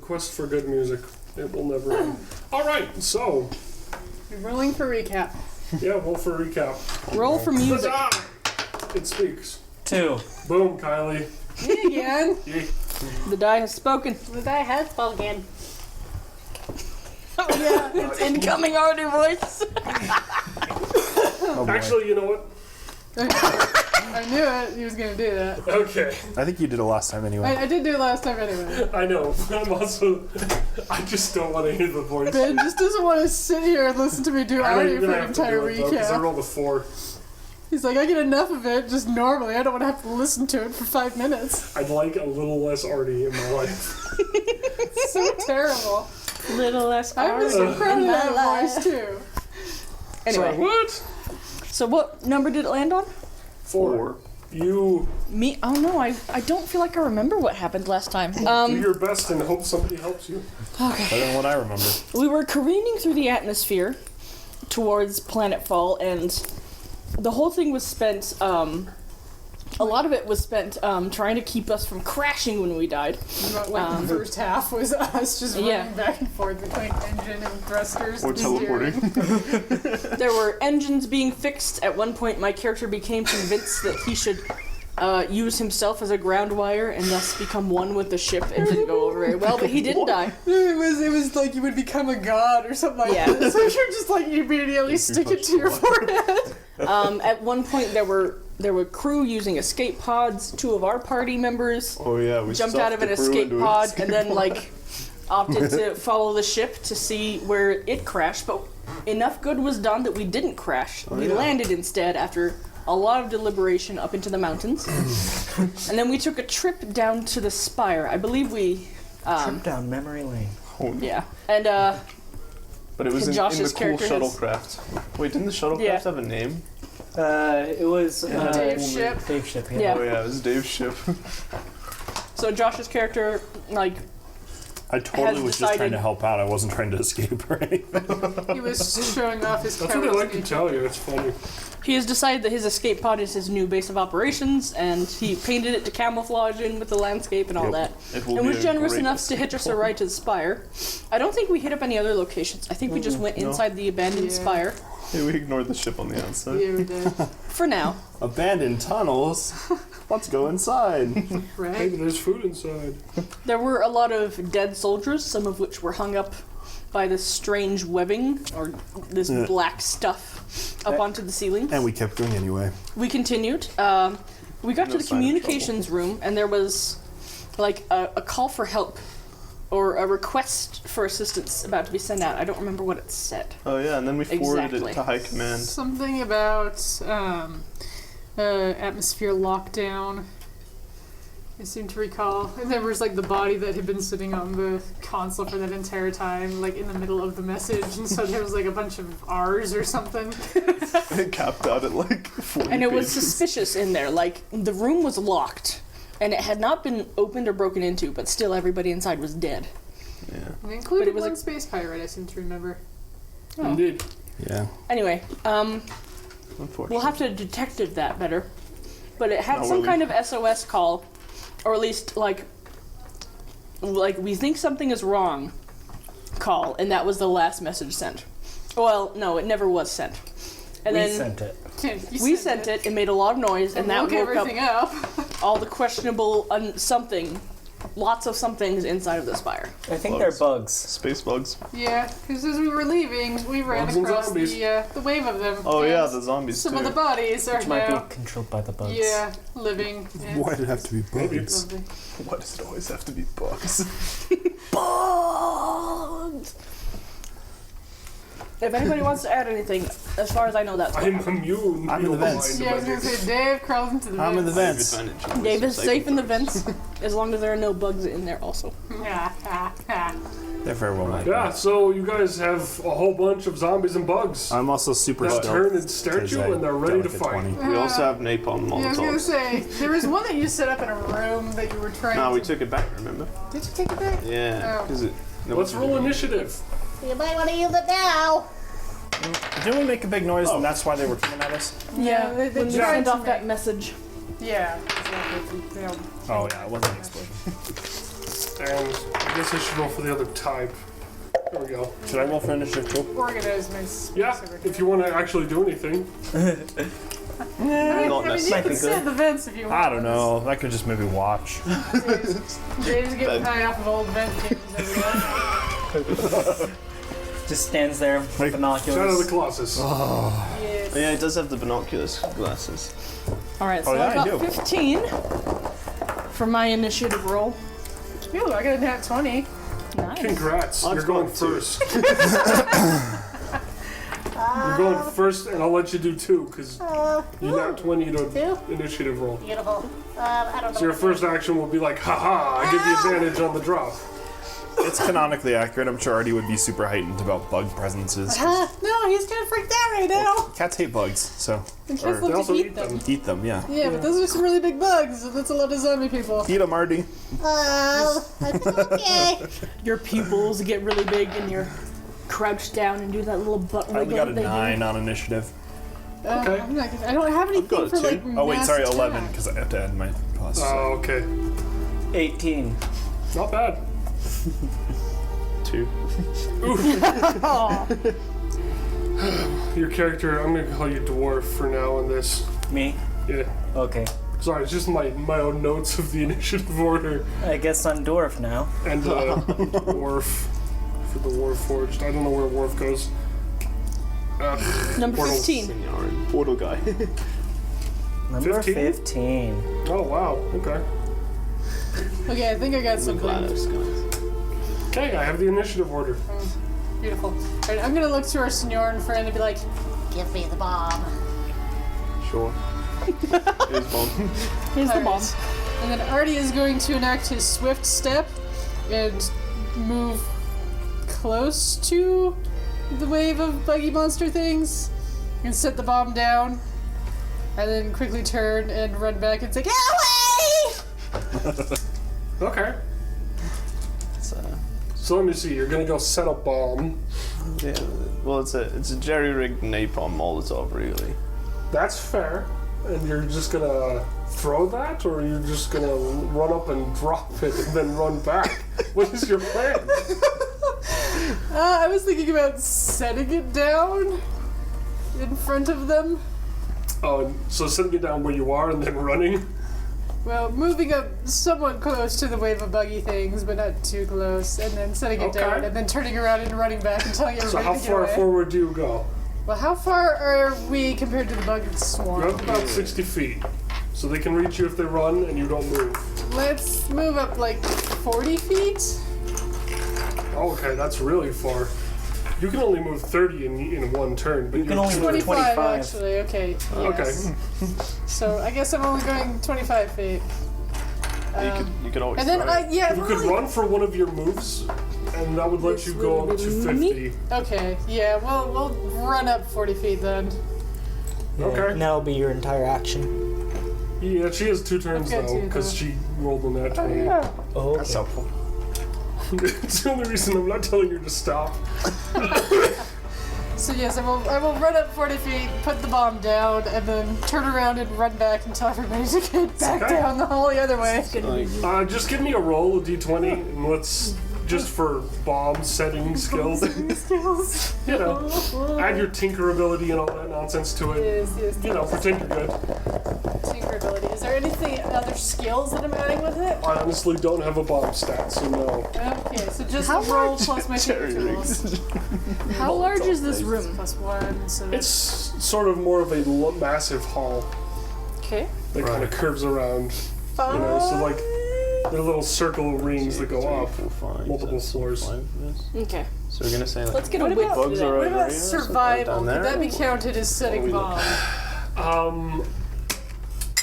quest for good music. It will never end. Alright, so. We're rolling for recap. Yeah, roll for recap. Roll for music. It speaks. 2. Boom, Kylie. Me again. Yeah. The die has spoken. The die has spoken. Oh yeah, it's incoming audio voice. Actually, you know what? I knew it. He was going to do that. Okay. I think you did it last time anyway. I did do it last time anyway. I know, but I'm also... I just don't want to hear the voice. Ben just doesn't want to sit here and listen to me do audio for an entire Because I recap. rolled a 4. He's like, I get enough of it just normally. I don't want to have to listen to it for 5 minutes. I'd like a little less arty in my life. It's so terrible. Little less I'm just so proud of that voice, too. Anyway, So, what? so what number did it land on? 4. You Me? Oh no, I don't feel like I remember what happened last time. do your best and hope somebody helps you. Okay. Better than what I remember. We were careening through the atmosphere towards planetfall, and the whole thing was spent, a lot of it was spent trying to keep us from crashing when we died. Like the first half was us just running back and forth between engine and thrusters. Or and teleporting. There were engines being fixed. At one point, my character became convinced that he should use himself as a ground wire and thus become one with the ship. It didn't go over very well, but he didn't die. It was like you would become a god or something like Yeah. that. So you're just like you immediately stick it to your forehead. At one point, there were crew using escape pods. 2 of our party members Oh yeah, we jumped out of an escape pod and then opted to follow the ship to see where it crashed. But enough good was done that we didn't crash. We landed instead after a lot of deliberation up into the mountains. And then we took a trip down to the spire. I believe we... Trip down memory lane. Yeah. And, But it was in the Josh's cool character has- shuttlecraft. Wait, didn't the schuttlecraft have a name? It was Dave's ship. Dave's ship, yeah. Yeah. Oh yeah, it was Dave's ship. so Josh's character, I totally has was just trying decided- to help out. I wasn't trying to escape or anything. He was showing off his That's what they like to charisma. tell you. It's funny. he has decided that his escape pod is his new base of operations, and he painted it to camouflage in with the landscape and all that. It will And be was a generous great enough to hitch us a ride to the spire. I don't think we hit up any other locations. I think we just went no. inside the abandoned Yeah. spire Yeah, we ignored the ship on the outside. Yeah, we did. for now. Abandoned tunnels. Let's go inside. Right? Maybe there's food inside. There were a lot of dead soldiers, some of which were hung up by this strange webbing or this black stuff up onto the ceiling. And we kept going anyway. We continued. We got to No the sign of communications room, and there was a call for help or a request for assistance about to be sent out. I don't remember what it said. Oh yeah, and then we forwarded Exactly. it to high command. Something about atmosphere lockdown. I seem to recall. And there was the body that had been sitting on the console for that entire time, in the middle of the message, and so there was a bunch of R's or something. It capped out at 40 And it was pages. suspicious in there. The room was locked, and it had not been opened or broken into, but still everybody inside was dead. Yeah. And it included it was one space pirate, I seem to remember. Oh. Indeed. Yeah. Anyway, Unfortunately. we'll have to detective that better. But it had No, some will kind of SOS call, or at least we think something is wrong call, and that was the last message sent. Well, no, it never was sent. And We then sent it. we sent it. It made a lot of noise, and that woke woke up everything up. all the questionable lots of somethings inside of the spire. I think they're bugs. Space bugs. Yeah, because as we were leaving, we ran Bugs and across zombies. the wave of them. Oh and yeah, the zombies some too. of the bodies are Which might now be controlled by the bugs. living. And Why did it have to be bugs? lovely. Why does it always have to be bugs? Bugs! If anybody wants to add anything, as far as I know, that's I'm immune. I'm in the vents. Yeah, I was gonna say Dave crawls into the I'm in the vents. vents. Dave is safe in the vents, as long as there are no bugs in there also. They're very well made. Yeah, so you guys have a whole bunch of zombies and bugs I'm also super that stoked. turn and stare at you, 'cause I and they're got ready to like a fight. 20. We also have napalm Yeah, I was gonna molotovs. say there was one that you set up in a room that you were trying. No, to... we took it back. Remember? Did you take it back? Yeah, Oh. because it. Let's roll initiative. You might want to use it now. Didn't we make a big noise and that's why they were coming at us? Yeah, they when we tried sent to off that make- message. Yeah. Exactly. Oh yeah, it wasn't an explosion. And I guess I should roll for the other type. There we go. Should I roll for initiative too? Organize my space Yeah, over if here. you want to actually do anything. Not I mean, you necessarily. can sit in the vents if you want. I don't know. I could just maybe watch. Jay's getting high off of old vent cages every day. Just stands there with Shadow of the binoculars. Colossus. Yes. Oh, yeah, it does have the binoculars glasses. All right, so Oh, yeah, I got I do. 15 for my initiative roll. Ooh, I got a nat 20. Nice. Congrats. I've You're going got two. first. You're going first, and I'll let you do 2, because you not 20 to Two? initiative roll. Beautiful. I don't know. So your first action will be like, haha, I give you advantage on the drop. It's canonically accurate. I'm sure Artie would be super heightened about bug presences. No, he's kind of freaked out right now. Cats hate bugs, so The kids or love They to also eat eat them. them. eat them. Yeah, Yeah, but those are some really big bugs, and that's a lot of zombie people. eat them, Artie. That's okay. Your pupils get really big and you're crouched down and do that little butt I only wiggle got a they do. 9 on initiative. Okay. I'm not gonna, I don't have anything got a for 2. like. Oh wait, mass sorry, attack. 11 because I have to add my plus. Oh, okay. 18. Not bad. 2. Your character, I'm going to call you Dwarf for now in this. Me? Yeah. Okay. Sorry, it's just my own notes of the initiative order. I guess I'm dwarf now. And Dwarf. For the Warforged. I don't know where Warf goes. Number Portal. 15. Senior portal guy. Number 15? 15. Oh, wow. Okay. Okay, I think I got something. GLaDOS guys. Okay, I have the initiative order. Beautiful. Alright, I'm gonna look to our Signoran friend and be like, Give me the bomb. Sure. Here's bomb. Here's the bomb. Alright. And then Artie is going to enact his swift step and move close to the wave of buggy monster things and set the bomb down. And then quickly turn and run back and say, "Get away!" Okay. It's, So let me see. You're gonna go set a bomb. yeah, well, it's a jerry-rigged napalm Molotov, really. That's fair. And you're just gonna throw that, or are you just gonna run up and drop it and then run back? What is your plan? I was thinking about setting it down in front of them. Oh, so setting it down where you are and then running? Well, moving up somewhat close to the wave of buggy things, but not too close, and then setting it Okay. down, and then turning around and running back and telling So everybody how to get far away. forward do you go? Well, how far are we compared to the buggy You're swarm? up about 60 feet. So they can reach you if they run and you don't move. Let's move up like 40 feet. Oh, okay, that's really far. You can only move 30 in one turn, but You can only move 25 25. actually, okay. Okay. Yes. So I guess I'm only going 25 feet. You could always And then, try it. yeah, You could run for one of your moves, and that would let This you go will up to be 50. okay, yeah, we'll run up 40 feet then. Okay. And that'll be your entire action. Yeah, she has 2 turns Okay, though, two, because though. she rolled on that 20. Oh, That's helpful. It's the only reason I'm not telling you to stop. So yes, I will run up 40 feet, put the bomb down, and then turn around and run back and tell everybody to get back Okay. down the hall the other way. Just give me a roll, a d20, and let's, just for bomb setting skills, Skills. you know, add your tinker ability and all that nonsense to it. Yes, You know, pretend you're good. tinker ability. Is there anything, other skills that I'm adding with it? I honestly don't have a bomb stat, so no. Okay, so just How roll large- plus my tinker tools. How large is this room? Plus 1, so It's sort of more of a massive hall Okay. that kind of curves around, you know, so like there are little circle rings that go up. 4, 5, multiple 6, floors. 5 of this. Okay. So we're gonna say like Let's get a What whip about- to bugs that. are what over about here, survival? down there. Could that be counted as setting we look? bomb?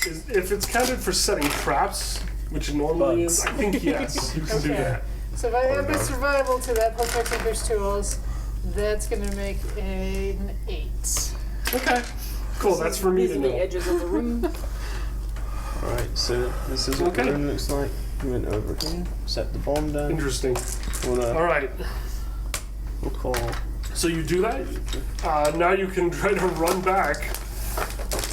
If it's counted for setting traps, which it normally is, I think yes, you can do Okay. that. So if I add my survival to that plus my tinker's tools, that's gonna make an 8. Okay. Cool, that's for me These to are the know. edges of the room. Alright, so this is what Okay. the room looks like. We went over here, set the bomb down. Interesting. We'll Alright, call. so you do that. Now you can try to run back.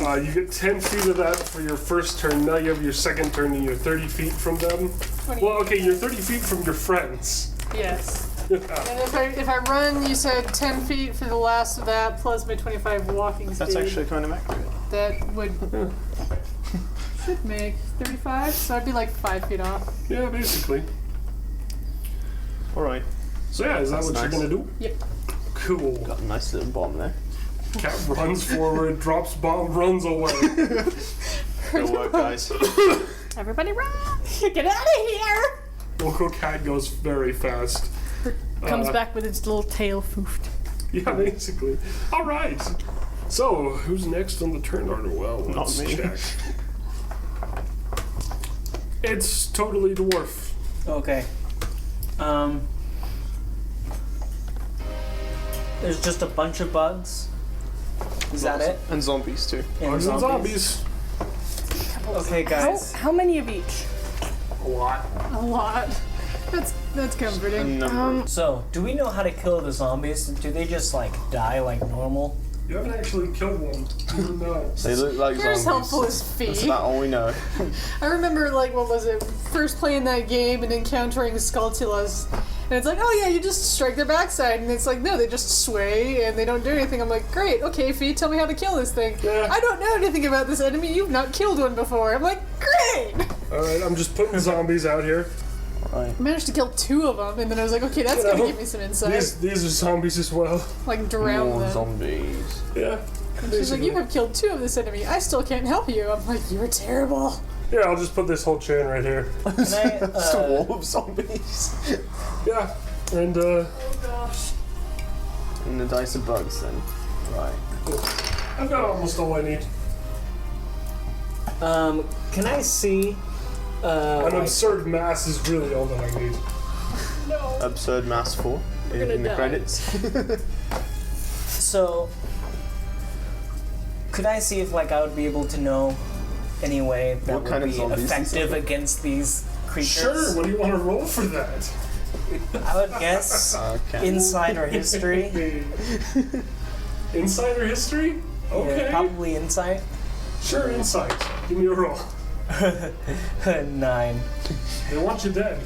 You get 10 feet of that for your first turn. Now you have your second turn and you're 30 feet from them. 20. Well, okay, you're 30 feet from your friends. Yes. Yeah. And if I run, you said 10 feet for the last of that, plus my 25 walking speed. That's actually kind of accurate. That would should make 35, so I'd be like 5 feet off. Yeah, basically. All right. So yeah, is that That's what nice. you're gonna do? Yep. Cool. Got a nice little bomb there. Cat runs forward, drops bomb, runs away. Good work, guys. Everybody run! Get out of here! Local cat goes very fast. Comes back with its little tail foofed. Yeah, basically. All right. So, who's next on the turn order? Well, let's me. check. It's totally dwarf. Okay. There's just a bunch of bugs. Is that it? And zombies too. And Bugs and zombies. Okay, guys. How many of each? A lot. A lot. That's comforting. Number. So, do we know how to kill the zombies? Do they just like die like normal? You haven't actually killed one. You don't know. They look like You're as zombies. helpful as That's Fee. about all we know. I remember, like, what was it? First playing that game and encountering Skulltulas. And it's like, oh yeah, you just strike their backside. And it's like, no, they just sway and they don't do anything. I'm like, great, okay, Fee, tell me how to kill this thing. Yeah. I don't know anything about this enemy. You've not killed one before. I'm like, great! Alright, I'm just putting zombies out here. I managed to kill 2 of them, and then I was like, okay, that's gonna give me some insight. These are zombies as well. Like, drown More them. zombies. Yeah. And she's like, you have killed 2 of this enemy. I still can't help you. I'm like, you're terrible. Yeah, I'll just put this whole chain right here. Can I, It's a wall of zombies. Yeah. And, Oh gosh. And the dice of bugs then. Right. I've got almost all I need. can I see? An absurd mass is really all that I need. No. Absurd Mass 4 in the die. credits. So, could I see if like I would be able to know any way that What would kind of be zombies is effective it? against these creatures? Sure, what do you want to roll for that? I would guess Okay. insider history. Insider history? Okay. Yeah, probably insight. Sure, insight. Give me a roll. 9. They want you dead.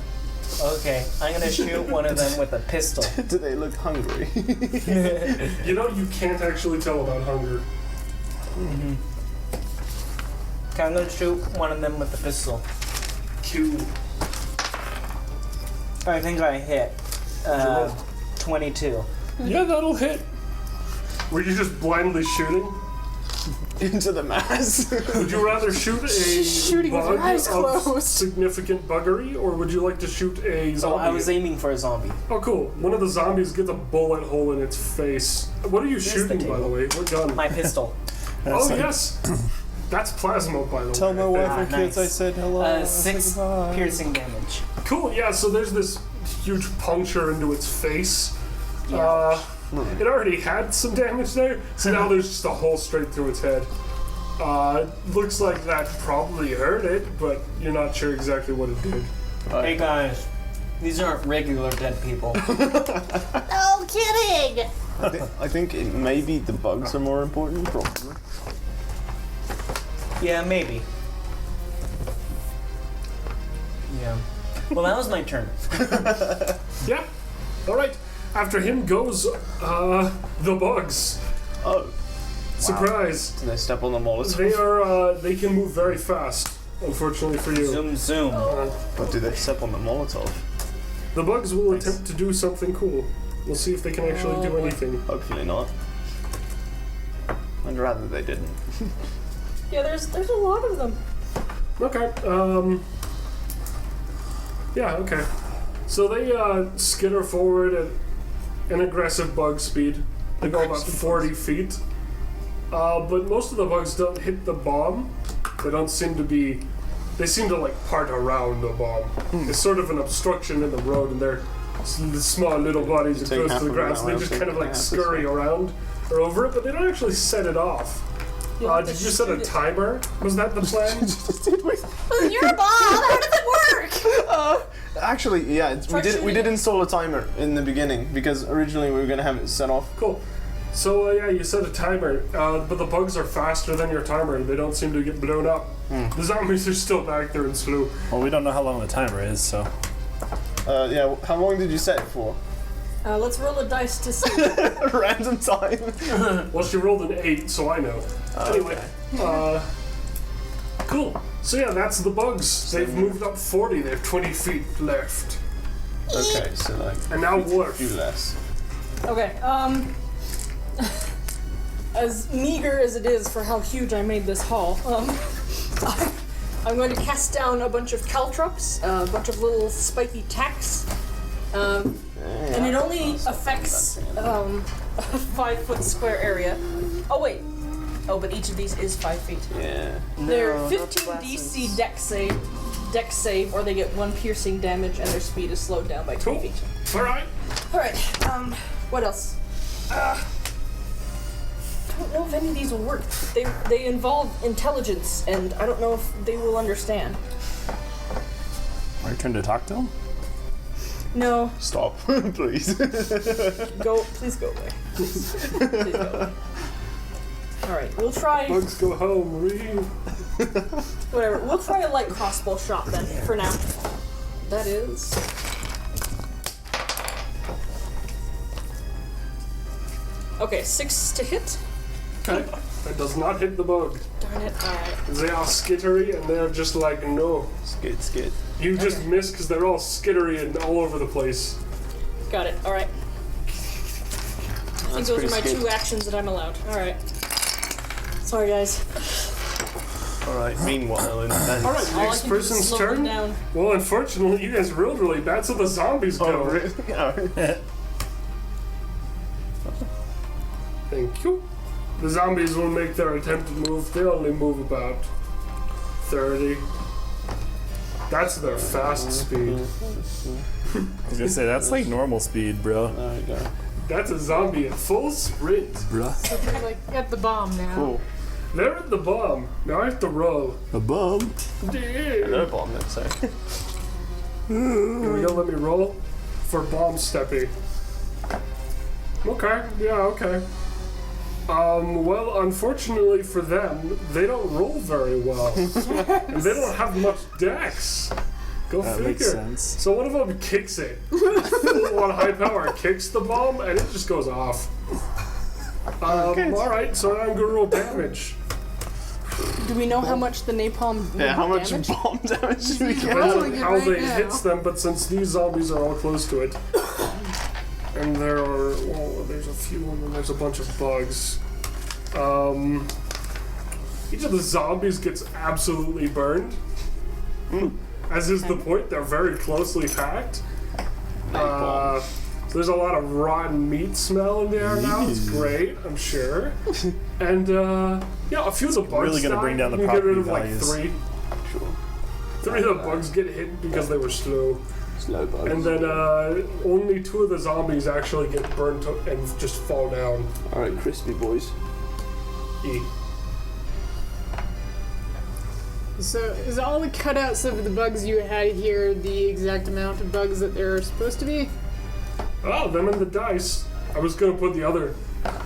Okay, I'm gonna shoot one of them with a pistol. Do they look hungry? You know, you can't actually tell about hunger. Okay, I'm gonna shoot one of them with the pistol. Q. I think I hit. 22. Yeah, that'll hit. Were you just blindly shooting? Into the mass. Would you rather shoot a shooting with bug your eyes of closed. significant buggery, or would you like to shoot a Oh, zombie? I was aiming for a zombie. Oh, cool. One of the zombies gets a bullet hole in its face. What are you shooting, the by the table. way? What gun? My pistol. Oh, yes. That's plasma, by the way. Tell my wife and Ah, kids I nice. said hello. 6 goodbye. piercing damage. Cool, yeah, so there's this huge puncture into its face. It already had some damage there, so now there's just a hole straight through its head. Looks like that probably hurt it, but you're not sure exactly what it did. Hey guys, these aren't regular dead people. No kidding! I think maybe the bugs are more important, probably. Yeah, maybe. Yeah. Well, that was my turn. Yeah, alright. After him goes, the bugs. Oh, Surprise. did they step on the molotov? They are, they can move very fast, unfortunately for you. Zoom, zoom. But do they step on the molotov? The bugs will attempt to do something cool. We'll see if they can actually do anything. Hopefully not. I'd rather they didn't. Yeah, there's a lot of them. Okay, yeah, okay. So they, skitter forward at an aggressive bug speed. They go about 40 feet. But most of the bugs don't hit the bomb. They don't seem to be... They seem to, like, part around the bomb. It's sort of an obstruction in the road, and they're small little bodies are Take close half to the of ground, it so they now, just I'll kind of, take like, half this scurry way. around or over it, but they don't actually set it off. Did you set a timer? Was that the plan? Well, you're a bomb! How does it work? Actually, yeah, we did install a timer in the beginning because originally we were gonna have it set off. Cool. So yeah, you set a timer, but the bugs are faster than your timer. They don't seem to get blown up. The zombies are still back there and slow. Well, we don't know how long the timer is, so. Yeah, how long did you set it for? Let's roll a dice to see. Random time. Well, she rolled an 8, so I know. Anyway, cool. So yeah, that's the bugs. They've moved up 40. They have 20 feet left. Okay, so like And now a Worf. few less. Okay, as meager as it is for how huge I made this haul, I'm going to cast down a bunch of caltrops, a bunch of little spiky tacks, and it only affects a 5 foot square area. Oh wait, but each of these is 5 feet. Yeah. They're No, 15 not DC dex save, or they get 1 piercing damage, and their speed is slowed down by 2 Cool. feet. Alright. Alright, what else? I don't know if any of these will work. They involve intelligence, and I don't know if they will understand. Are you trying to talk to him? No, Stop, please. please go away. Please go away. Alright, we'll try, Bugs go home. whatever, we'll try a light crossbow shot then, for now. That is... Okay, 6 to hit. Okay. That does not hit the bug. Darn it, alright. They are skittery and they're just like, no. Skid. You just miss because they're all skittery and all over the place. Got it, alright. I think those are my 2 actions that I'm allowed. Alright. Sorry, guys. Alright, meanwhile, in Alright, All I next can do is person's slow turn. them down. Well, unfortunately, you guys rolled really bad, so the zombies go. Oh, really? Oh. Thank you. The zombies will make their attempted move. They only move about 30. That's their fast speed. I was gonna say, that's like normal speed, bro. There we go. That's a zombie at full sprint. Bruh. So they're like at the bomb now. Cool. They're at the bomb. Now I have to roll. A bum. Damn. No bomb, let's say. Here we go, let me roll for bomb stepping. Okay, yeah, okay. Well, unfortunately for them, they don't roll very well. And they don't have much dex. Go That figure. makes sense. So one of them kicks it. One high power kicks the bomb, and it just goes off. Alright, so I'm gonna roll damage. Do we know how much the napalm will Yeah, how much damage? bomb damage do we get? Depends rolling on it how right they now. hits them, but since these zombies are all close to it, and there are, well, there's a few, and there's a bunch of bugs. Each of the zombies gets absolutely burned. As is the point, they're very closely packed. So there's a lot of rotten meat smell in the air now. It's great, I'm sure. And yeah, a few of the bugs really gonna bring die. down the You can get rid property of like values. 3. 3 of the bugs get hit because they were slow. Slow bugs. And then only 2 of the zombies actually get burnt and just fall down. Alright, crispy boys. E. So is all the cutouts of the bugs you had here the exact amount of bugs that there are supposed to be? Oh, them and the dice. I was gonna put the other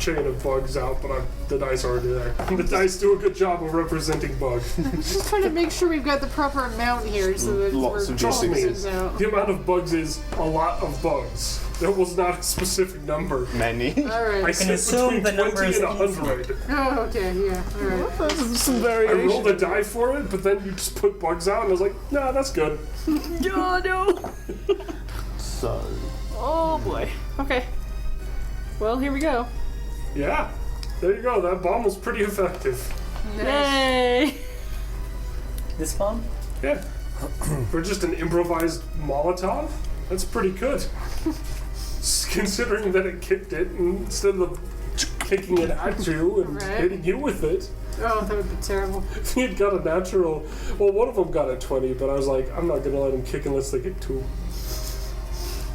chain of bugs out, but the dice are already there. The dice do a good job of representing bugs. Just trying to make sure we've got the proper amount here so that Lots we're of Trust me, calling this out. the amount of bugs is a lot of bugs. There was not a specific number. Many. I Alright. said assume between the 20 number is and 100. Oh, okay, yeah. Alright. Some I variation. rolled a die for it, but then you just put bugs out, and I was like, nah, that's good. Oh no! So. Oh boy. Okay. Well, here we go. Yeah, there you go. That bomb was pretty effective. Yay! This bomb? Yeah. For just an improvised Molotov, that's pretty good. Considering that it kicked it instead of kicking it at you and Right. hitting you with it. Oh, that would be terrible. If he had got a natural... Well, one of them got a 20, but I was like, I'm not going to let him kick unless they get 2.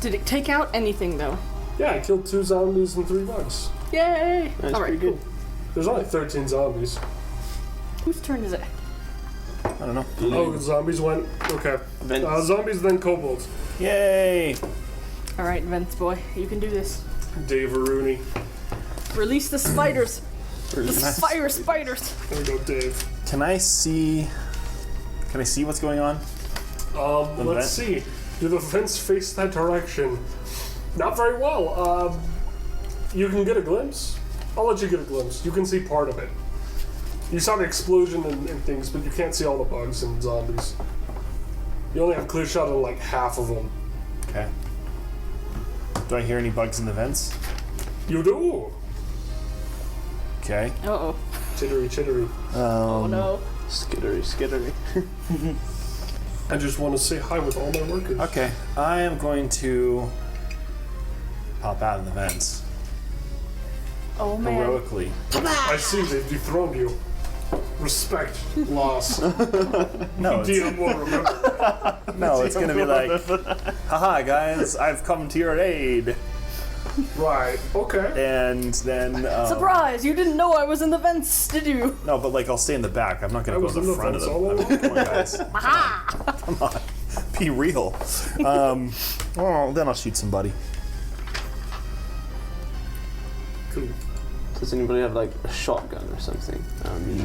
Did it take out anything though? Yeah, I killed 2 zombies and 3 bugs. Yay! That's Alright, pretty good. There's only 13 zombies. Whose turn is it? I don't know. Oh, zombies went... Okay. Vents. Zombies, then kobolds. Yay! Alright, Vince boy, you can do this. Dave Rooney. Release the spiders. The Nice. fire spiders. There we go, Dave. Can I see what's going on? Let's see. Do the vents face that direction? Not very well. You can get a glimpse. I'll let you get a glimpse. You can see part of it. You saw the explosion and things, but you can't see all the bugs and zombies. You only have clear shot of like half of them. Okay. Do I hear any bugs in the vents? You do. Okay. Uh-oh. Chittery, chittery. Oh no. Skittery, skittery. I just want to say hi with all my workers. Okay. I am going to pop out of the vents Oh man. heroically. I see they've dethroned you. Respect, loss. No, it's, DM will remember. no, it's gonna be like, haha, guys, I've come to your aid, Right. Okay. and then Surprise! You didn't know I was in the vents, did you? no, but like I'll stay in the back. I'm not gonna I go was in the in the front of vents them. all along. Come on, guys. Come on, be real. Well, then I'll shoot somebody. Cool. Does anybody have like a shotgun or something?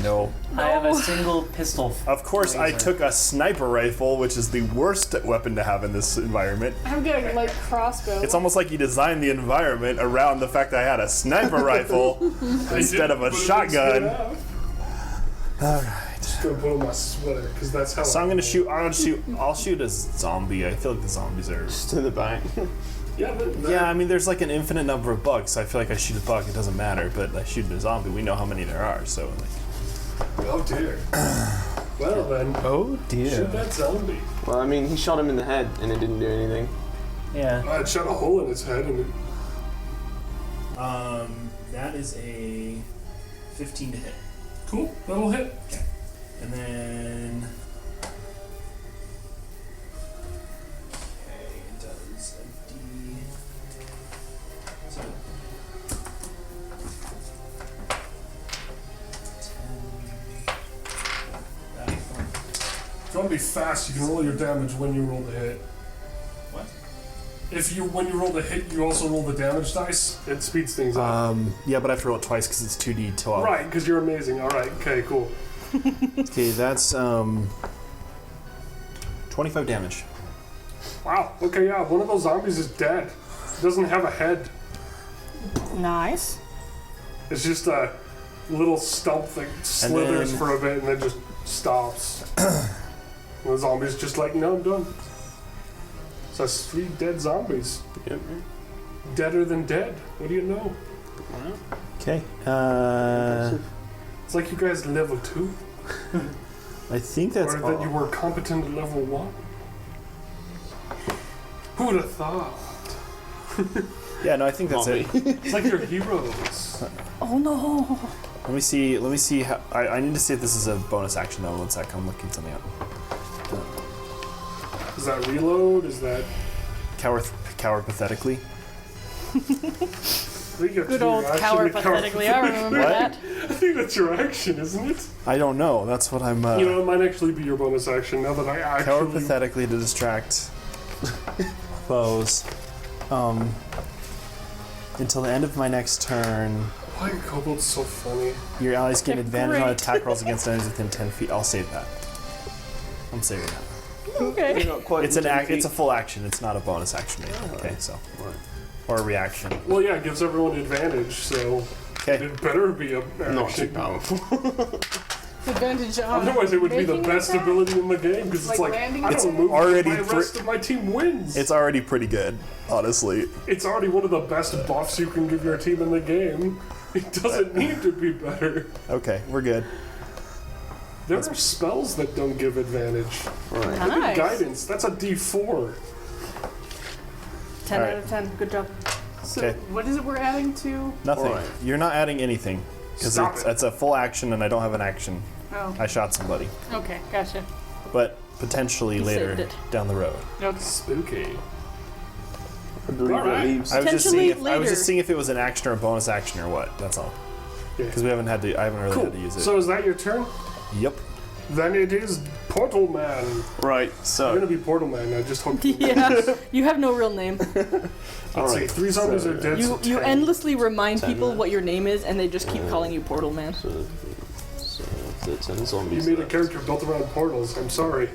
No. I have a single pistol. Of course, I Laser. took a sniper rifle, which is the worst weapon to have in this environment. I'm getting like crossbow. It's almost like you designed the environment around the fact that I had a sniper rifle instead of a shotgun. All right. Just gonna put on my sweater because that's how. So I'm gonna shoot. I'll shoot a zombie. I feel like the zombies are. Just in the back. Yeah. Yeah, I mean, there's like an infinite number of bugs. So I feel like I shoot a bug, it doesn't matter. But I shoot a zombie, we know how many there are. So like, Oh dear. Well then, oh shoot that zombie. Well, I mean, he shot him in the head and it didn't do anything. Yeah. I shot a hole in his head and it, that is a 15 to hit, cool. That'll hit. and then. Okay, it does a D. So 10. If you want to be fast, you can roll your damage when you roll the hit. What? When you roll the hit, you also roll the damage dice. It speeds things up. Yeah, but I have to roll it twice because it's 2d12. Right, because you're amazing. All right. Okay. Cool. Okay, that's 25 damage. Wow. Okay. Yeah. One of those zombies is dead. It doesn't have a head. Nice. It's just a little stump that slithers then- for a bit and then just stops. And the zombie's just like, no, I'm done. So that's 3 dead zombies. Yep. Deader than dead. What do you know? Okay. It's like you guys level 2, I think that's or all. that you were competent at level 1. Who would have thought? Yeah, no, I think that's it. It's like you're heroes. Oh no. Let me see how. I need to see if this is a bonus action though. One sec, I'm looking something up. Is that reload? Is that Cower pathetically. Good old cower pathetically. I remember What? that. I think that's your action, isn't it? I don't know. That's what I'm. You know, it might actually be your bonus action now that I actually. Cower pathetically to distract foes. Until the end of my next turn, Why are kobolds so funny? your allies gain They're advantage on great. attack rolls against enemies within 10 feet. I'll save that. I'm saving that. Okay. Not quite It's an within act. It's a feet. full action. It's not a bonus action. Okay, so or a reaction. Well, yeah, it gives everyone advantage, so Okay. it better be a Not too action. powerful. Advantage on. Otherwise, it would be the making best attack? ability in the game because it's Like like landing I attack? don't move, Already my rest of my team wins. It's already pretty good, honestly. It's already one of the best buffs you can give your team in the game. It doesn't need to be better. Okay, we're good. There are spells that don't give advantage. Right. Look at Nice. guidance. That's a D4. 10 Alright. out of 10. Good job. So Okay. what is it we're adding to? Nothing. Alright. You're not adding anything because Stop it. it's a full action and I don't have an action. Oh, I shot somebody, okay, gotcha. but potentially You later saved it. down the road. Okay. Spooky. I believe Alright. it leaves. I was just Potentially seeing. I was just later. seeing if it was an action or a bonus action or what. That's all. Yeah. Because we haven't had to. I haven't really Cool. had to use it. So is that your turn? Yep. Then it is Portal Man. Right, I'm so. gonna be Portal Man. I just hope. Yeah, you have no real name. Let's see. 3 zombies are dead. You so 10. endlessly remind 10, people right? what your name is, and they just keep calling you Portal Man. So 10 You zombies. made a left. character built around portals. I'm sorry.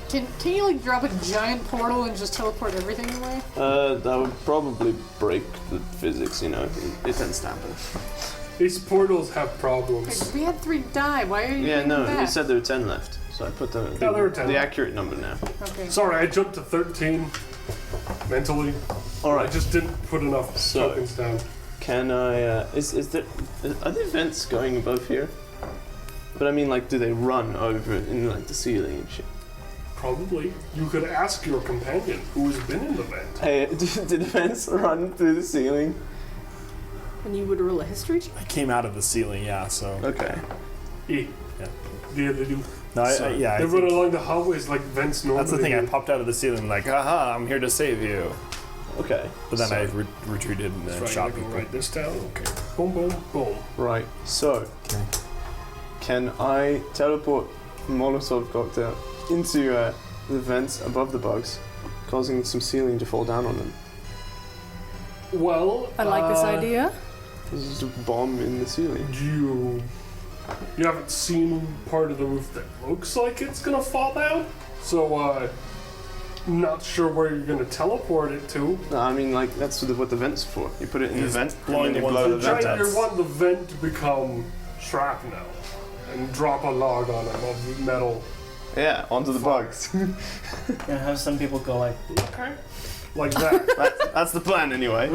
Can you like drop a giant portal and just teleport everything away? That would probably break the physics, you know. It tends to happen. These portals have Like, problems. we had 3 die. Why are you Yeah, bringing no, them he back? said there were 10 left. So I put there were 10 the left. accurate number now. Okay. Sorry, I jumped to 13 mentally. I Alright, just didn't put enough So- tokens down. can I, are there vents going above here? But I mean, like, do they run over in, like, the ceiling and shit? Probably. You could ask your companion who has been in the vent. Hey, do the vents run through the ceiling? And you would roll a history check? I came out of the ceiling, yeah, so. Okay. Yeah, they do. No, I They think run along the hallways like vents normally. that's the thing. I do. popped out of the ceiling like, haha, I'm here to save you. Okay. But then So- I retreated and then That's right, shot I'm gonna people. write this down. Okay. Boom, boom, boom. Right, so. Can I teleport Molotov cocktail into the vents above the bugs, causing some ceiling to fall down on them? Well, I like this idea. There's just a bomb in the ceiling. You haven't seen part of the roof that looks like it's gonna fall down, so not sure where you're gonna teleport it to. No, I mean, like, that's what the vent's for. You put it in the He's vent, blowing and then the you ones blow the that vent out. You want the vent to become shrapnel and drop a log on them of metal. Yeah, onto the bugs. And have some people go like, Okay. Like that. That's the plan, anyway.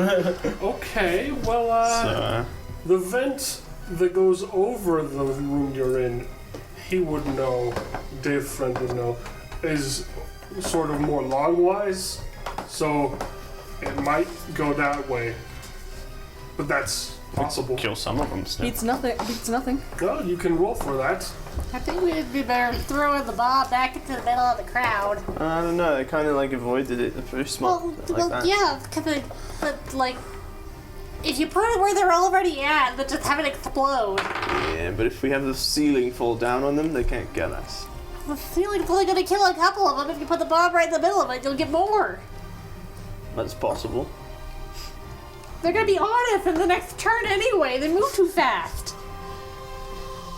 Okay, well, So, the vent that goes over the room you're in, he would know, Dave Friend would know, is sort of more long-wise, so it might go that way. But that's possible. kill some of them still. Beats nothing. Beats nothing. Well, you can roll for that. I think we'd be better throwing the bomb back into the middle of the crowd. I don't know, they kind of, like, avoided it the first smart like that. Yeah, but like, if you put it where they're already at, then just have it explode. Yeah, but if we have the ceiling fall down on them, they can't get us. The ceiling's only gonna kill a couple of them. If you put the bomb right in the middle of it, you'll get more. That's possible. They're gonna be on us in the next turn anyway. They move too fast.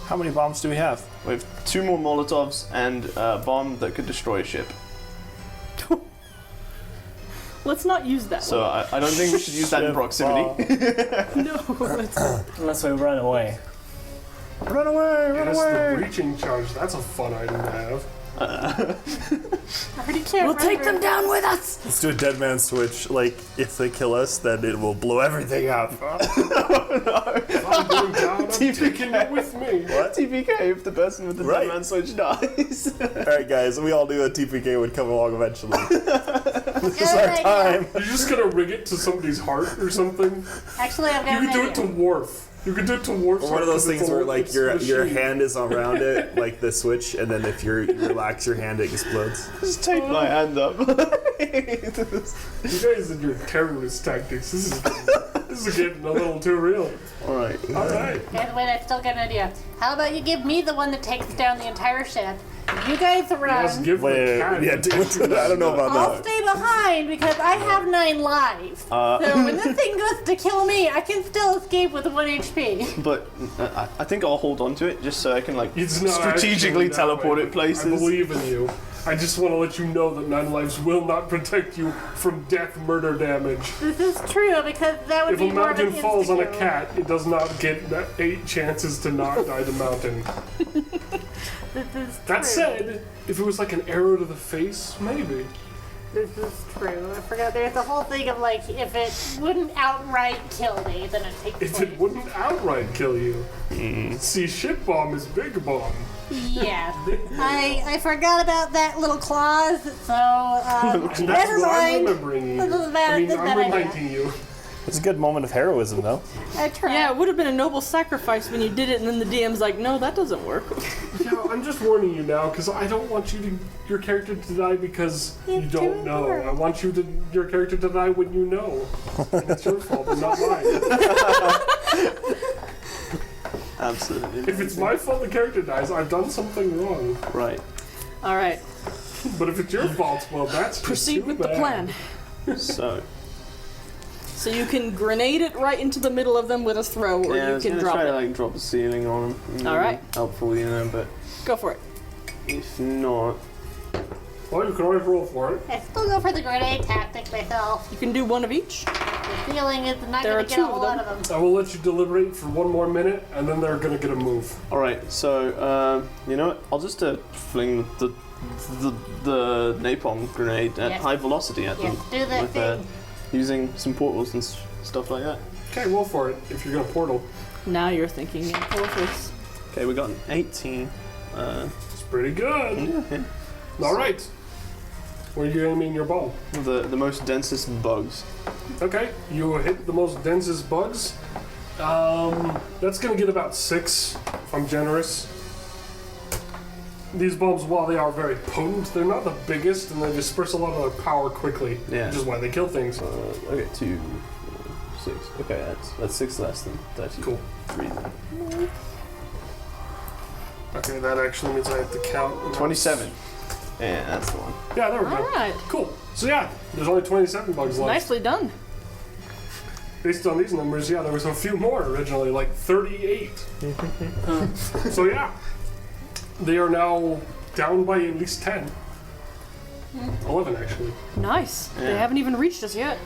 How many bombs do we have? We have 2 more Molotovs and a bomb that could destroy a ship. Let's not use that So one. I don't think we should use that in proximity. No, let's not. unless we run away. Run away! Run Yes, away! the breaching charge, that's a fun item to have. I already can't We'll take them remember. down with us. Let's do a dead man switch. Like, if they kill us, then it will blow everything up. If I'm going down, I'm taking you with me. What? TPK if the person with the Right. dead man switch dies. Alright, guys, we all knew a TPK would come along eventually. This is Good our idea. time. You're just gonna rig it to somebody's heart or something? Actually, I've got You an could do it to idea. Worf. You could do it to Worf. Or one of those things where, like, your hand is around it, like the switch, and then if you relax your hand, it explodes. Just take my hand up. You guys and your terrorist tactics. This is getting a little too real. Alright. All right. And wait, I still got an idea. How about you give me the one that takes down the entire ship? You guys run. Let's give the Wait, cat. yeah, I don't know about I'll that. stay behind because I have 9 lives. So when this thing goes to kill me, I can still escape with 1 HP. But I think I'll hold on to it just so I can, like, It's not strategically actually that teleport way, it places. I believe in you. I just want to let you know that 9 lives will not protect you from death, murder, damage. This is true because that would If be a more of an mountain falls on a insta-kill. cat, it does not get 8 chances to not die the mountain. This is That true. said, if it was like an arrow to the face, maybe. This is true. I forgot there's a whole thing of like, if it wouldn't outright kill me, then it takes If place. it wouldn't outright kill you. See, ship bomb is big bomb. Yeah. I forgot about that little clause, so And that's never what I'm mind. remembering you. This is bad- I mean, this is I'm bad idea. reminding you. It's a good moment of heroism, though. I tried. Yeah, it would have been a noble sacrifice when you did it, and then the DM's like, no, that doesn't work. Yeah, I'm just warning you now because I don't want your character to die because you It's don't too know. important. I want your character to die when you know. And it's your fault, and not mine. Absolutely. If it's my fault the character dies, I've done something wrong. Right. All right. But if it's your fault, well, that's just Proceed too with the bad. plan. So. So you can grenade it right into the middle of them with a throw, or Yeah, I you was can gonna drop try it. to like drop the ceiling on them. All right. Helpful, but Go for it. if not, Well, you can always roll for it. I still go for the grenade tactic myself. You can do one of each. The feeling is not There going are to get two a of whole them. lot of them. I will let you deliberate for one more minute, and then they're gonna get a move. all right. So you know what? I'll just fling the napalm grenade at Yes. high velocity at them Yes, do that with thing. using some portals and stuff like that. Okay, roll for it if you're gonna portal. Now you're thinking in portals. Okay, we got an 18. It's pretty good. Yeah. All right. Where are you aiming your ball? The most densest bugs. Okay, you hit the most densest bugs. That's gonna get about 6, if I'm generous. These bombs, while they are very potent, they're not the biggest, and they disperse a lot of their power quickly. Yeah. Which is why they kill things. Okay, 2, 6. Okay, that's 6 less than 30. Cool. 3 then. Okay, that actually means I have to count. 27. Yeah, that's the one. Yeah, there we go. All right. Cool. So yeah, there's only 27 bugs left. Nicely done. Based on these numbers, yeah, there was a few more originally, like 38. So yeah, they are now down by at least 10. 11 actually. Nice. They Yeah. haven't even reached us yet.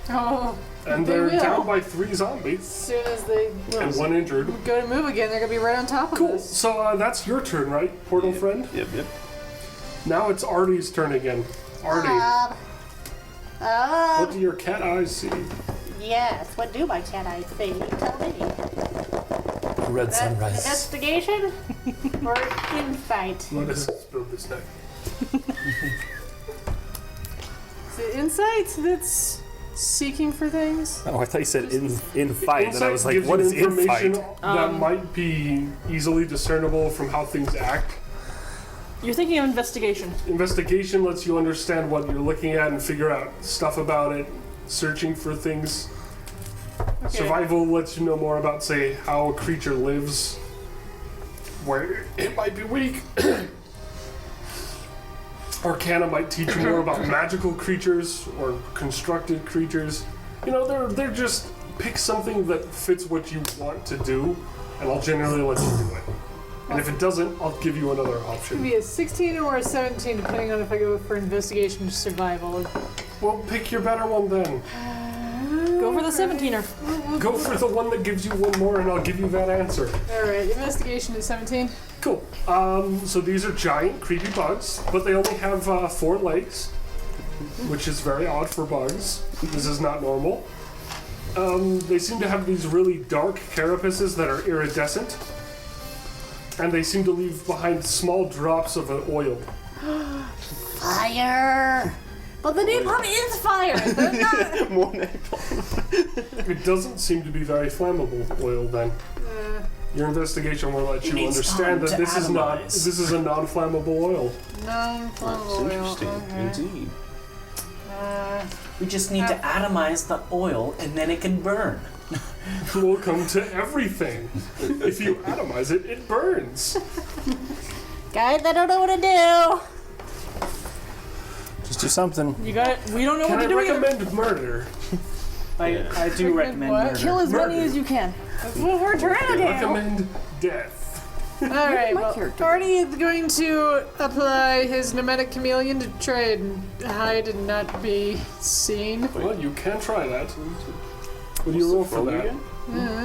Oh, And They they're will. down by 3 as zombies soon as they and 1 injured. go to move again, they're gonna be right on top of Cool. us. So that's your turn, right, Portal Friend? Yep. Now it's Artie's turn again. Artie, what do your cat eyes see? Yes, what do my cat eyes see? Tell me. Red That's sunrise. investigation or insight? Let us build this neck. Is it insight that's seeking for things? Oh, I thought you said in fight, and I was like, gives what you is in information fight? that might be easily discernible from how things act. You're thinking of investigation. Investigation lets you understand what you're looking at and figure out stuff about it. Searching for things. Okay. Survival lets you know more about, say, how a creature lives, where it might be weak. Arcana might teach you more about magical creatures or constructed creatures. You know, they're just pick something that fits what you want to do, and I'll generally let you do it. And if it doesn't, I'll give you another It could option. be a 16 or a 17, depending on if I go for investigation or survival. Well, pick your better one then. Go for the 17er. Go for the one that gives you one more, and I'll give you that answer. Alright, investigation is 17. Cool. So these are giant, creepy bugs, but they only have 4 legs, which is very odd for bugs. This is not normal. They seem to have these really dark carapaces that are iridescent, and they seem to leave behind small drops of an oil. Fire! But the napalm is fire! They're not. More napalm. It doesn't seem to be very flammable oil then. Your investigation will let you needs understand time that to this is a non-flammable oil. Non-flammable oil. Interesting, Okay. indeed. We just need to atomize the oil and then it can burn. Welcome to everything. If you atomize it, it burns. Guys, I don't know what to do. Just do something. You got it. We don't know Can what I to do either. recommend murder? I do recommend what? murder. Kill as many Murder. as you can. That's what we're trying to do. Recommend death. Alright, My well, character. Artie is going to apply his nomadic chameleon to try and hide and not be seen. Well, you can try that. What do you roll for that?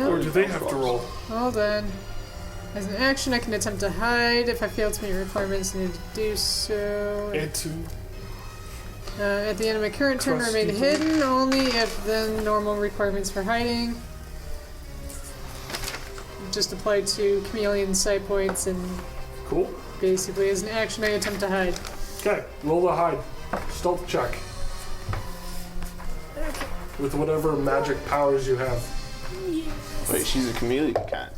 Or do they have to roll? Hold on. As an action, I can attempt to hide. If I fail to meet requirements, I need to do so. At the end of my current turn, Trust remain people. hidden only if the normal requirements for hiding. Just apply to chameleon sight points, and Cool. basically, as an action, I attempt to hide. Okay, roll to hide. Stealth check. With whatever magic powers you have. Wait, she's a chameleon cat.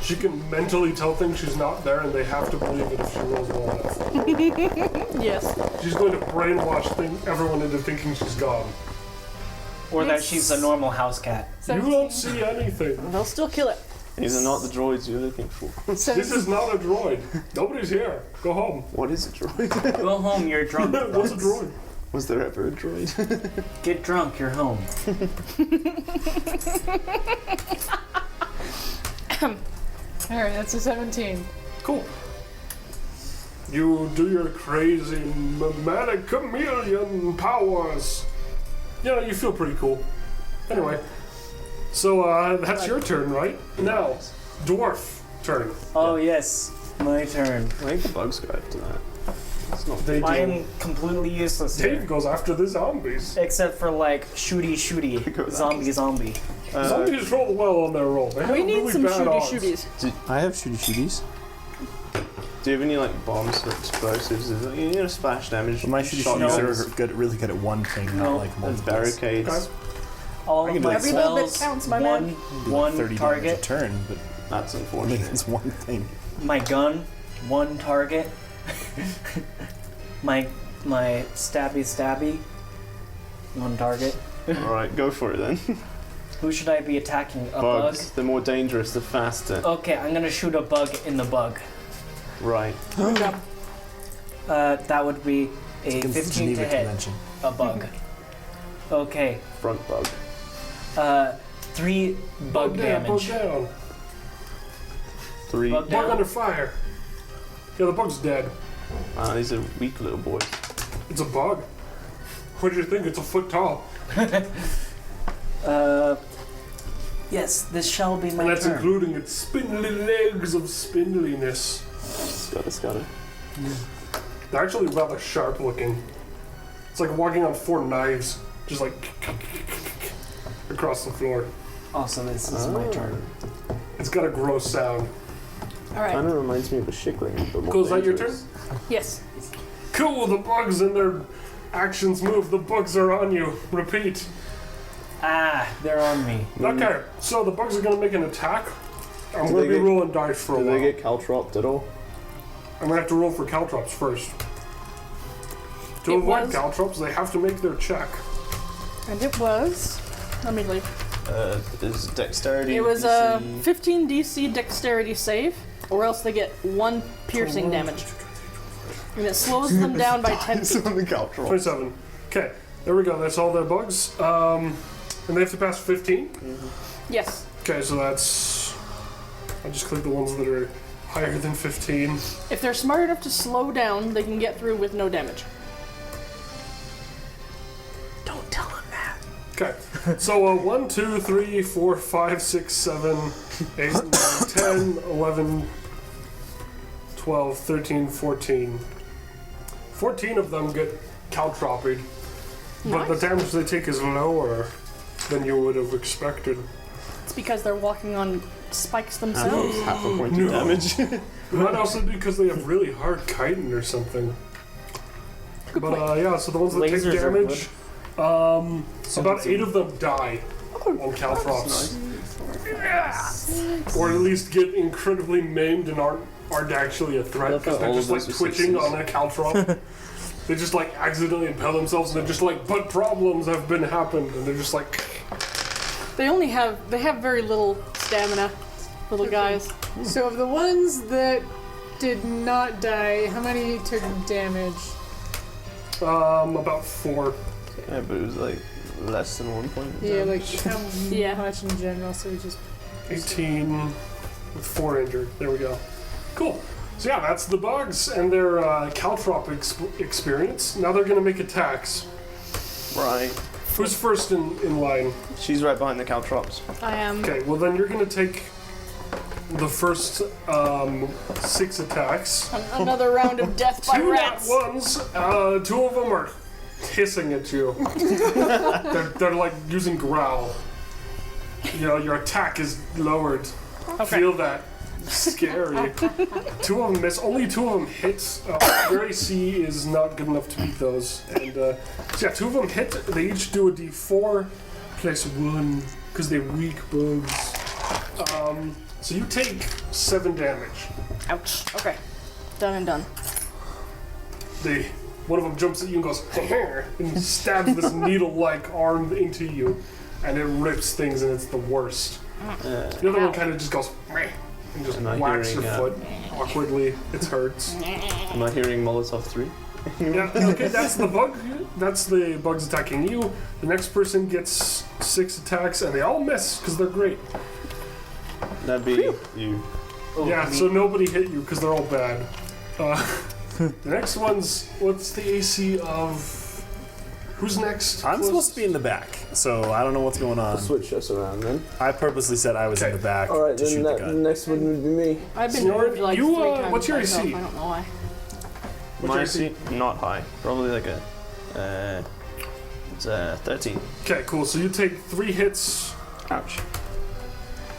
She can mentally tell things she's not there, and they have to believe it if she rolls well enough. Yes. She's going to brainwash everyone into thinking she's gone. Or that she's a normal house cat. You don't see anything. They'll still kill it. These are not the droids you're looking for. This is not a droid. Nobody's here. Go home. What is a droid? Go home, you're drunk. What's a droid? Was there ever a droid? Get drunk, you're home. Alright, that's a 17. Cool. You do your crazy manic chameleon powers. Yeah, you feel pretty cool. Anyway, so that's your turn, right? Now, dwarf turn. Oh yes, my turn. I think the bugs go after that. It's not They I do. am completely useless Dave here. goes after the zombies. Except for like shooty, zombie. Zombies roll well on their roll. They have We need really some bad odds. shooties. I have shooties. Do you have any like bombs or explosives? Is it, you know, splash damage? My shotguns, shooties are really good at one thing, No. not like and multiple. barricades. Okay. All I of can my do Every little bit spells, counts, my man. one 30 damage a target. turn, but That's I mean, unfortunate. it's one thing. My gun, one target. my stabby, one target. Alright, go for it then. Who should I be attacking? A Bugs. The more dangerous, the faster. bug? Okay, I'm gonna shoot a bug in the bug. Right. That would be a It's 15 to Geneva hit. Convention. A bug. Okay. Front bug. 3 bug down, damage. Bug down. 3. Bug Bug down. under fire. Yeah, the bug's dead. These are weak little boys. It's a bug. What do you think? It's a foot tall. Yes, this shall be my And that's turn. including its spindly legs of spindliness. Scutter. They're actually rather sharp looking. It's like walking on 4 knives, just like across the floor. Also, this is my turn. It's got a gross sound. Alright. Kind of reminds me of a shickling, but more Cool, is that your dangerous. Yes. Cool, the bugs and their actions move. The bugs are on you. Repeat. Ah, they're on me. Okay, so the bugs are going to make an attack. I'm Do going to they be get- rolling dice for a Do while. they get caltropped at all? I'm going to have to roll for caltrops first. To It avoid was- caltrops, they have to make their check. And it was. Let me leave. Is dexterity? It was a DC? 15 DC dexterity save, or else they get 1 piercing damage. And it slows them down by 10 feet. on the caltrop. 27. Okay, there we go. That's all their bugs. And they have to pass 15. Yes. Okay, so that's... I just click the ones that are higher than 15. If they're smart enough to slow down, they can get through with no damage. Don't tell them that. Okay, so 1, 2, 3, 4, 5, 6, 7, 8, 9, 10, 11, 12, 13, 14. 14 of them get caltropied, but the Nice. damage they take is lower than you would have expected. It's because they're walking on spikes themselves. Half a point of No. damage. Might also be because they have really hard chitin or something. Good But point. yeah, so the ones that Lasers take are damage, about 8 of them die on caltrops. Or at least get incredibly maimed and aren't actually a threat love because how they're all just of like those are twitching sixes. on a caltrop. They just like accidentally impale themselves and they're just like, but problems have been happened, and they're just like, They have very little stamina, little guys. So of the ones that did not die, how many took damage? about 4. Yeah, but it was like less than 1 point. of Yeah, damage. like how Yeah. much in general, so we just... 18 with 4 injured. There we go. Cool. So yeah, that's the bugs and their caltrop experience. Now they're going to make attacks. Right. Who's first in line? She's right behind the caltrops. I am. Okay, well then you're going to take the first 6 attacks. Another round of death by 2 rats. ones. 2 of them are hissing at you. they're like using growl. You know, your attack is lowered. Feel that. Scary. 2 of them miss. Only 2 of them hit. Your AC is not good enough to beat those. And so yeah, 2 of them hit. They each do a D4 plus 1 because they're weak bugs. So you take 7 damage. Ouch. Okay. Done and done. One of them jumps at you and goes, and stabs this needle-like arm into you, and it rips things, and it's the worst. The other one kind of just goes meh, and just Am I whacks your hearing, foot awkwardly. It hurts. Am I hearing Molotov 3? Yeah, okay, that's the bug. That's the bugs attacking you. The next person gets 6 attacks, and they all miss because they're great. That'd be you. Yeah, so nobody hit you because they're all bad. The next one's what's the AC of? Who's next? I'm supposed to be in the back, so I don't know what's going on. Switch us around then. I purposely said I was in the back Alright, to shoot then the the gun. next one would be me. I've been Snort, moved like you, 3 times what's your myself, AC? I don't know why. What's My your AC? AC, not high. Probably like it's 13. Okay, cool. So you take 3 hits. Ouch.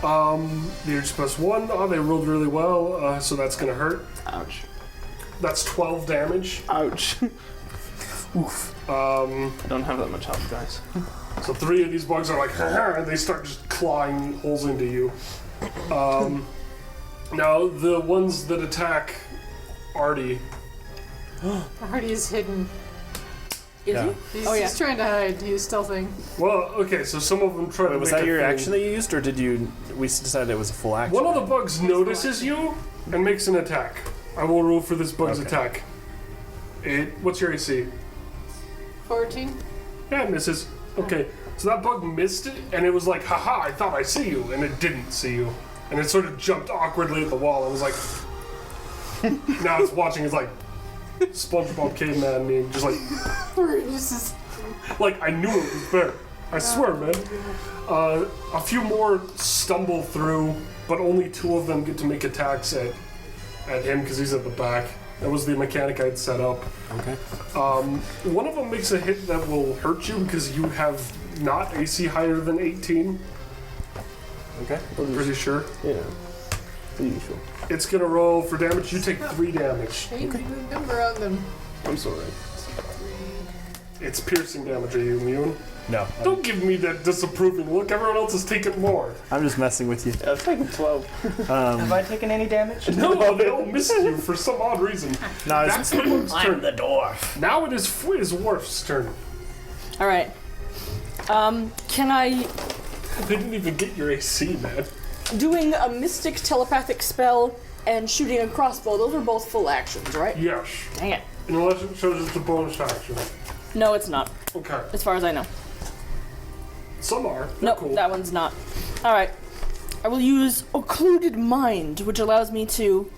The HP plus 1. Oh, they rolled really well, so that's gonna hurt. Ouch. That's 12 damage. Ouch. I don't have that much health, guys. So 3 of these bugs are like, and they start just clawing holes into you. Now, the ones that attack Artie, Artie is hidden. Is Yeah. He's, Oh, yeah. he's trying to hide. He's stealthing. well, okay, so some of them try to Wait, was make that a your thing. action that you used, or did you? We decided it was a full action. One of the bugs notices you and makes an attack. I will roll for this bug's Okay. attack. What's your AC? 14. Yeah, it misses. Okay, so that bug missed it, and it was like, haha, I thought I see you, and it didn't see you. And it sort of jumped awkwardly at the wall and was like, now it's watching, it's like, SpongeBob caveman meme, just like, This is like I knew it was there. I swear, man. A few more stumble through, but only 2 of them get to make attacks at him because he's at the back. That was the mechanic I'd set up. Okay. One of them makes a hit that will hurt you because you have not AC higher than 18. Okay. Pretty sure. Yeah. The usual. It's gonna roll for damage. You take 3 damage. change the number on them. I'm sorry. It's piercing damage. Are you immune? No. Don't give me that disapproving look. Everyone else is taking more. I'm just messing with you. Yeah, I've taken 12. Have I taken any damage? No, they all missed you for some odd reason. No, That's the bug's turn. I'm the dwarf. Now it is Worf's turn. Alright. Can I... They didn't even get your AC, man. Doing a mystic telepathic spell and shooting a crossbow, those are both full actions, right? Yes. Dang it. Unless it shows it's a bonus action. No, it's not, Okay. as far as I know. Some are. They're Nope, cool. that one's not. Alright. I will use Occluded Mind, which allows me to...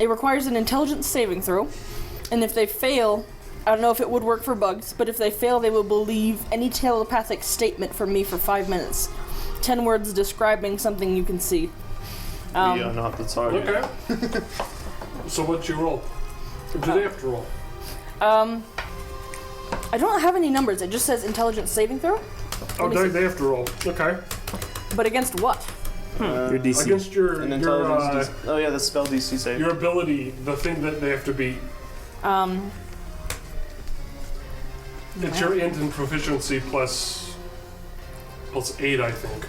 It requires an intelligence saving throw, and if they fail... I don't know if it would work for bugs, but if they fail, they will believe any telepathic statement from me for 5 minutes. 10 words describing something you can see. We are not the target. Okay. So what's your roll? Or do they have to roll? I don't have any numbers. It just says intelligence saving throw. Oh, me see. they have to roll. Okay. But against what? Your DC. Against your An intelligence. Oh yeah, the spell DC save. your ability, the thing that they have to beat. It's your int and proficiency plus 8, I think.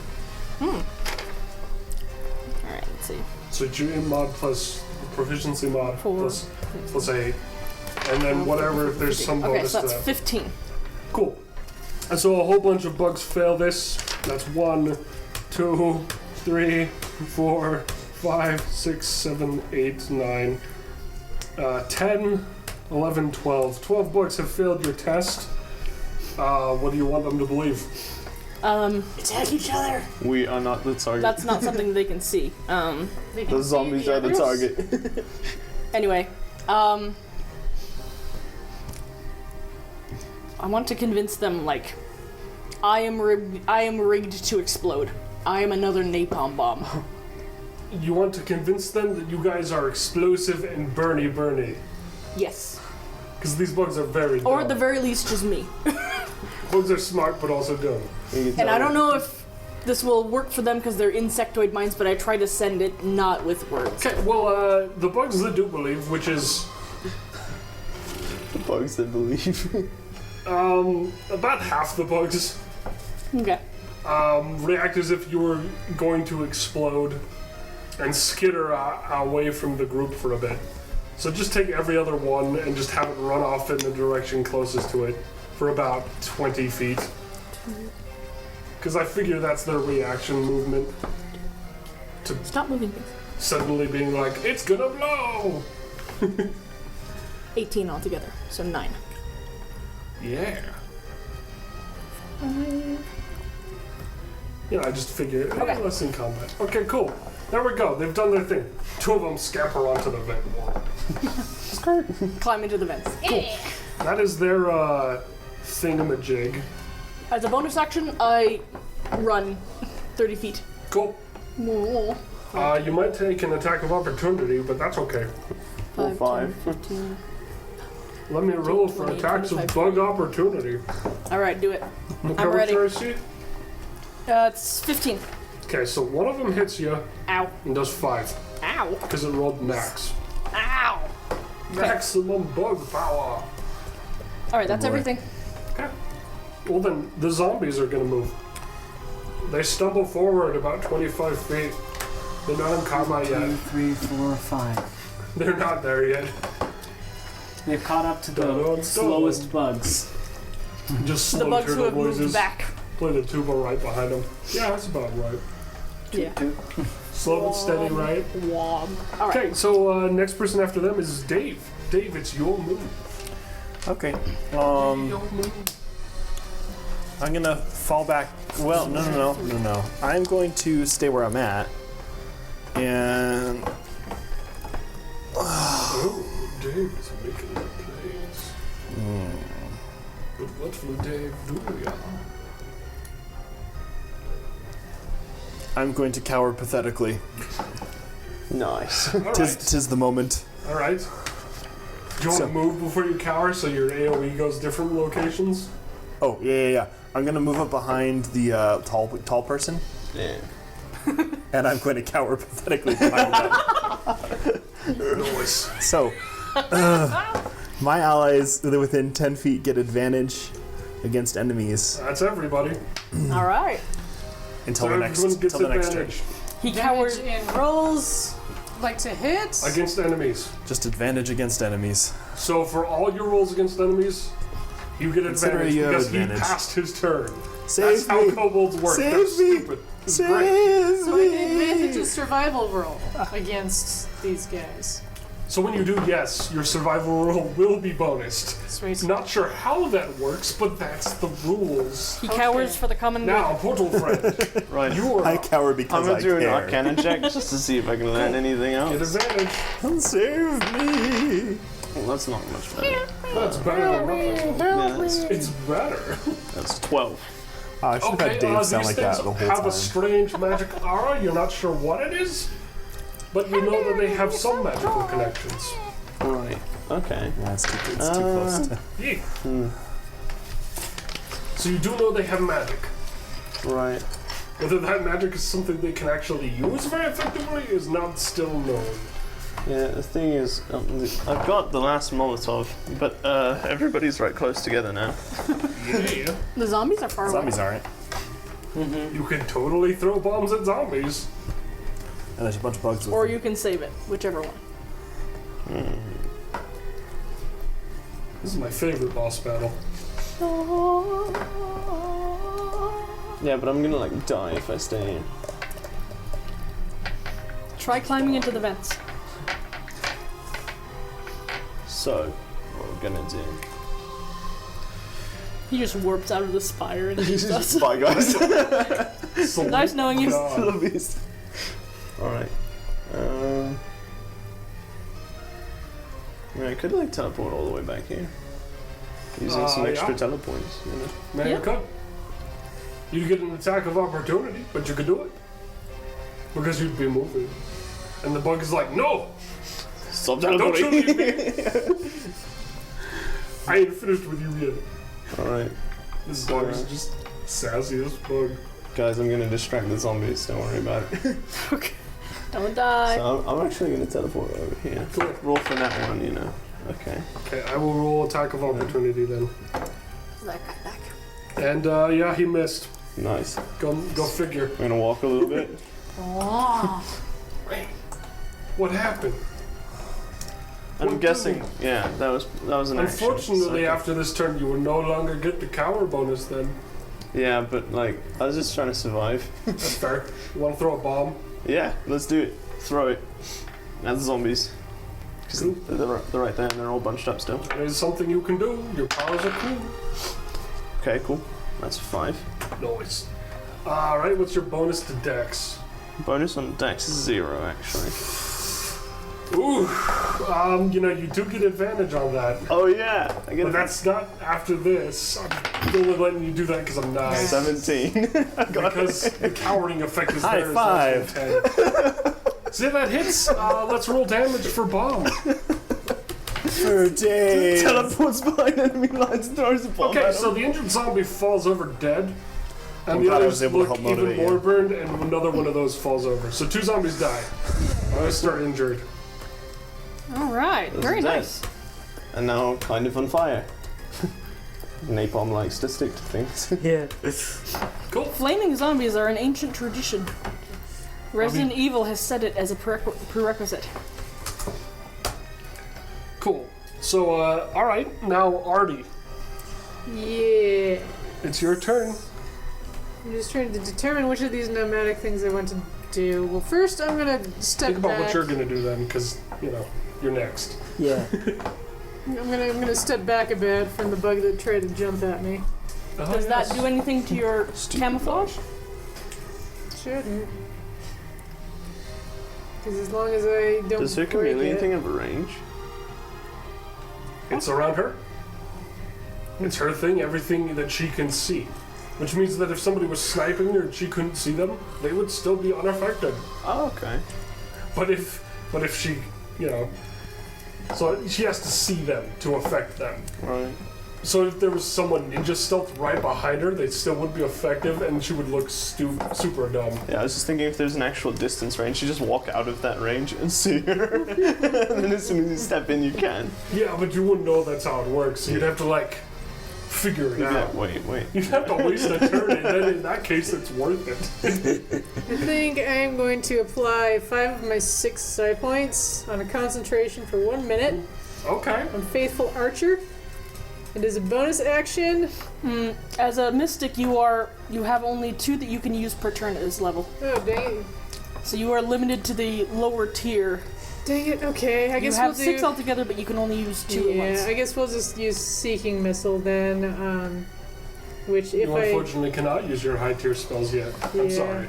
Alright, let's see. So it's your int mod plus proficiency mod 4. plus 8. And then whatever, if there's some Okay, bonus so to that's that. 15. Cool. And so a whole bunch of bugs fail this. That's 1, 2, 3, 4, 5, 6, 7, 8, 9, 10, 11, 12. 12 bugs have failed your test. What do you want them to believe? Attack each other. We are not the target. That's not something they can see. The zombies are the target. Anyway, I want to convince them, like, I am rigged to explode. I am another napalm bomb. You want to convince them that you guys are explosive and burny. Yes. Because these bugs are very dumb. Or at the very least, just me. Bugs are smart but also dumb. And I don't know if this will work for them because they're insectoid minds, but I try to send it not with words. Okay, well, the bugs that do believe, which is The bugs that believe. about half the bugs, Okay. react as if you were going to explode and skitter away from the group for a bit. So just take every other one and just have it run off in the direction closest to it for about 20 feet. Because I figure that's their reaction movement. to Stop moving things. suddenly being like, it's gonna blow! 18 altogether, so 9. Yeah. Yeah, I just figured, less in combat. Okay, cool. There we go. They've done their thing. 2 of them scamper onto the vent wall. Climb into the vents. That is their thingamajig. As a bonus action, I run 30 feet. Cool. You might take an attack of opportunity, but that's okay. 5, 5. 10, 15. Let me roll for 20, attacks of 25. bug opportunity. Alright, do it. Okay, ready. what's your AC? It's 15. Okay, so one of them hits you Ow. and does 5. Ow. Because it rolled max. Ow. Maximum bug power. Alright, that's everything. Okay. Well then, the zombies are gonna move. They stumble forward about 25 feet. They're not in combat 2, yet. 3, 4, 5. They're not there yet. They've caught up to the Dun-dun-dun. slowest bugs. Just The slow bugs who turtle have moved noises. back. Play the tuba right behind them. Yeah, that's about right. Yeah. Slow and steady, right? Wob. Alright. Okay, so next person after them is Dave. Dave, it's your move. Okay. Your move. I'm gonna fall back. Well, no. I'm going to stay where I'm at. And Oh, Dave is making the plays. But what will Dave do, y'all? I'm going to cower pathetically. Nice. Tis the moment. Alright. Do you want to move before you cower so your AoE goes different locations? Oh, yeah. I'm gonna move up behind the tall person, Yeah. and I'm going to cower pathetically behind them. Noise. So, my allies that are within 10 feet get advantage against enemies That's everybody. Alright. until So the next everyone gets until the next turn. advantage He cowered. Damage and rolls like to hit. against enemies. Just advantage against enemies. So for all your rolls against enemies, you get Consider advantage you have because advantage. he passed his turn. Save That's how me! kobolds work. Save They're me! stupid. It's great. Save So I me! get advantage of survival roll against these guys. So when you do yes, your survival roll will be bonused. Sweet. Not sure how that works, but that's the rules. He cowers for the common good. Now, portal friend, Right. you are I up. cower I'm because gonna I do an care. Arcana check just to see if I can learn anything Get else. advantage. Save me! Well, that's not much better. That's better than nothing. Yeah, It's better. that's 12. I should have had Dave sound these like that things the whole have time. a strange magic aura. You're not sure what it is, but you know that they have some magical connections. Right. Okay. Yeah, it's too close to... Yeah. So you do know they have magic. Right. Whether that magic is something they can actually use very effectively is not still known. Yeah, the thing is, I've got the last Molotov, but everybody's right close together now. Yeah. The zombies are far away. Zombies aren't. You can totally throw bombs at zombies. And there's a bunch of bugs with Or them. you can save it, whichever one. This is my favorite boss battle. Yeah, but I'm gonna like die if I stay here. Try climbing into the vents. So, what we're gonna do? He just warps out of the spire and leaves us. Bye, guys. Nice knowing you. God. Alright. Yeah, I could like teleport all the way back here. Using some extra yeah. teleports, you know. Man, Yeah. you could. You'd get an attack of opportunity, but you could do it. Because you'd be moving. And the bug is like, no! Stop Don't you teleporting! leave me! I ain't finished with you yet. Alright. This bug is just sassy as bug. Guys, I'm gonna distract the zombies, don't worry about it. Okay. Don't die. So I'm actually gonna teleport over here. Cool. Roll for that one, you know. Okay. Okay, I will roll attack of opportunity then. That guy back. And yeah, he missed. Nice. Go figure. I'm gonna walk a little bit. Wait, what happened? I'm guessing, yeah, that was an action. Unfortunately, So- after this turn, you will no longer get the cower bonus then. Yeah, but like, I was just trying to survive. That's fair. You want to throw a bomb? Yeah, let's do it. Throw it at the zombies. Because Cool. they're right there and they're all bunched up still. There's something you can do. Your powers are cool. Okay, cool. That's 5. Nice. Alright, what's your bonus to Dex? Bonus on Dex is 0, actually. Ooh, you do get advantage on that. Oh yeah, I get But that's not after this. I'm only letting you do that because I'm nice. 17. Because the cowering effect is High there. five. See if that hits? Let's roll damage for bomb. For days. Teleports behind enemy lines and throws a bomb Okay, at so them. the injured zombie falls over dead. And I'm the glad I others was able to look help even motivate more you. burned, and another one of those falls over. So 2 zombies die. I start injured. All right, Those very are dead. nice. And now kind of on fire. Napalm likes to stick to things. Yeah. Cool. Flaming zombies are an ancient tradition. Resident Evil has set it as a prerequisite. Cool. So, alright, now Artie. Yeah. It's your turn. I'm just trying to determine which of these nomadic things I want to do. Well, first I'm gonna step Think about back. what you're gonna do then, because, you're next. Yeah. I'm gonna step back a bit from the bug that tried to jump at me. Does that do anything to your camouflage? Shouldn't. Because as long as I don't Does her break chameleon it, thing have a range? It's around her. It's her thing, everything that she can see. Which means that if somebody was sniping her and she couldn't see them, they would still be unaffected. Oh, okay. But if she, so she has to see them to affect them. Right. So if there was someone ninja stealth right behind her, they still would be effective and she would look super dumb. Yeah, I was just thinking if there's an actual distance range, you just walk out of that range and see her. And then as soon as you step in, you can. Yeah, but you wouldn't know that's how it works. So you'd have to, figure it You'd be out. like, wait. You'd have to waste a turn, and then in that case, it's worth it. I think I am going to apply 5 of my 6 psi points on a concentration for 1 minute Okay. on Faithful Archer. It is a bonus action. As a mystic, you have only 2 that you can use per turn at this level. Oh, dang it. So you are limited to the lower tier. Dang it, okay. I You guess have we'll do... 6 altogether, but you can only use 2 at Yeah, once. I guess we'll just use Seeking Missile then, which if You unfortunately cannot use your high tier spells yet. I'm Yeah. sorry.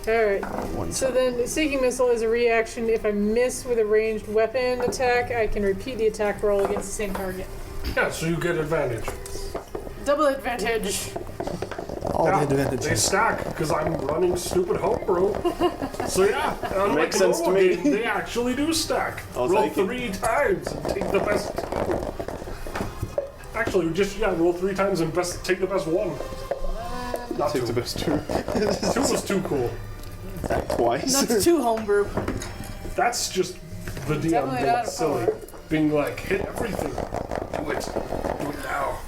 Alright, so then Seeking Missile is a reaction. If I miss with a ranged weapon attack, I can repeat the attack roll against the same target. Yeah, so you get advantage. Double advantage. All Yeah, the They advantages. stack because I'm running stupid homebrew. So yeah, unlike Makes a sense normal to me. game, they actually do stack. I'll Roll take it. 3 times and take the best. Actually, roll 3 times and take the best one. Not Take 2. the best 2. 2 was too cool. Twice. That's 2 homebrew. That's just the DM Definitely being not a silly, power. being like, hit everything. Do it now.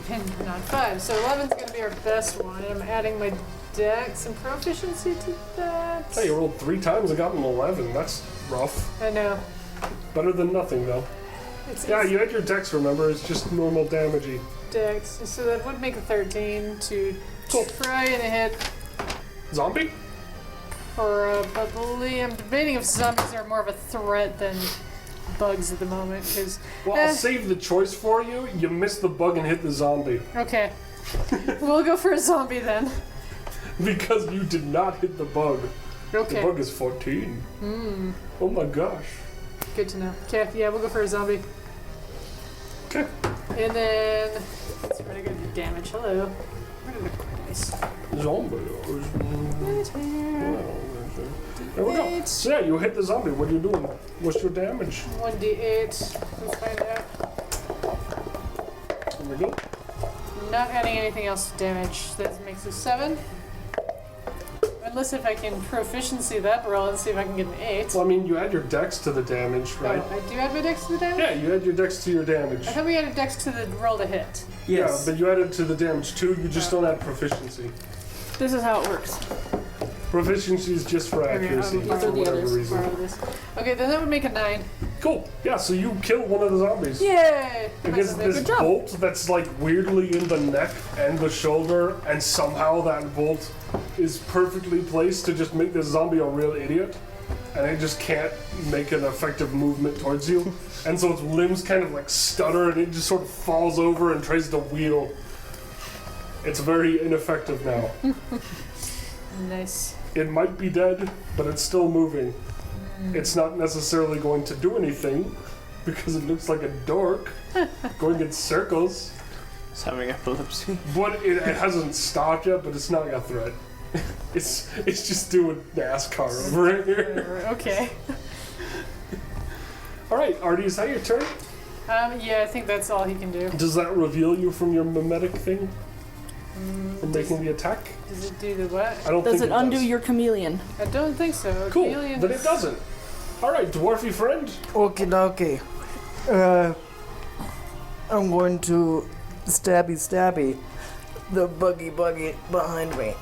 10, not 5. So 11's gonna be our best one. And I'm adding my dex and proficiency to that. Hey, you rolled 3 times and got an 11. That's rough. I know. Better than nothing though. It's You had your dex, remember? It's just normal damagey. dex. So that would make a 13 to try and hit. Zombie? Or probably, I'm debating if zombies are more of a threat than bugs at the moment. Because Well, I'll save the choice for you. You missed the bug and hit the zombie. okay, we'll go for a zombie then. Because you did not hit the bug. The Okay, bug is 14. Oh my gosh. good to know. Okay, yeah, we'll go for a zombie. Okay. And then let's see what I gotta do damage. Hello. Where did I put my dice? Zombie. Right here. There we go. So yeah, you hit the zombie. What are you doing? What's your damage? 1d8. Let's find out. There we go. Not adding anything else to damage. That makes it 7. Unless if I can proficiency that roll and see if I can get an 8. Well, I mean, you add your dex to the damage, right? Oh, I do add my dex to the damage? Yeah, you add your dex to your damage. I thought we added dex to the roll to hit. Yes. Yeah, but you added to the damage too. You just don't add proficiency. This is how it works. Proficiency is just for accuracy Okay, for These are the whatever others. reason. borrow this. Okay, then that would make a 9. Cool. Yeah, so you kill one of the zombies. Yay! Against this Good job. bolt that's like weirdly in the neck and the shoulder, and somehow that bolt is perfectly placed to just make this zombie a real idiot, and it just can't make an effective movement towards you. And so its limbs kind of like stutter, and it just sort of falls over and tries to wheel. It's very ineffective now. Nice. It might be dead, but it's still moving. It's not necessarily going to do anything because it looks like a dork going in circles. It's having epilepsy. But it hasn't stopped yet, but it's not a threat. It's just doing NASCAR over here. Okay. Alright, Artie, is that your turn? Yeah, I think that's all he can do. Does that reveal you from your mimetic thing? From making the attack? Does it do the what? I don't Does think it undo does. your chameleon? I don't think so. Cool, Chameleon but is- it doesn't. Alright, dwarfy friend. Okie dokie. I'm going to stabby the buggy behind me.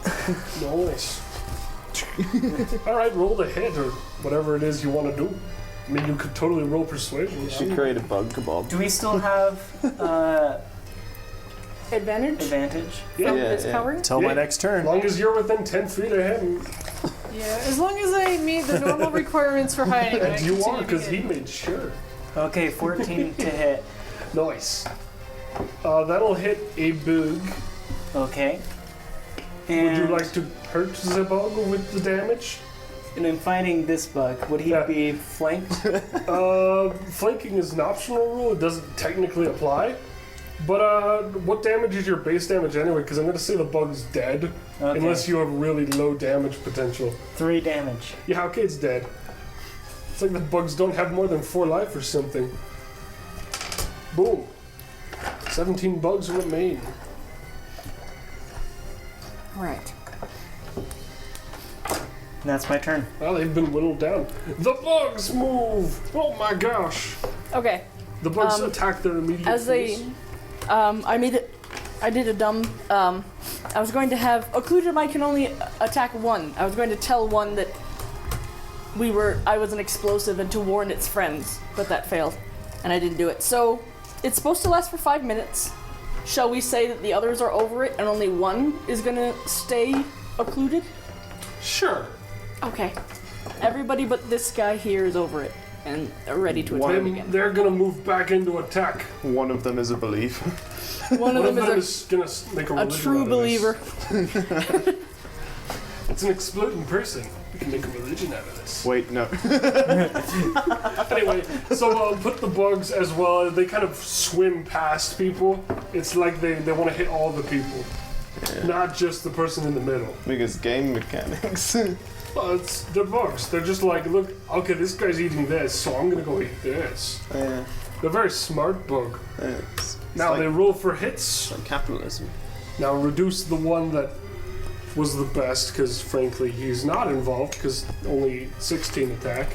Nice. Alright, roll the hit or whatever it is you want to do. I mean, you could totally roll persuasion. You should create a bug kebab. Do we still have Advantage? advantage? Yeah. Yeah, It's yeah. power? Till Yeah. my next As turn. long as you're within 10 feet of him, Yeah, as long as I meet the normal requirements for hiding. I and you continue are, to because get- he made sure. Okay, 14 to hit. Nice. That'll hit a bug. Okay. Would And, you like to hurt the bug with the damage? and in fighting this bug, would he Yeah. be flanked? Flanking is an optional rule. It doesn't technically apply. But what damage is your base damage anyway? Because I'm going to say the bug's dead. Okay. Unless you have really low damage potential. 3 damage. Yeah, okay, it's dead. It's like the bugs don't have more than 4 life or something. Boom. 17 bugs remain. Right. And that's my turn. Well, they've been whittled down. The bugs move! Oh my gosh! Okay. The bugs attack their immediate As they, foes. I did a dumb, I was going to have, occluded I can only attack one. I was going to tell one that I was an explosive and to warn its friends, but that failed, and I didn't do it. So, it's supposed to last for 5 minutes. Shall we say that the others are over it and only one is gonna stay occluded? Sure. Okay. Everybody but this guy here is over it and are ready to attack Then again. they're gonna move back into attack. One of them is a believer. One of them is gonna make a a religion true out of believer. this. It's an exploding person. We can make a religion out of this. Wait, no. Anyway, so put the bugs as well. They kind of swim past people. It's like they want to hit all the people, not just the person in the middle. Because game mechanics. Well, they're bugs. They're just like, look, okay, this guy's eating this, so I'm gonna go eat this. Yeah. They're a very smart bug. It's Now like, they roll for hits. like capitalism. Now reduce the one that was the best, because frankly he's not involved, because only 16 attack.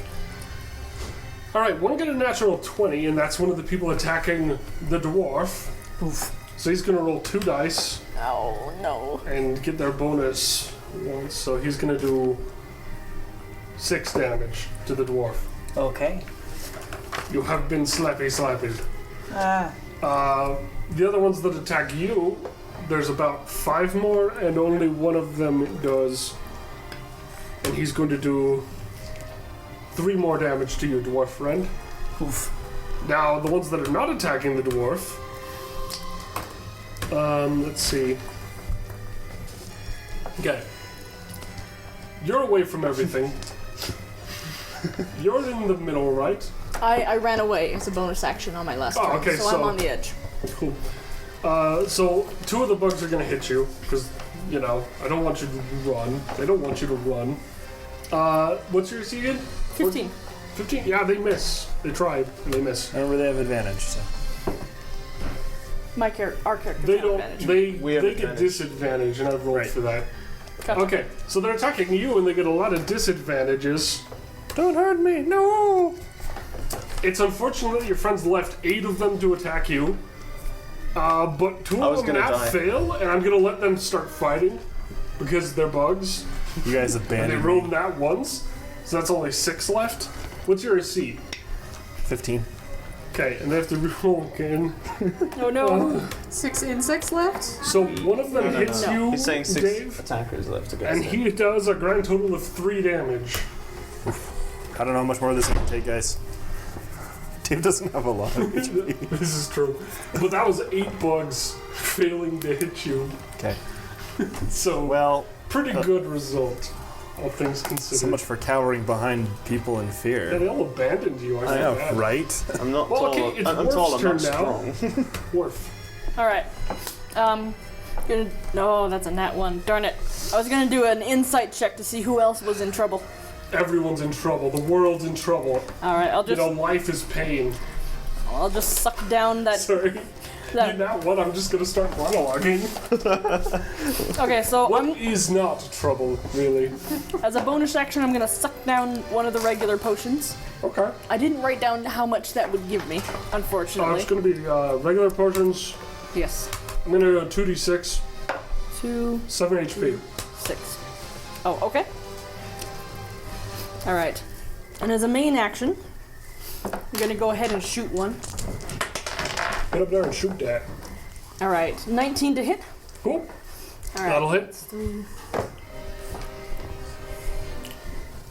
Alright, one got a natural 20, and that's one of the people attacking the dwarf. Oof. So he's going to roll 2 dice Oh no. and get their bonus once. So he's going to do 6 damage to the dwarf. Okay. You have been slapped. Ah. The other ones that attack you, there's about 5 more, and only one of them does. And he's going to do 3 more damage to your dwarf friend. Oof. Now, the ones that are not attacking the dwarf, let's see. Okay. You're away from everything. You're in the middle, right? I ran away as a bonus action on my last turn, okay, so I'm on the edge. Cool. So 2 of the bugs are gonna hit you because I don't want you to run. They don't want you to run. What's your AC again? 15. 15. Yeah, they miss. They try and they miss. Remember, they have advantage. So. Our character They have don't. advantage. We have They get advantage. disadvantage, and I've rolled Right. for that. Gotcha. Okay, so they're attacking you, and they get a lot of disadvantages. Don't hurt me, no! It's unfortunate that your friends left 8 of them to attack you. But 2 I was of them gonna now die. fail, and I'm gonna let them start fighting because they're bugs. You guys And they abandoned rolled me. that once, so that's only 6 left. What's your AC? 15. Okay, and they have to reroll again. Oh no. 6 insects left? So one of them hits no. you, He's saying 6 Dave, attackers left to go. and he does a grand total of 3 damage. I don't know how much more of this I can take, guys. Dave doesn't have a lot of HP. This is true. But that was 8 bugs failing to hit you. Okay. So, Well, pretty good result, all things considered. so much for cowering behind people in Yeah, fear. they all abandoned you. I know, that. right? I'm not Well, tall. okay, it's I'm tall. I'm Worf's not turn now. strong. Worf. Alright. No, that's a nat 1. Darn it. I was gonna do an insight check to see who else was in trouble. Everyone's in trouble. The world's in trouble. Alright, You know, life is pain. I'll just suck down that. Sorry. that You know what? I'm just gonna start monologuing. okay, so What is not trouble, really? as a bonus action, I'm gonna suck down one of the regular potions. Okay. I didn't write down how much that would give me, unfortunately. It's gonna be regular potions. Yes. I'm gonna do 2d6, 2, 7 HP. 6. Oh, okay. Alright. And as a main action, I'm gonna go ahead and shoot one. Get up there and shoot that. Alright, 19 to hit. Cool. Alright. That'll hit.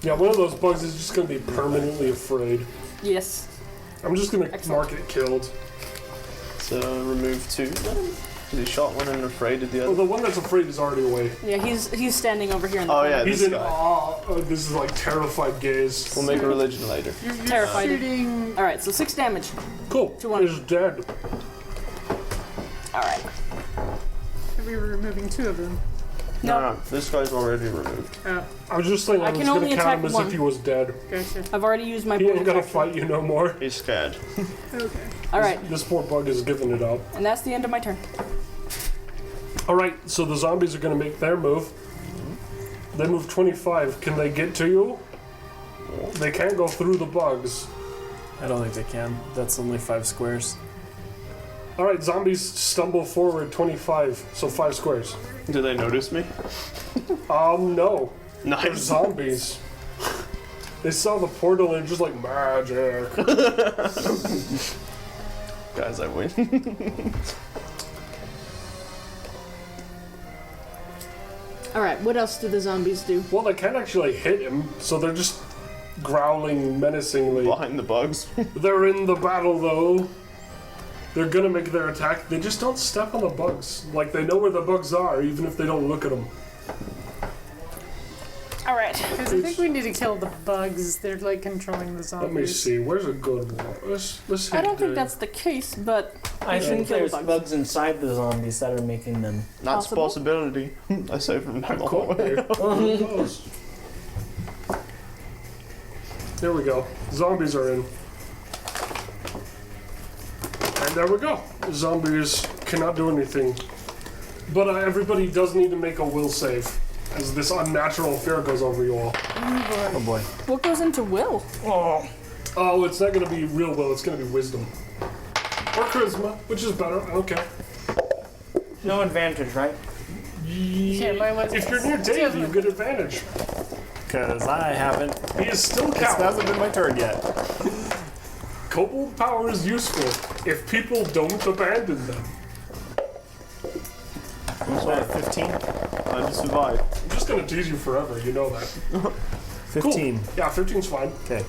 Yeah, one of those bugs is just gonna be permanently afraid. Yes. I'm just gonna Excellent. mark it killed. So remove 2 then? Because he shot one and afraid of the Well, other. the one that's afraid is already away. Yeah, he's standing over here in the Oh corner. yeah, He's this in guy. awe. This is like terrified gaze. We'll make a religion later. You're Terrified. shooting. Alright, so 6 damage. Cool. To one. He's dead. Alright. We were removing 2 of them. No, this guy's already removed. Oh, I was just saying I I was can gonna only count attack him as one. if he was dead. gotcha. I've already used my He ain't bonus gonna action. fight you no more. He's scared. Okay. Alright, This poor bug is giving it up. and that's the end of my turn. Alright, so the zombies are gonna make their move. They move 25. Can they get to you? They can't go through the bugs. I don't think they can. That's only 5 squares. Alright, zombies stumble forward 25, so 5 squares. Do they notice me? No. They're Nice. zombies. They saw the portal and they're just like, magic. Guys, I win. Alright, what else do the zombies do? Well, they can't actually hit him, so they're just growling menacingly. Behind the bugs. They're in the battle, though. They're gonna make their attack. They just don't step on the bugs. Like, they know where the bugs are, even if they don't look at them. Alright. Because I think we need to kill the bugs. They're like controlling the zombies. Let me see. Where's a good one? Let's hit I don't think the- that's the case, but I think kill there's bugs. bugs inside the zombies that are making them. That's a Possible? possibility. I say from now Cool. on. Who knows? There we go. Zombies are in. And there we go. Zombies cannot do anything. But everybody does need to make a will save, as this unnatural fear goes over you all. Oh boy. what goes into will? Oh, it's not going to be real will, it's going to be wisdom. Or charisma, which is better, I don't care. No advantage, right? Yeah, mine was- If you're near Dave, you get advantage. Because I haven't. He is still It counting. hasn't been my turn yet. Kobold power is useful if people don't abandon them. What's that, 15? Time to survive. I'm just going to tease you forever, you know that. 15. Cool. Yeah, 15's fine. Okay.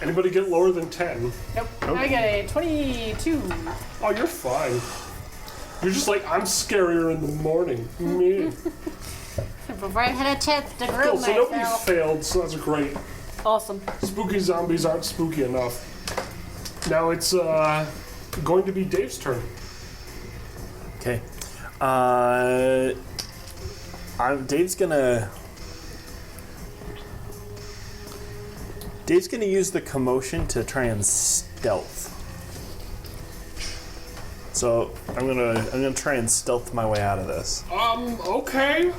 Anybody get lower than 10? Nope. I got a 22. Oh, you're fine. You're just like, I'm scarier in the morning. Me. Before I had a chance to groom Cool, so nobody myself. failed, so that's great. Awesome. Spooky zombies aren't spooky enough. Now it's going to be Dave's turn. Okay. Dave's gonna use the commotion to try and stealth. So I'm gonna try and stealth my way out of this. Okay.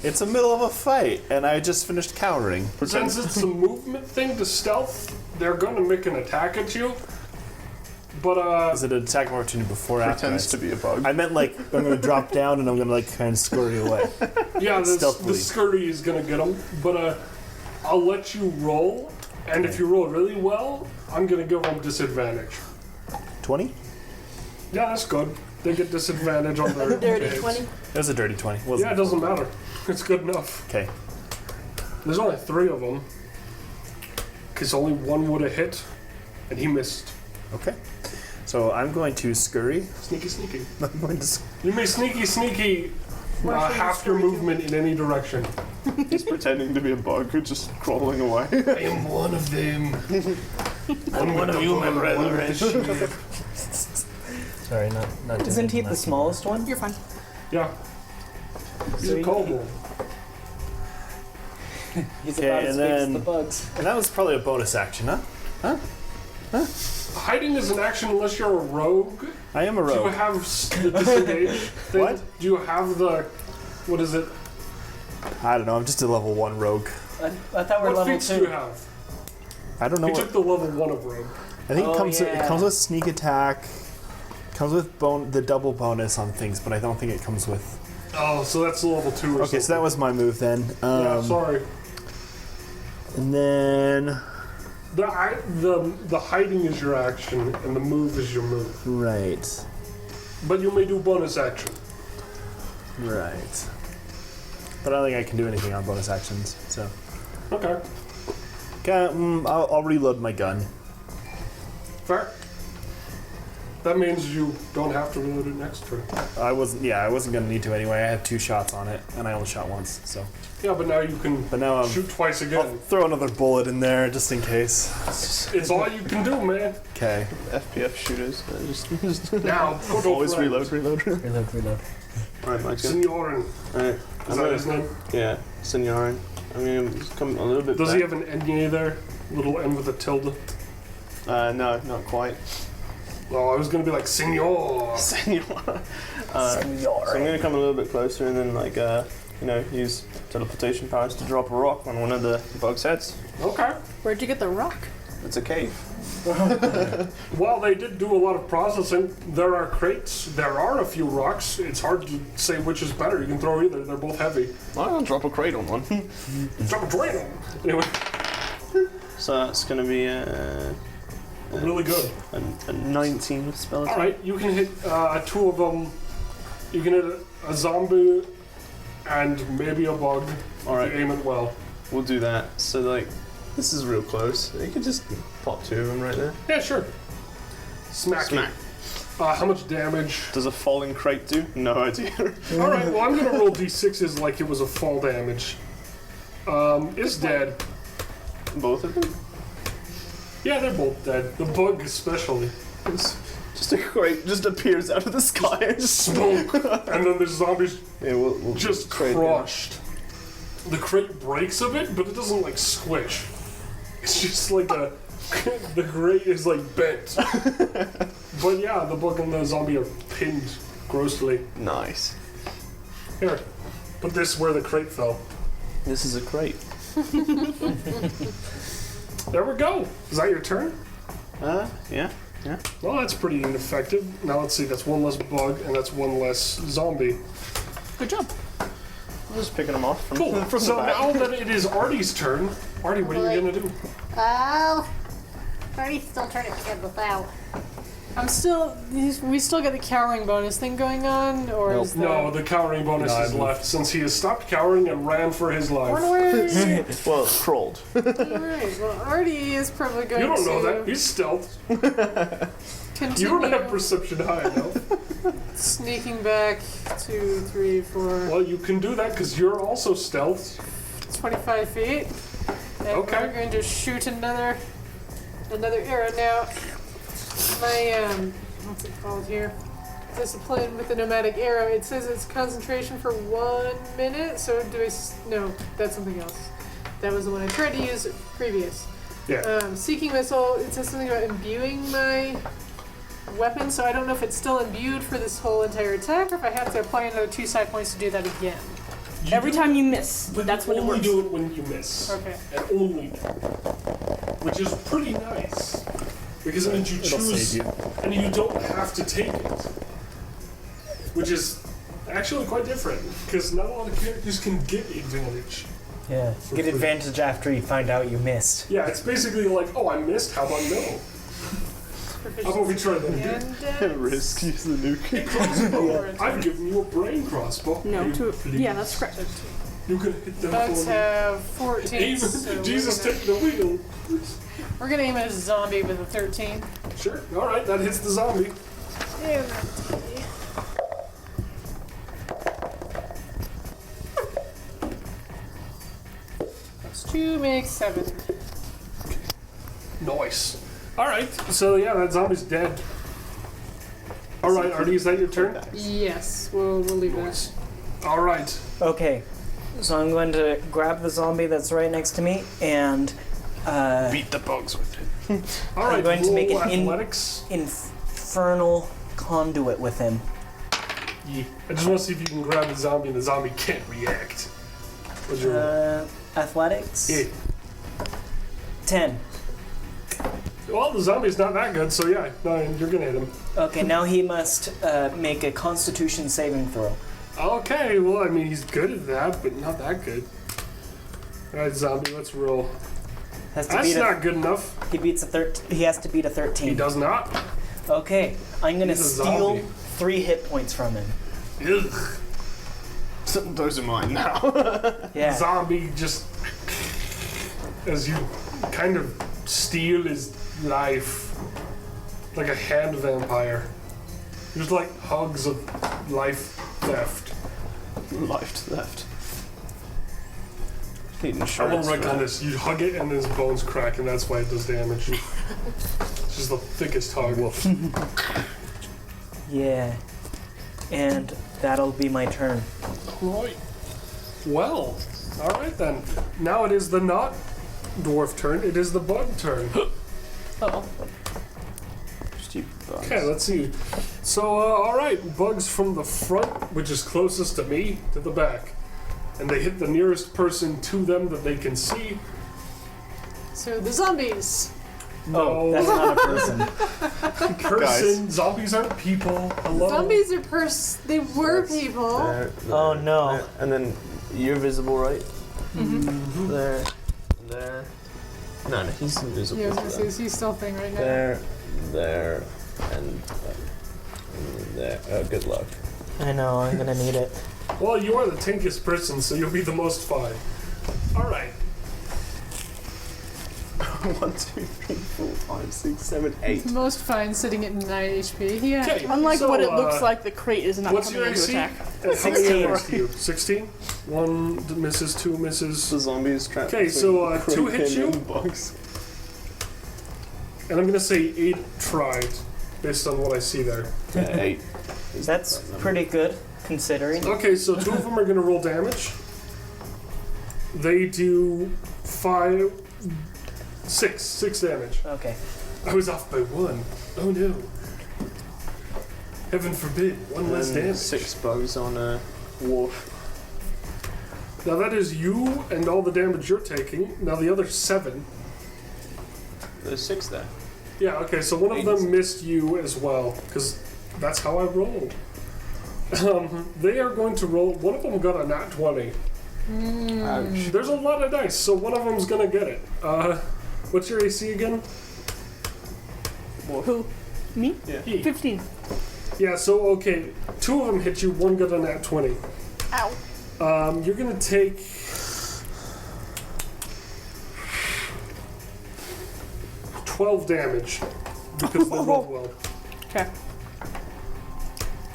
It's the middle of a fight, and I just finished cowering. Since it's a movement thing to stealth, they're going to make an attack at you. But, Is it an attack of opportunity before or after? Pretends to be a bug. I meant like I'm gonna drop down and I'm gonna like kind of scurry away. yeah, the Stealthily. scurry is going to get them. But, I'll let you roll, and if you roll really well, I'm going to give them disadvantage. 20? Yeah, that's good. They get disadvantage on their Dirty saves. 20. It was a dirty 20. Yeah, it doesn't matter. It's good enough. Okay. There's only 3 of them. Because only one would have hit, and he missed. Okay. So I'm going to scurry. Sneaky. I'm going to You may sneaky half your movement in any direction. He's pretending to be a bug who's just crawling away. I am one of them. I'm one of you, my brethren. Sorry, not doing Isn't he that. Uh, the smallest one? You're fine. Yeah. He's a Sweet. kobold. He's Okay, about as and big as then- the bugs. And that was probably a bonus action, huh? Hiding is an action unless you're a rogue. I am a Do you rogue. have the disengage thing? What? Do you have the... What is it? I don't know. I'm just a level 1 rogue. I thought we were What level feats 2. do you have? I don't know You what. took the level 1 of rogue. I think Oh, it comes. It yeah. comes with sneak attack. Comes with the double bonus on things, but I don't think it comes with. Oh, so that's level 2 or Okay, so that was my move then. Yeah, sorry. And then The hiding is your action, and the move is your move. right, But you may do bonus action. right. But I don't think I can do anything on bonus actions. So Okay. okay, I'll reload my gun. Fair. That means you don't have to reload it next turn. I wasn't gonna need to anyway. I had 2 shots on it, and I only shot once. So, Yeah, but now you can but now I'm. shoot twice I'll again. throw another bullet in there just in case. It's all you can do, man. Okay. FPF shooters. Just Now, go always for it. reload. Reload. Alright, Mike. Signorin. Alright. Is that his name? Yeah, Signorin. I'm gonna come a little bit Does back. he have an Enye there? Little N with a tilde? No, not quite. Oh, I was gonna be like, Signor! Senor. So I'm gonna come a little bit closer and then use teleportation powers to drop a rock on one of the bug's heads. Okay. Where'd you get the rock? It's a cave. While they did do a lot of processing, there are crates, there are a few rocks. It's hard to say which is better. You can throw either, they're both heavy. I'll drop a crate on one. Drop a drain. Anyway, So that's gonna be really good. a 19 with spell attack. Alright, you can hit 2 of them. You can hit a zombie and maybe a bug. Alright. If you aim it well. We'll do that. So this is real close. You could just pop 2 of them right there. Yeah, sure. Smack. Smack. How much damage? Does a falling crate do? No idea. Alright, well I'm gonna roll d6s like it was a fall damage. It's dead. Both of them? Yeah, they're both dead. The bug especially. Just a crate just appears out of the sky. Smoke! And then the zombies Yeah, we'll just crate crushed. The crate breaks a bit, but it doesn't like squish. It's just like the crate is like bent. But yeah, the bug and the zombie are pinned grossly. Nice. Here, put this where the crate fell. This is a crate. There we go. Is that your turn? Yeah. Well, that's pretty ineffective. Now let's see, that's 1 less bug and that's 1 less zombie. Good job. I'm just picking them off from, Cool. from So the back. now that it is Artie's turn, Artie, what are you gonna do? Oh. Artie's still trying to figure this out. We still get the cowering bonus thing going on, or is there... No, the cowering bonus is left since he has stopped cowering and ran for his life. Run away! Well, crawled. Alright, well, Artie is probably going You don't know to that. He's stealth. continue You don't have perception high enough. sneaking back 2, 3, 4, Well, you can do that because you're also stealth. 25 feet. And Okay. we're going to shoot another arrow now. My, what's it called here? Discipline with the nomadic arrow. It says it's concentration for 1 minute, so no, that's something else. That was the one I tried to use previous. Yeah. Seeking missile, it says something about imbuing my weapon, so I don't know if it's still imbued for this whole entire attack, or if I have to apply another 2 side points to do that again. Every time you miss, But that's you when it only works. do it when you miss. Okay. And only then. Which is pretty nice. Because it means you It'll choose, save you. and you don't have to take it. Which is actually quite different, because not a lot of characters can get advantage. Yeah. Get advantage after you find out you missed. Yeah, it's basically like, oh, I missed, how about no? How about we try that? And Risk use the nuke. Crossbow. I've given you a brain crossbow. No, You two. please. Yeah, that's correct. You can hit them bugs for me. have 14. Aim. So Jesus, we're take the wheel. gonna aim at a zombie with a 13. Sure. All right, that hits the zombie. Yeah. That's 2 makes 7. Nice. All right. So yeah, that zombie's dead. All right, Artie, is that your turn? Yes, we'll leave that. All right. Okay, so I'm going to grab the zombie that's right next to me and Beat the bugs with it. All right. I'm going to make roll an athletics. infernal conduit with him. Yeah. I just want to see if you can grab the zombie and the zombie can't react. What's your roll? Athletics? Yeah. 10. Well, the zombie's not that good, so yeah, no, you're gonna hit him. Okay, now he must make a Constitution saving throw. Okay, well, I mean, he's good at that, but not that good. All right, zombie, let's roll. Has to That's beat not good enough. He beats a 13. He has to beat a 13. He does not. Okay, I'm gonna He's a steal zombie. 3 hit points from him. Ugh. Those are mine now. Yeah. Zombie just, as you kind of steal his life, like a hand vampire. There's like hugs of life theft. Life theft. Need I insurance. won't wreck for on that. this. You hug it and his bones crack, and that's why it does damage. It's just the thickest hug. Yeah. And that'll be my turn. Right. Well, all right then. Now it is the not dwarf turn. It is the bug turn. Oh. Stupid bugs. Okay, let's see. So, all right, bugs from the front, which is closest to me, to the back, and they hit the nearest person to them that they can see. So the zombies. Oh, that's not a person. Person. Zombies aren't people. Hello. Zombies are they were That's people. There, Oh, no. there. And then you're visible, right? Mm-hmm. There. There. No, he's invisible. Yeah, I was gonna to say, them. is he stealthing right now? There, and there. Good luck. I know, I'm gonna need it. Well, you are the tankiest person, so you'll be the most fine. All right. 1, 2, 3, 4, 5, 6, 7, 8. Most fine sitting at 9 HP. Yeah. Okay. Unlike So, what it looks like, the crate is not What's coming your into AC? attack. And how many 16. next to you? 16? 1 misses, 2 misses. The zombies trapped. Okay, so, between 2 hit Kraken you? and bugs. And I'm gonna say 8 tried, based on what I see there. Yeah, 8. is the That's correct number. pretty good, considering. Okay, so 2 of them are gonna roll damage. They do 6 damage. Okay. I was off by 1. Oh no. Heaven forbid, 1 less And damage. 6 bugs on a wharf. Now that is you and all the damage you're taking. Now the other 7. There's 6 there. Yeah, okay, so one of them missed you as well, because that's how I roll. They are going to roll. One of them got a nat 20. Ouch. There's a lot of dice, so one of them's gonna get it. What's your AC again? Who? Me? Yeah. E. 15. Yeah, so okay, 2 of them hit you, 1 got a nat 20. Ow. You're gonna take 12 damage because they rolled well. Okay.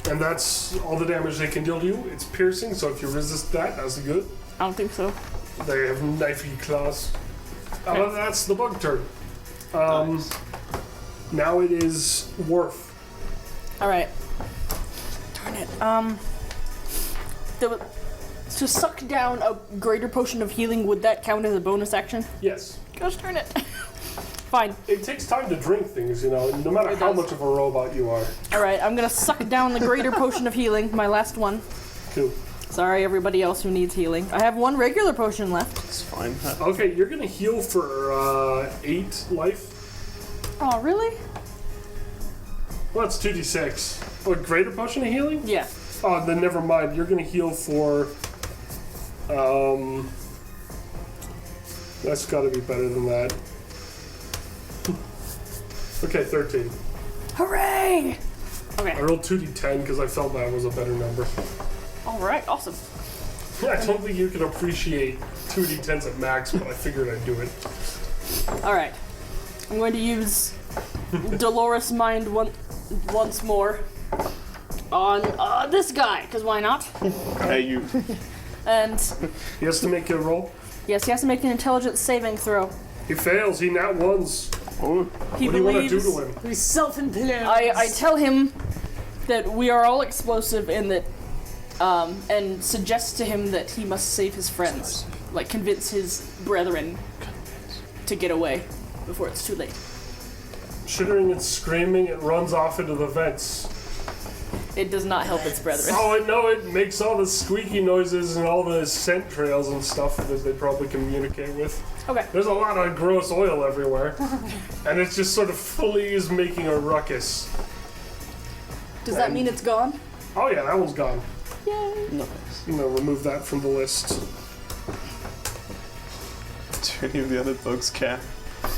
And that's all the damage they can deal to you. It's piercing, so if you resist that, that's good. I don't think so. They have knifey claws. That's the bug turn. Nice. Now it is Worf. Alright. Darn it. To suck down a greater potion of healing, would that count as a bonus action? Yes. Gosh darn it. Fine. It takes time to drink things, you know, no matter It how does. much of a robot you are. Alright, I'm gonna suck down the greater potion of healing, my last one. Cool. Sorry, everybody else who needs healing. I have 1 regular potion left. It's fine. Okay, you're gonna heal for 8 life. Oh, really? Well, that's 2d6. What, greater potion of healing? Yeah. Oh, then never mind. You're gonna heal for. That's gotta be better than that. Okay, 13. Hooray! I Okay. rolled 2d10 because I felt that was a better number. All right. Awesome. I don't think you can appreciate 2d10s at max, but I figured I'd do it. All right. I'm going to use Dolores Mind once more on this guy, because why not? Hey, you. And He has to make a roll. yes, he has to make an intelligence saving throw. He fails. He nat ones. Oh, He What do you want to do believes. to him? We self-implode. I tell him that we are all explosive and that and suggests to him that he must save his friends, like convince his brethren to get away before it's too late. Shittering and screaming, it runs off into the vents. It does not help its brethren. Oh, no, it makes all the squeaky noises and all the scent trails and stuff that they probably communicate with. Okay. There's a lot of gross oil everywhere. And it's just sort of fleas making a ruckus. Does that mean it's gone? Oh yeah, that one's gone. Yay. nice. I'm gonna remove that from the list. Do any of the other bugs care?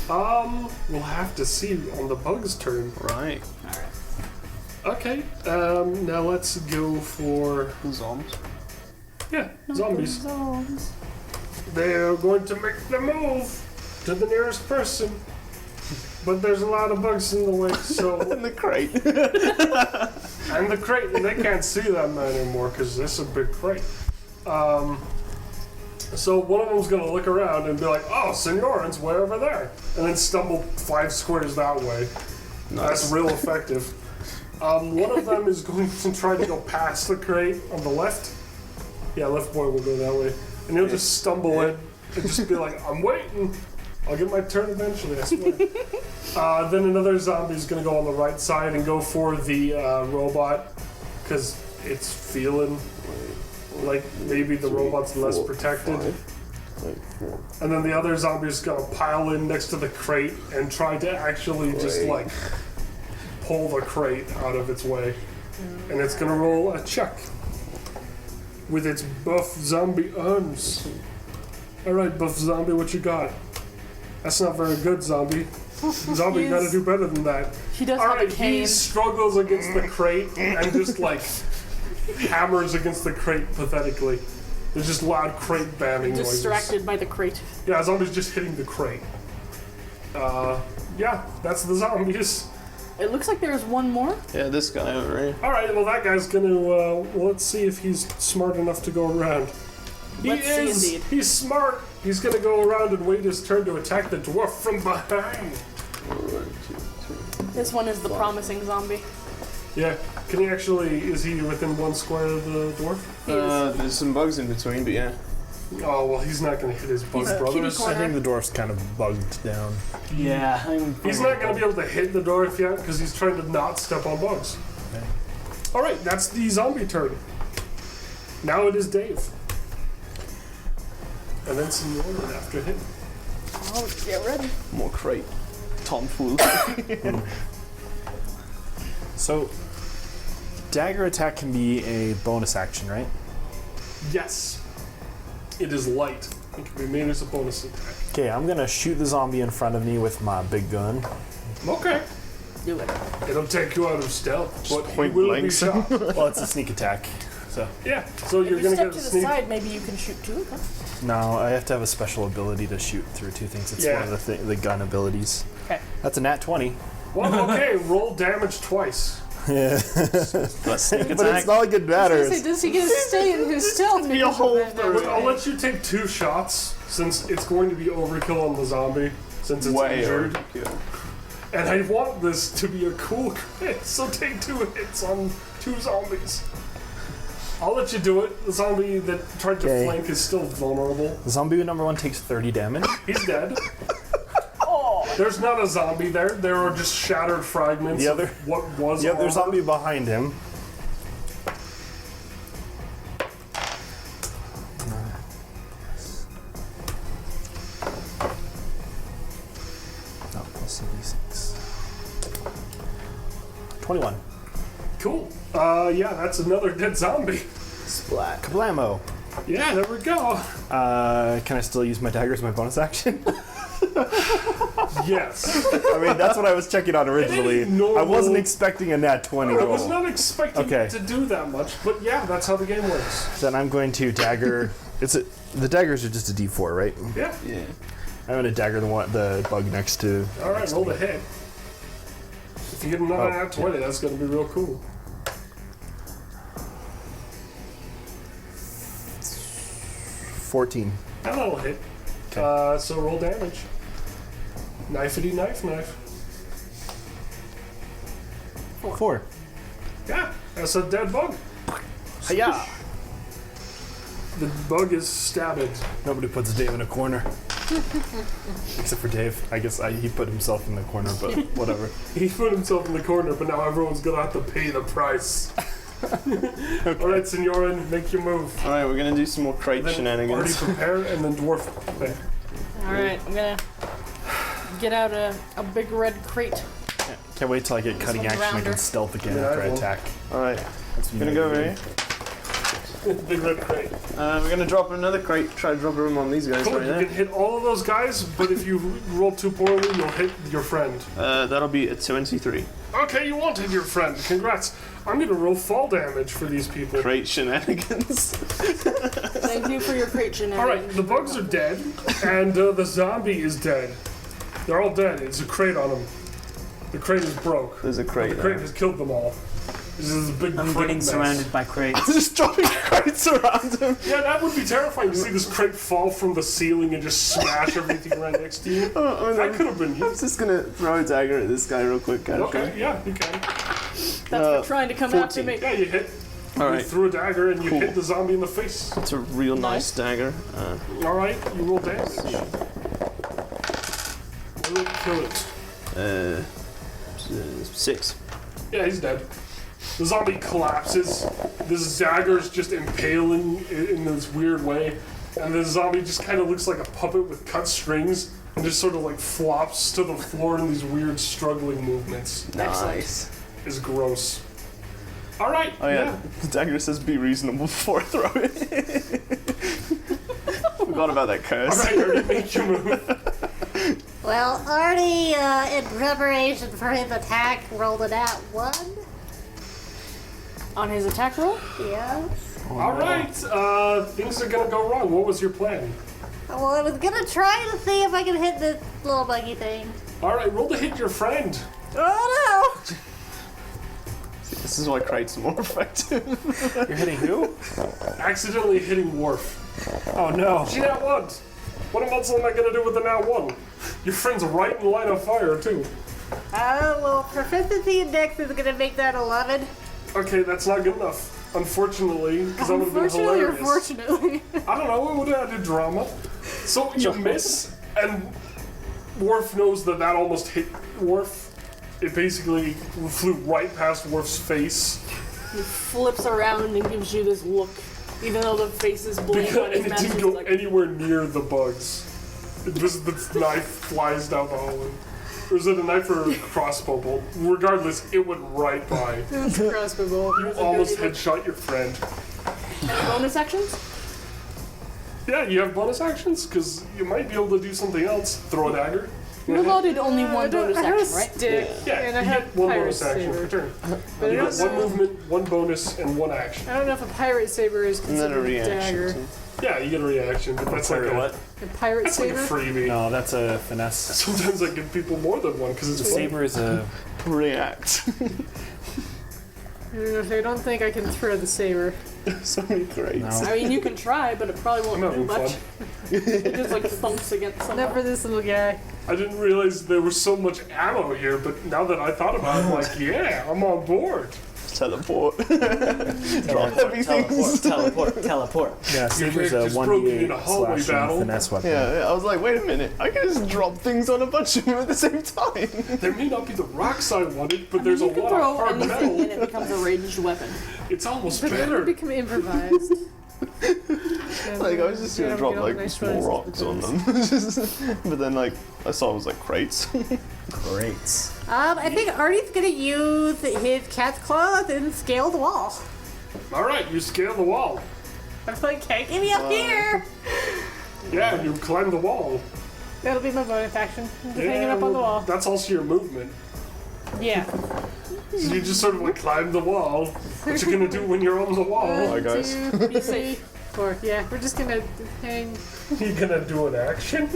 We'll have to see on the bug's turn. Right. Okay, now let's go for, Zombies. yeah, zombies. They're going to make the move to the nearest person. But there's a lot of bugs in the way, so... In the crate. And the crate, and they can't see that man anymore because this is a big crate. So one of them's gonna look around and be like, "Oh, Signorin's way over there," and then stumble 5 squares that way. That's real effective. One of them is going to try to go past the crate on the left. Yeah, left boy will go that way, and he'll just stumble in and just be like, "I'm waiting. I'll get my turn eventually, I swear." Then another zombie is going to go on the right side and go for the robot because it's feeling like maybe the robot's less protected. And then the other zombie is going to pile in next to the crate and try to actually just like pull the crate out of its way. And it's going to roll a check with its buff zombie arms. Alright, buff zombie, what you got? That's not very good, zombie. Zombie, you gotta do better than that. He does have a Alright, cane. he struggles against the crate and just like hammers against the crate pathetically. There's just loud crate bamming noises. Distracted by the crate. Yeah, zombie's just hitting the crate. Yeah, that's the zombies. It looks like there's one more. Yeah, this guy over here. Alright, well that guy's gonna, let's see if he's smart enough to go around. He Let's see, is! indeed. He's smart! He's gonna go around and wait his turn to attack the dwarf from behind. This one is the promising zombie. Yeah, can he actually, is he within 1 square of the dwarf? There's some bugs in between, but yeah. Oh, well, he's not gonna hit his bug He's brothers. kitty I corner. think the dwarf's kind of bugged down. Yeah. He's not gonna be able to hit the dwarf yet because he's trying to not step on bugs. Okay. Alright, that's the zombie turn. Now it is Dave. And then Signorin after him. Oh, get ready. More crate. Tomfool. So, dagger attack can be a bonus action, right? Yes. It is light. It can be made as a bonus attack. Okay, I'm gonna shoot the zombie in front of me with my big gun. Okay. Do it. It'll take you out of stealth, but point you will blank. be shot. Well, it's a sneak attack. So, Yeah, so If you're you gonna step get to a the sneak. side, maybe you can shoot too. Huh? no, I have to have a special ability to shoot through 2 things. It's Yeah. one of the gun abilities. Okay. That's a nat 20. Well, okay, roll damage twice. Yeah. Let's sneak But attack. it's not like it Say, matters. does he get to stay in his stealth? Be a whole I'll let you take 2 shots since it's going to be overkill on the zombie since it's Way injured. overkill. And I want this to be a cool crit, so take 2 hits on 2 zombies. I'll let you do it. The zombie that tried to Okay. flank is still vulnerable. Zombie number 1 takes 30 damage. He's dead. There's not a zombie there. There are just shattered fragments The other- of what was The other armor. zombie behind him. Oh, plus D6. 21. Cool. Yeah, that's another dead zombie. Splat. Kablamo. Yeah, there we go. Can I still use my dagger as my bonus action? Yes. I mean, that's what I was checking on originally. normal- I wasn't expecting a nat 20 I roll. was not expecting Okay. it to do that much, but yeah, that's how the game works. Then I'm going to dagger. The daggers are just a D4, right? Yeah. Yeah. I'm going to dagger the bug next to. All right, next roll to the me. hit. If you get another Oh, nat 20, that's going to be real cool. 14. That'll hit. Okay. So roll damage. Knifey knife. 4. Yeah, that's a dead bug. Hiya! The bug is stabbed. Nobody puts Dave in a corner. Except for Dave. I guess he put himself in the corner, but whatever. He put himself in the corner, but now everyone's gonna have to pay the price. Okay. All right, Signorin, make your move. All right, we're gonna do some more crate Then already shenanigans. prepare, and then dwarf. Okay. Alright, I'm gonna get out a big red crate. Can't wait till I get cutting one's action. I rounder. can stealth again Yeah, after I I will. attack. All right, That's gonna go over here. Big red crate. We're gonna drop another crate. Try to drop a room on these guys Cool. right You there. can hit all of those guys, but if you roll too poorly, you'll hit your friend. That'll be a 23. Okay, you won't hit your friend. Congrats. I'm gonna roll fall damage for these people. Crate shenanigans. Thank you for your crate shenanigans. All right, the bugs are dead, and the zombie is dead. They're all dead. It's a crate on them. The crate is broke. There's a crate The crate there. has killed them all. This is a big I'm crate getting mess. surrounded by crates. Just dropping crates around him. Yeah, that would be terrifying to see this crate fall from the ceiling and just smash everything right next to you. That could have been I'm you. just gonna throw a dagger at this guy real quick, actually. Okay, yeah, you can. That's for trying to come after 14. me. Yeah, you hit. All You right, threw a dagger and you Cool. hit the zombie in the face. it's a real nice dagger. All right, you roll damage. Will it kill it? 6. Yeah, he's dead. The zombie collapses. This dagger is just impaling in this weird way. And the zombie just kind of looks like a puppet with cut strings and just sort of like flops to the floor in these weird struggling movements. Nice. It's gross. All right. Oh yeah, the dagger says be reasonable before I throw it. Forgot about that curse. All right, Ernie, make your move. Well, Artie, in preparation for his attack, rolled a nat 1. On his attack roll? Yes. All right. Things are gonna go wrong. What was your plan? Well, I was gonna try to see if I could hit this little buggy thing. All right, roll to hit your friend. Oh This is why crates are more effective. You're hitting who? Accidentally hitting Worf. Oh no. She nat one. What else am I gonna do with the nat 1? Your friend's right in line of fire too. no! Well, proficiency index is gonna make that 11. Okay, that's not good enough. Unfortunately, because that would have been Unfortunately or hilarious. fortunately? I don't know, it would have added drama. So you miss, and Worf knows that almost hit Worf. It basically flew right past Worf's face. He flips around and gives you this look, even though the face is blank on And his it mask. didn't He's go like, anywhere near the bugs. The knife flies down the hallway. Or is it a knife or a crossbow bolt? Regardless, it went right by. It's a crossbow bolt. You almost headshot your friend. any bonus actions? Yeah, you have bonus actions? Because you might be able to do something else. Throw a dagger. You're allotted only one bonus I have a action, right? stick, Yeah, and I you have get one pirate bonus action saber. per turn. But I You don't get one know. movement, one bonus, and one action. I don't know if a pirate saber is And then a considered a reaction. dagger. too. Yeah, you get a reaction, but that's like Sorry, a, what? A pirate that's like a saber? freebie. No, that's a finesse. Sometimes I give people more than one because The it's fun. saber is a. React. I don't think I can throw the saber. So many crates. No. I mean, you can try, but it probably I'm won't do having much. fun. It just like thumps against something. Not for this little guy. I didn't realize there was so much ammo here, but now that I thought about it, I'm like, yeah, I'm on board. Teleport. Drop heavy things. Teleport. Yeah, saber's a just broke me in a 1d8 hallway slashing battle. finesse weapon. Yeah, I was like, wait a minute, I can just drop things on a bunch of them at the same time. There may not be the rocks I wanted, but there's a You can lot of throw hard anything metal. and it becomes a ranged weapon. It's almost But then it better. become improvised. Like, I was just gonna drop like small rocks on them. But then like, I saw it was like crates. Crates. I think Artie's gonna use his cat's claws and scale the wall. All right, you scale the wall. I'm like, can't get me up here. Yeah, you climb the wall. That'll be my bonus action. I'm just hanging up on the wall. That's also your movement. Yeah. So you just sort of like climb the wall. What you gonna do when you're on the wall? Hi, guys. 1, 2, 3, 4. Yeah, we're just gonna hang. You gonna do an action?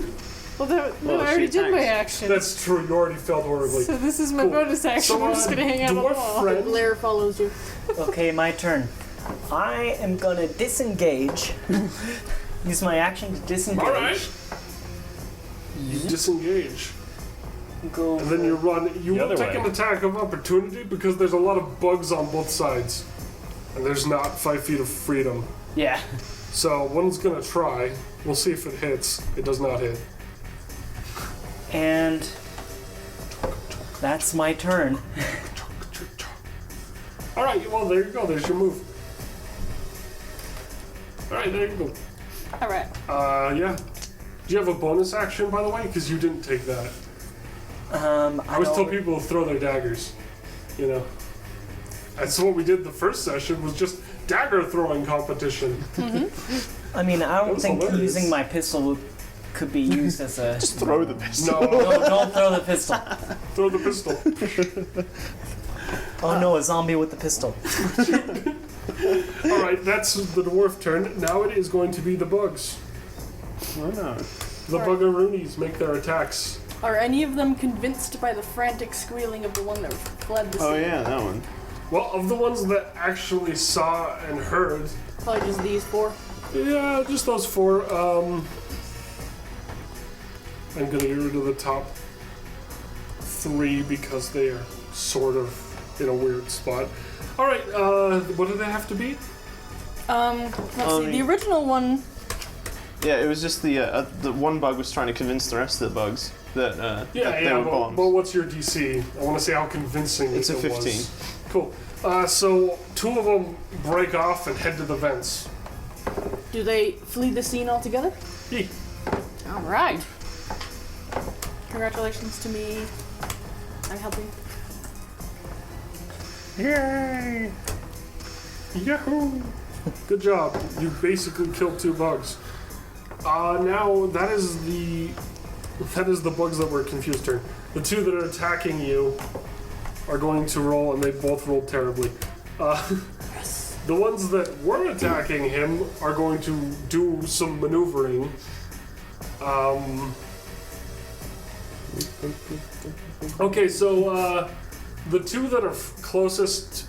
Well, I already did my action. That's true. You already felt horribly. So this is my Cool. bonus action. So, We're just gonna hang out on the dwarf wall. friend. Blair follows you. Okay, my turn. I am gonna disengage. Use my action to disengage. All right. You disengage, Go. and then you run. You The will other take way. an attack of opportunity because there's a lot of bugs on both sides, and there's not 5 feet of freedom. Yeah. So one's gonna try. We'll see if it hits. It does not hit. And that's my turn. All right. Well, there you go. There's your move. All right. There you go. All right. Yeah. Do you have a bonus action, by the way? Because you didn't take that. I always tell people to throw their daggers. You know. That's what we did the first session. Was just dagger throwing competition. I mean, I don't was think hilarious. using my pistol could be used as a. Just throw the pistol. No. No, don't throw the pistol. Throw the pistol. Oh no, a zombie with the pistol. All right. That's the dwarf turn. Now it is going to be the bugs. Oh no. The buggeroonies make their attacks. Are any of them convinced by the frantic squealing of the one that fled the scene? Oh yeah, that one. Well, of the ones that actually saw and heard, Probably just these 4. yeah, just those 4. I'm gonna get rid of the top 3 because they are sort of in a weird spot. All right, what do they have to beat? Let's see. The original one. Yeah, it was just the one bug was trying to convince the rest of the bugs that that they were bombs. But what's your DC? I want to see how convincing It's a it 15. was. Cool. So 2 of them break off and head to the vents. Do they flee the scene altogether? Yee. All right. Congratulations to me. I'm helping. Yay! Yahoo! Good job. You basically killed 2 bugs. Now that is the bugs that were confused turn. The 2 that are attacking you are going to roll, and they both rolled terribly. The ones that were attacking him are going to do some maneuvering. Okay, so the 2 that are closest,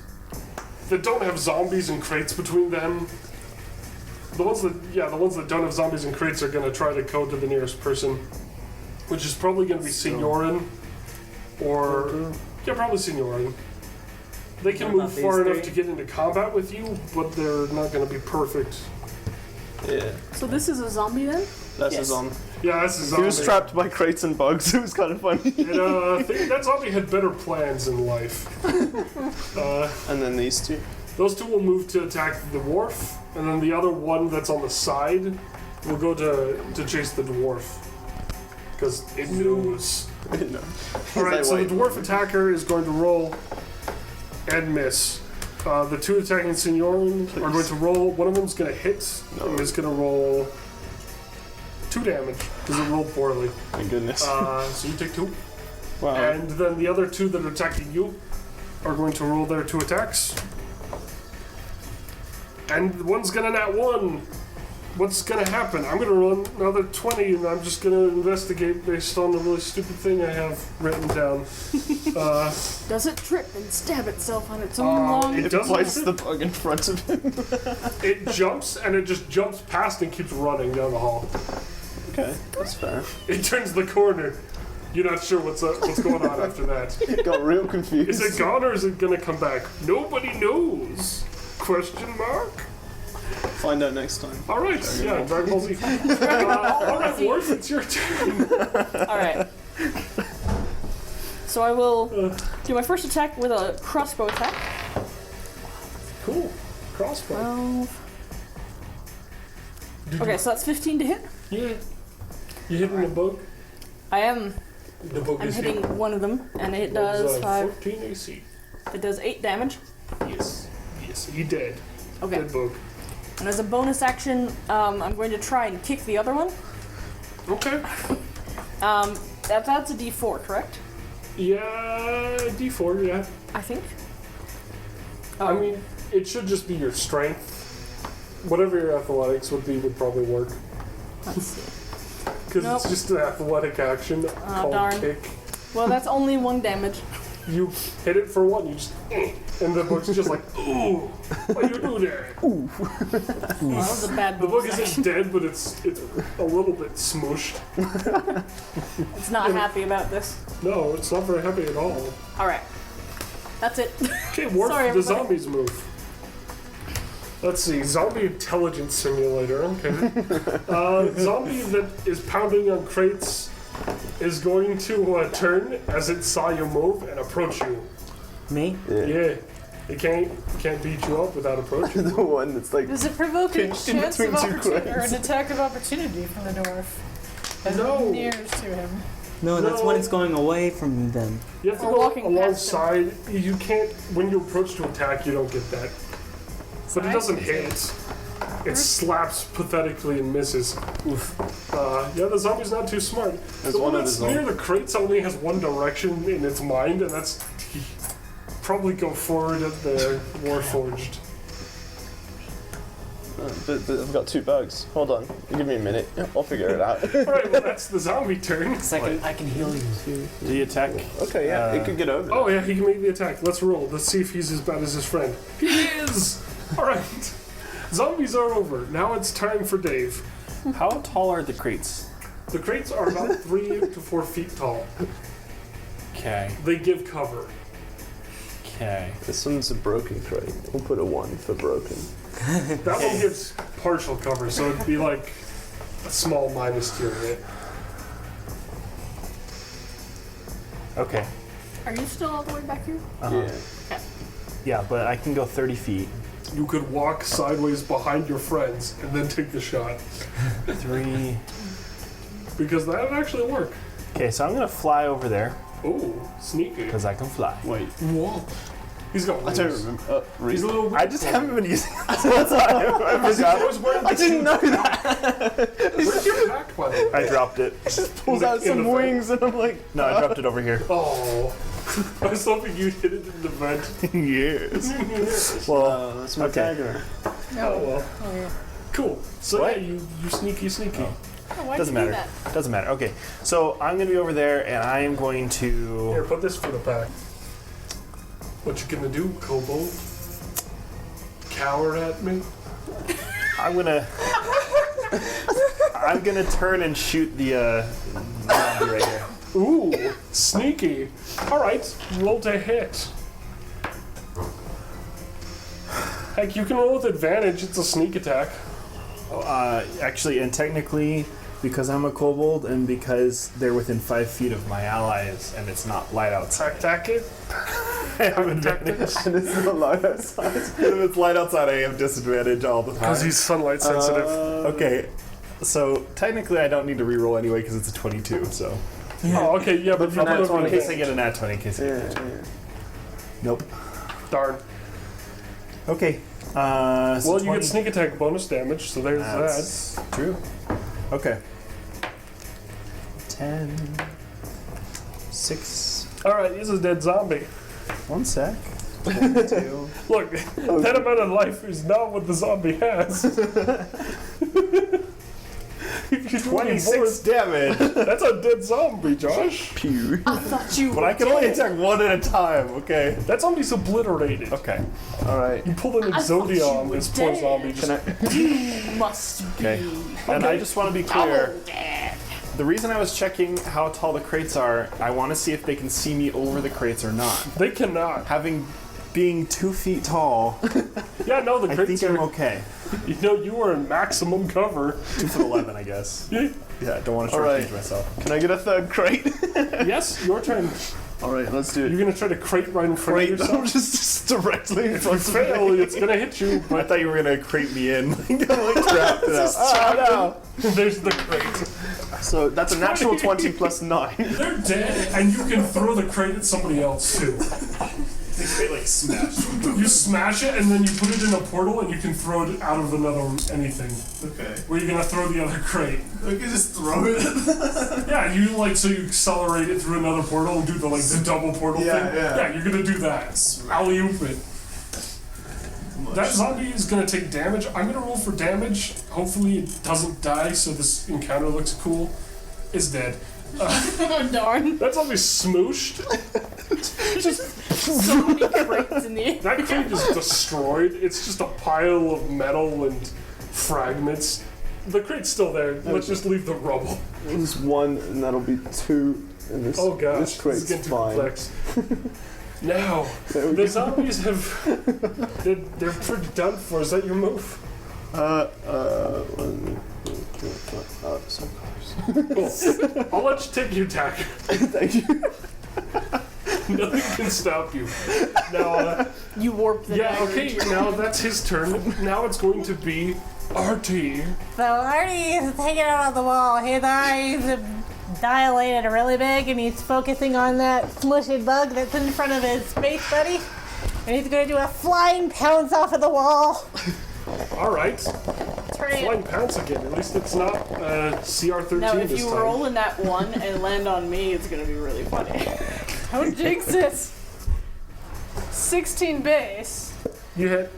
that don't have zombies and crates between them, the ones that don't have zombies and crates are going to try to go to the nearest person, which is probably going to be Signorin, or yeah, probably Signorin. They can What move about far these enough to three? get into combat with you, but they're not going to be perfect. Yeah, So this is a zombie then? that's Yes. his on. Yeah, that's a He zombie. was trapped by crates and bugs. It was kind of funny. And, I think that zombie had better plans in life. And then these 2. Those 2 will move to attack the dwarf, and then the other one that's on the side will go to chase the dwarf. Because it knows. No. Alright, so the dwarf attacker is going to roll and miss. The 2 attacking Signorin are going to roll. One of them's going to hit, and is going to roll 2 damage, because it rolled poorly. My goodness. So you take 2. Wow. And then the other 2 that are attacking you are going to roll their 2 attacks. And one's gonna nat 1. What's gonna happen? I'm gonna roll another 20, and I'm just gonna investigate based on the really stupid thing I have written down. Does it trip and stab itself on its own long? It It doesn't. bites the bug in front of him. It jumps, and it just jumps past and keeps running down the hall. Okay, that's fair. It turns the corner. You're not sure what's going on after that. Got real confused. Is it gone, or is it gonna come back? Nobody knows. Question mark? Find out next time. All right, yeah, Dragon Ball Z. All right, Worf, it's your turn. All right. So I will do my first attack with a crossbow attack. Cool. Crossbow. 12. Okay, so that's 15 to hit. Yeah. You hitting the bug? I am. The bug I'm is hitting hit. one of them, and it Bug's, does 5. 14 AC. It does 8 damage. Yes. Yes, he dead. Okay. Dead bug. And as a bonus action, I'm going to try and kick the other one. Okay. That's a D4, correct? Yeah, D4, yeah. I think. I mean, it should just be your strength. Whatever your athletics would be would probably work. Let's see. Because Nope. it's just an athletic action called darn. kick. Well, that's only 1 damage. You hit it for 1, you just... And the book's just like, ooh, why you do that? Well, that was a bad The book bonus isn't action. dead, but it's a little bit smooshed. It's not happy about this. No, it's not very happy at all. Alright. That's it. Okay, Worf, Sorry, the everybody. zombies move. Let's see, zombie intelligence simulator, okay. Zombie that is pounding on crates is going to turn as it saw you move and approach you. Me? Yeah. It can't beat you up without approaching. The one that's like Does it provoke a pinched in chance of between two opportunity or crates. an attack of opportunity from the dwarf? As No. it nears to him. No, that's No. when it's going away from them. You have to Or go walking past alongside. You can't, when you approach to attack, you don't get that. But it doesn't hit. It slaps pathetically and misses. Oof. Yeah, the zombie's not too smart. There's The one one of that's his near own. the crates only has one direction in its mind, and that's probably go forward at the Warforged. but I've got 2 bugs. Hold on, give me a minute. I'll figure it out. Alright, well that's the zombie turn. I can heal you. The attack. Okay, yeah, it could get over. Oh yeah, he can make the attack. Let's roll. Let's see if he's as bad as his friend. He is! Alright. Zombies are over. Now it's time for Dave. How tall are the crates? The crates are about 3 to 4 feet tall. Okay. They give cover. Okay. This one's a broken crate. We'll put a 1 for broken. That one gives partial cover, so it'd be like a small minus to your hit. Okay. Are you still all the way back here? Yeah. Yeah, but I can go 30 feet. You could walk sideways behind your friends and then take the shot. 3. Because that would actually work. Okay, so I'm gonna fly over there Ooh, sneaky. because I can fly. Wait, Whoa. He's got I don't wings. remember. He's a little I just haven't been using it the whole time. I forgot. I didn't know that. Where's your pack, by the way? I dropped it. Pulls out in some the wings, and I'm like, No, I dropped it over here. Oh. I was hoping you'd hit it in the vent. Yes. Well, that's my okay. tagger. Oh, well. Oh, yeah. Cool. So What? yeah, you sneaky. Oh, why'd Doesn't you do matter. that? Doesn't matter. Okay, so I'm gonna be over there, and I am going Here, to. put this for the pack. What you gonna do, Kobo? Cower at me? I'm gonna. I'm gonna turn and shoot the zombie right here. Ooh, sneaky. Alright, roll to hit. Heck, you can roll with advantage, it's a sneak attack. Actually, and technically, because I'm a kobold and because they're within 5 feet of my allies, and it's not light outside, Attack it? I have advantage. And it's not light outside. If it's light outside, I have disadvantage all the time. Because he's sunlight sensitive. Okay, so technically, I don't need to reroll anyway because it's a 22. So Oh, okay, yeah, but for you nat put it 20. in case I get a nat 20, in case I get a nat 20. Nope. Darn. Okay. So Well, you 20 get sneak attack bonus damage, so there's that. That's true. Okay. 10. 6. Alright, he's a dead zombie. 1 sec. 22. Look, that amount of life is not what the zombie has. If you do any 26 damage. more, that's a dead zombie, Josh. Pew. I thought you But I can only attack one at a time, okay? That zombie's obliterated. Okay. Alright. You pulled an I thought Exodia you on were this poor dead. zombie. Just, must be. Okay. And I just want to be clear. The reason I was checking how tall the crates are, I want to see if they can see me over the crates or not. they cannot. Being 2 feet tall, Yeah, no, the I crates think I'm are. okay. You know, you are in maximum cover. 2'11", I guess. Yeah. Yeah, I don't want to All right. shortchange myself. Can I get a third crate? Yes, your turn. Alright, let's do You're it. gonna try to crate right in front Crate, of I'm yourself. just directly in If you front of me. fail, it's gonna hit you. I But thought you were gonna crate me in. I'm like trapped it out. Oh there's the crate. So that's a natural 20 plus 9. They're dead, and you can throw the crate at somebody else too. Like smash. You smash it, and then you put it in a portal, and you can throw it out of another anything. Okay. Where you're gonna throw the other crate. I can just throw it. Yeah, you so you accelerate it through another portal and do the double portal thing. Yeah, you're gonna do that. Alley-oop it. That zombie is gonna take damage. I'm gonna roll for damage. Hopefully it doesn't die, so this encounter looks cool. It's dead. Oh, darn. That zombie's smooshed. Just so many crates in the air. That crate is destroyed. It's just a pile of metal and fragments. The crate's still there. Let's just leave the rubble. There's 1, and that'll be 2. And this, Oh gosh, this crate's this is getting too fine. complex. Now, the zombies they're pretty done for. Is that your move? So close. Cool. I'll let you take your attack. Thank you. Nothing can stop you. Now, You warped the yeah, dagger. okay, now that's his turn. Now it's going to be Artie. So Artie is taking it on the wall. His eyes are dilated really big, and he's focusing on that smushy bug that's in front of his face, buddy. And he's going to do a flying pounce off of the wall. Alright. Try it. Flying pounce again. At least it's not CR13 Now, if this you time. roll in that 1 and land on me, it's gonna be really funny. Don't jinx it. 16 base. You hit.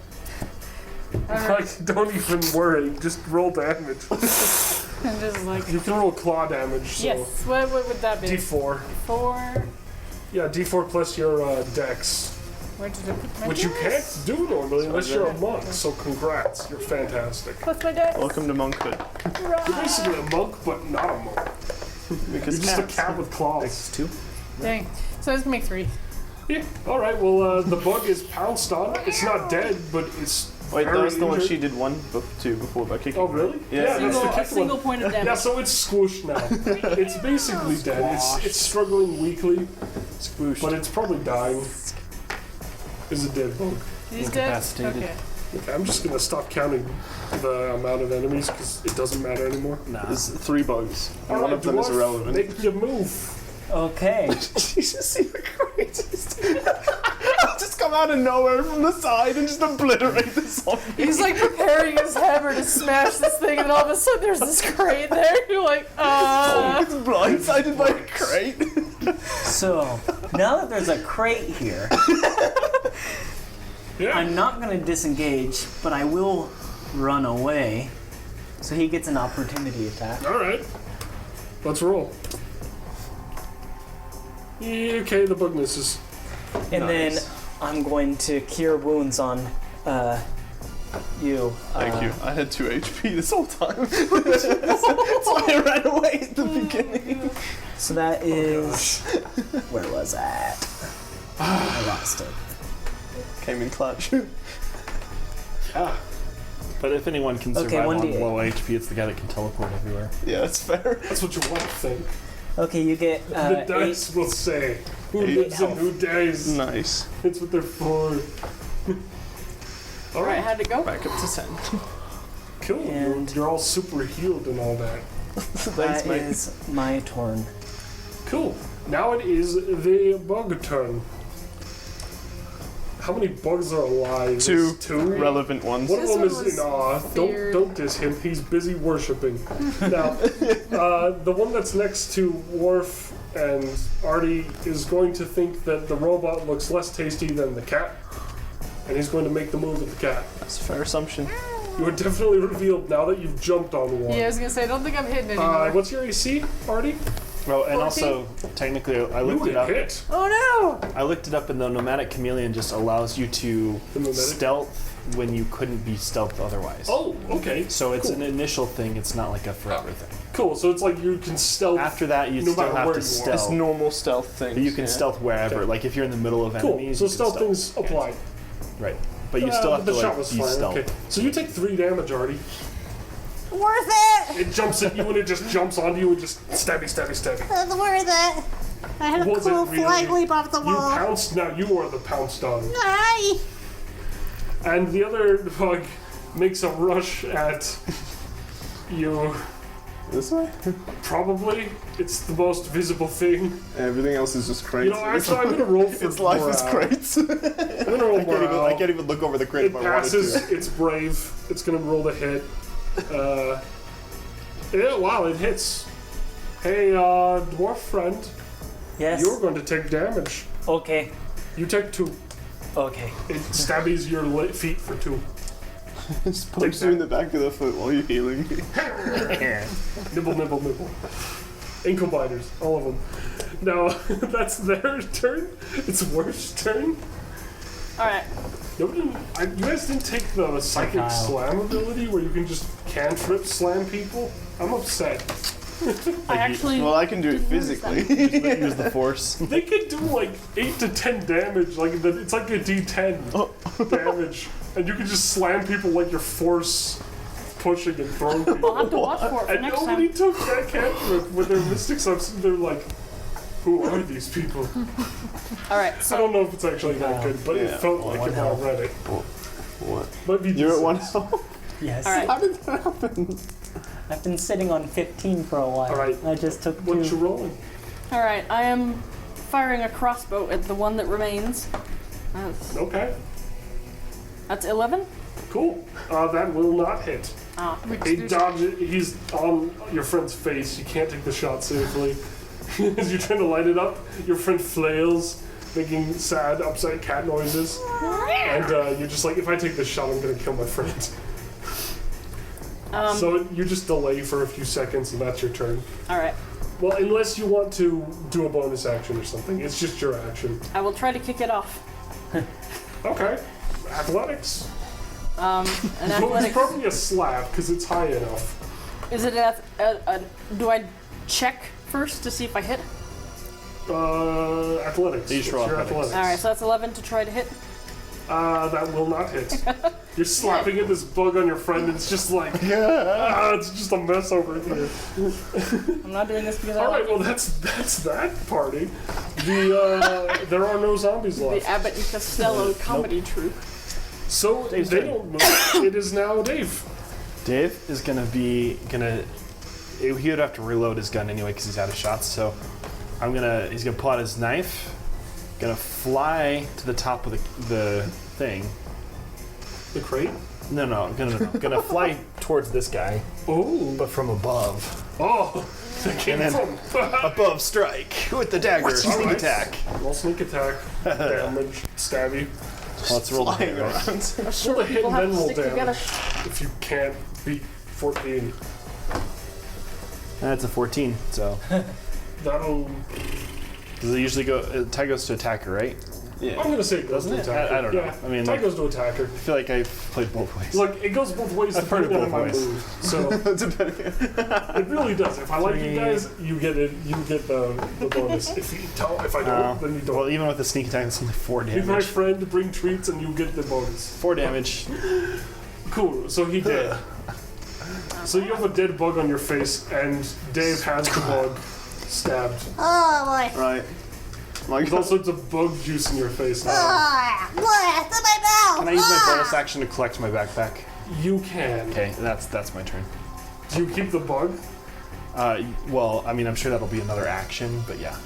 Like, don't even worry. Just roll damage. And just like, You can roll claw damage, so... yes. What would that be? D4. 4. Yeah, D4 plus your dex. Where did I put my Which you dice? can't do normally unless you're a monk, so congrats. You're fantastic. What's my dice? Welcome to monkhood. You're basically a monk, but not a monk. Because You're just a cats. cat with claws. It's 2. Dang. So I just make 3. Yeah, alright, well, the bug is pounced on. It's not dead, but it's Wait, that very was the one injured. she did 2 before by kicking. Oh, really? Yeah. that's the A kick single one. point of damage. Yeah, so it's squished now. It's basically dead. It's struggling weakly, but it's probably dying. It's a dead bug. He's dead? Incapacitated. Okay. Okay, I'm just gonna stop counting the amount of enemies because it doesn't matter anymore. Nah. There's 3 bugs, and All one right, of them is dwarf, irrelevant. Make your move. Okay. You just see the greatest. I'll just come out of nowhere from the side and just obliterate the zombie. He's like preparing his hammer to smash this thing, and all of a sudden there's this crate there. You're like, It's blindsided by a crate. So, now that there's a crate here, Yeah. I'm not going to disengage, but I will run away. So he gets an opportunity attack. All right. Let's roll. Yeah, okay, the bug misses. And then I'm going to cure wounds on you. Thank you. I had 2 HP this whole time. That's why I ran away at the beginning. So that is... Where was that? I lost it. Came in clutch. But if anyone can Okay, survive on 1d8. low HP, it's the guy that can teleport everywhere. Yeah, that's fair. That's what you want to think. Okay, you get The 8. dice will say who 8 lives and who dies. Nice. It's what they're for. Alright, how'd it go? Back up to 10. Cool. And- You're all super healed and all that. Thanks, That mate. is my turn. Cool. Now it is the bug turn. How many bugs are alive? 2 Is 2? relevant ones. One of This them one is was in awe. feared. Don't diss him. He's busy worshiping. Now, the one that's next to Worf and Artie is going to think that the robot looks less tasty than the cat, and he's going to make the move with the cat. That's a fair assumption. You are definitely revealed now that you've jumped on one. yeah, I was gonna say, I don't think I'm hitting anymore. What's your AC, Artie? Oh, and also, technically, I You looked it get up. hit. Oh no! I looked it up, and the nomadic chameleon just allows you to The nomadic? stealth when you couldn't be stealth otherwise. Oh, okay. So it's cool. an initial thing. It's not like a forever thing. Cool. So it's like you can stealth. After that, you No still matter have where to you are. It's stealth. normal stealth things. But you can yeah. stealth wherever. Okay. Like if you're in the middle of Cool. enemies. So you can stealth things apply. Right. But you still have the to shot like was be fine. stealth. Okay. So you take 3 damage, Artie. Worth it! It jumps at you and it just jumps onto you and just stabby. That's worth it. I had a Was it cool really? flag leap off the You wall. pounced. Now you are the pounced on. Hi! And the other bug makes a rush at you. This way? Probably. It's the most visible thing. Everything else is just crates. You know, actually, I'm gonna roll for Its life is morale. crates. I'm gonna roll morale. I can't even look over the crate It if I wanted passes. to. It's brave. It's gonna roll the hit. Yeah, wow, it hits. Hey, dwarf friend, Yes. you're going to take damage. Okay. You take 2. Okay. It stabbies your feet for 2. Just punch you in the back of the foot while you're healing. Nibble, nibble, nibble. Ankle biters, all of them. Now, that's their turn. It's Worf's turn. Alright. You guys didn't take the psychic Kyle. slam ability where you can just cantrip slam people? I'm upset. I actually. Well, I can do it physically. Use the force. They can do like 8 to 10 damage. It's like a D10 damage, and you can just slam people like you're force pushing and throwing people. I'll have to watch for it for And next nobody time. took that cantrip with their mystic subs. They're like, who are these people? Alright, I so don't know if it's actually that good, but it Yeah. felt like One it when I health. read it. What? Might be You're at D6. 1 health? Yes. Alright. How did that happen? I've been sitting on 15 for a while. All right. I just took What you 2. rolling? Alright, I am firing a crossbow at the one that remains. Okay, That's 11? cool. That will not hit. Ah. He dodges. He's on your friend's face. You can't take the shot safely. As you're trying to light it up, your friend flails, making sad, upset cat noises. And you're just like, if I take this shot, I'm gonna kill my friend. So you just delay for a few seconds, and that's your turn. Alright. Well, unless you want to do a bonus action or something, it's just your action. I will try to kick it off. Okay. Athletics. An Well, it's athletics. probably a slap because it's high enough. Is it do I check first to see if I hit? Athletics. You It's roll your athletics. Alright, so that's 11 to try to hit. That will not hit. You're slapping at this bug on your friend, and it's just like, it's just a mess over here. I'm not doing this because I All right, like well that's that party. There are no zombies the left, Abbott and Costello comedy troupe. so Dave's they turn. don't move. It is now Dave. Dave is he would have to reload his gun anyway because he's out of shots. So he's gonna pull out his knife, gonna fly to the top of the thing. The crate. No, gonna fly towards this guy, Oh, but from above. That came And then- from. Above strike with the dagger, sneak Alright. attack. Roll sneak attack, damage, stabby. Let's roll the Flying hit, right? around. Roll the hit People and have then to roll stick together. damage. If you can't beat 14, That's a 14. So that'll. does it usually go? Tie goes to attacker, right? Yeah. I'm gonna say it goes to Doesn't it? attacker. I don't know. Yeah. I mean, tie like- goes to attacker. I feel like I've played both ways. Look, it goes both ways I've heard it depending on both my ways. mood. So it really does. If I like you guys, you get it. You get the bonus. If I don't, then you don't. Well, even with the sneak attack, it's only 4 Be my damage. friend, bring treats, and you get the bonus. 4 damage. Cool. So he did. So you have a dead bug on your face, and Dave has the bug stabbed. Oh boy. Right. My There's all God. sorts of bug juice in your face now. Ah, blast in my mouth. Can I use my bonus action to collect my backpack? You can. Okay, that's my turn. Do you keep the bug? Well, I mean, I'm sure that'll be another action, but yeah.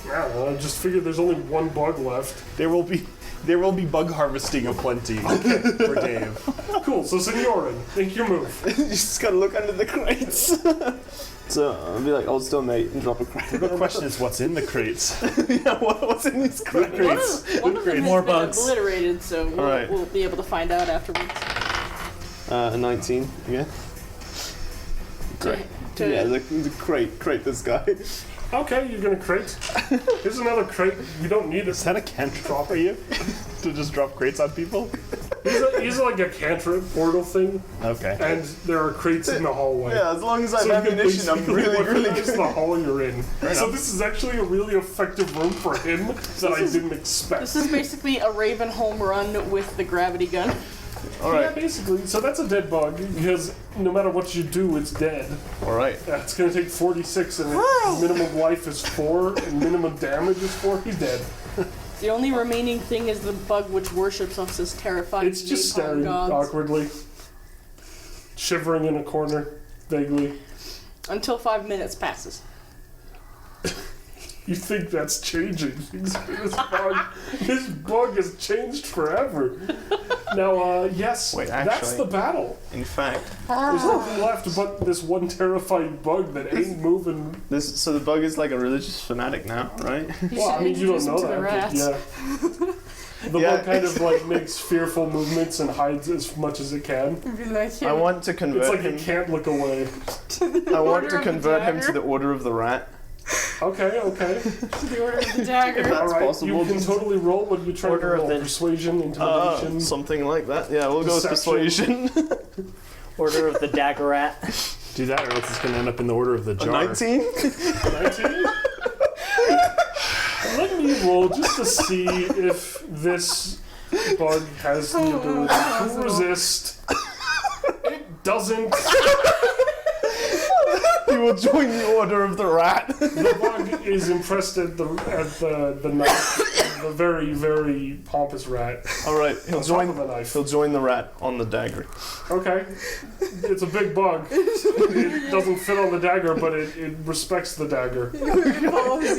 I don't know. I just figured there's only one bug left. There will be bug harvesting aplenty for Dave. Cool. So Signorin, make your move. You just gotta look under the crates. So I'll be like, hold still, mate, and drop a crate. The question is, what's in the crates? Yeah, what's in these crates? One of them has More been bugs. obliterated, so Alright. we'll be able to find out afterwards. A 19 again. Great. To- Yeah, the crate this guy. Okay, you're gonna crate. Here's another crate. You don't need Is it. that a cantrip for you? To just drop crates on people? He's like a cantrip portal thing, Okay. and there are crates in the hallway. Yeah, as long as I So have you can ammunition, I'm basically really recognize good. the hall you're in. So enough. this is actually a really effective room for him that I didn't expect. This is basically a Raven home run with the gravity gun. Yeah, Alright. basically. So that's a dead bug because no matter what you do, it's dead. Alright. It's gonna take 46, and minimum life is 4, and minimum damage is 4. He's dead. The only remaining thing is the bug which worships us as terrifying It's just napalm staring gods. awkwardly, shivering in a corner, vaguely. until 5 minutes passes. You think that's changing? This bug has changed forever. Now, yes, Wait, that's actually- the battle. In fact, There's nothing left but this one terrifying bug that ain't moving. so the bug is like a religious fanatic now, right? Well, I mean, you don't know to the that, rat. but yeah. The Yeah. bug kind of like makes fearful movements and hides as much as it can. Be like, I want to It's convert like him. it can't look away. I want Order to of the convert him to dagger. the Order of the Rat. Okay. to the order of the dagger. That's All right, possible. you can totally roll what you try to Order of roll. the- Persuasion, intimidation. Something like that. Yeah, we'll go with Deception. persuasion. Order of the Dagger Rat. Do that, or else it's gonna end up in the order of the A jar. 19? 19? Let me roll just to see if this bug has the ability to resist. It doesn't. You will join the Order of the Rat. The bug is impressed at the knife, the very, very pompous rat. All right, he'll On top of join. the knife. He'll join the rat on the dagger. Okay. It's a big bug. It doesn't fit on the dagger, but it respects the dagger.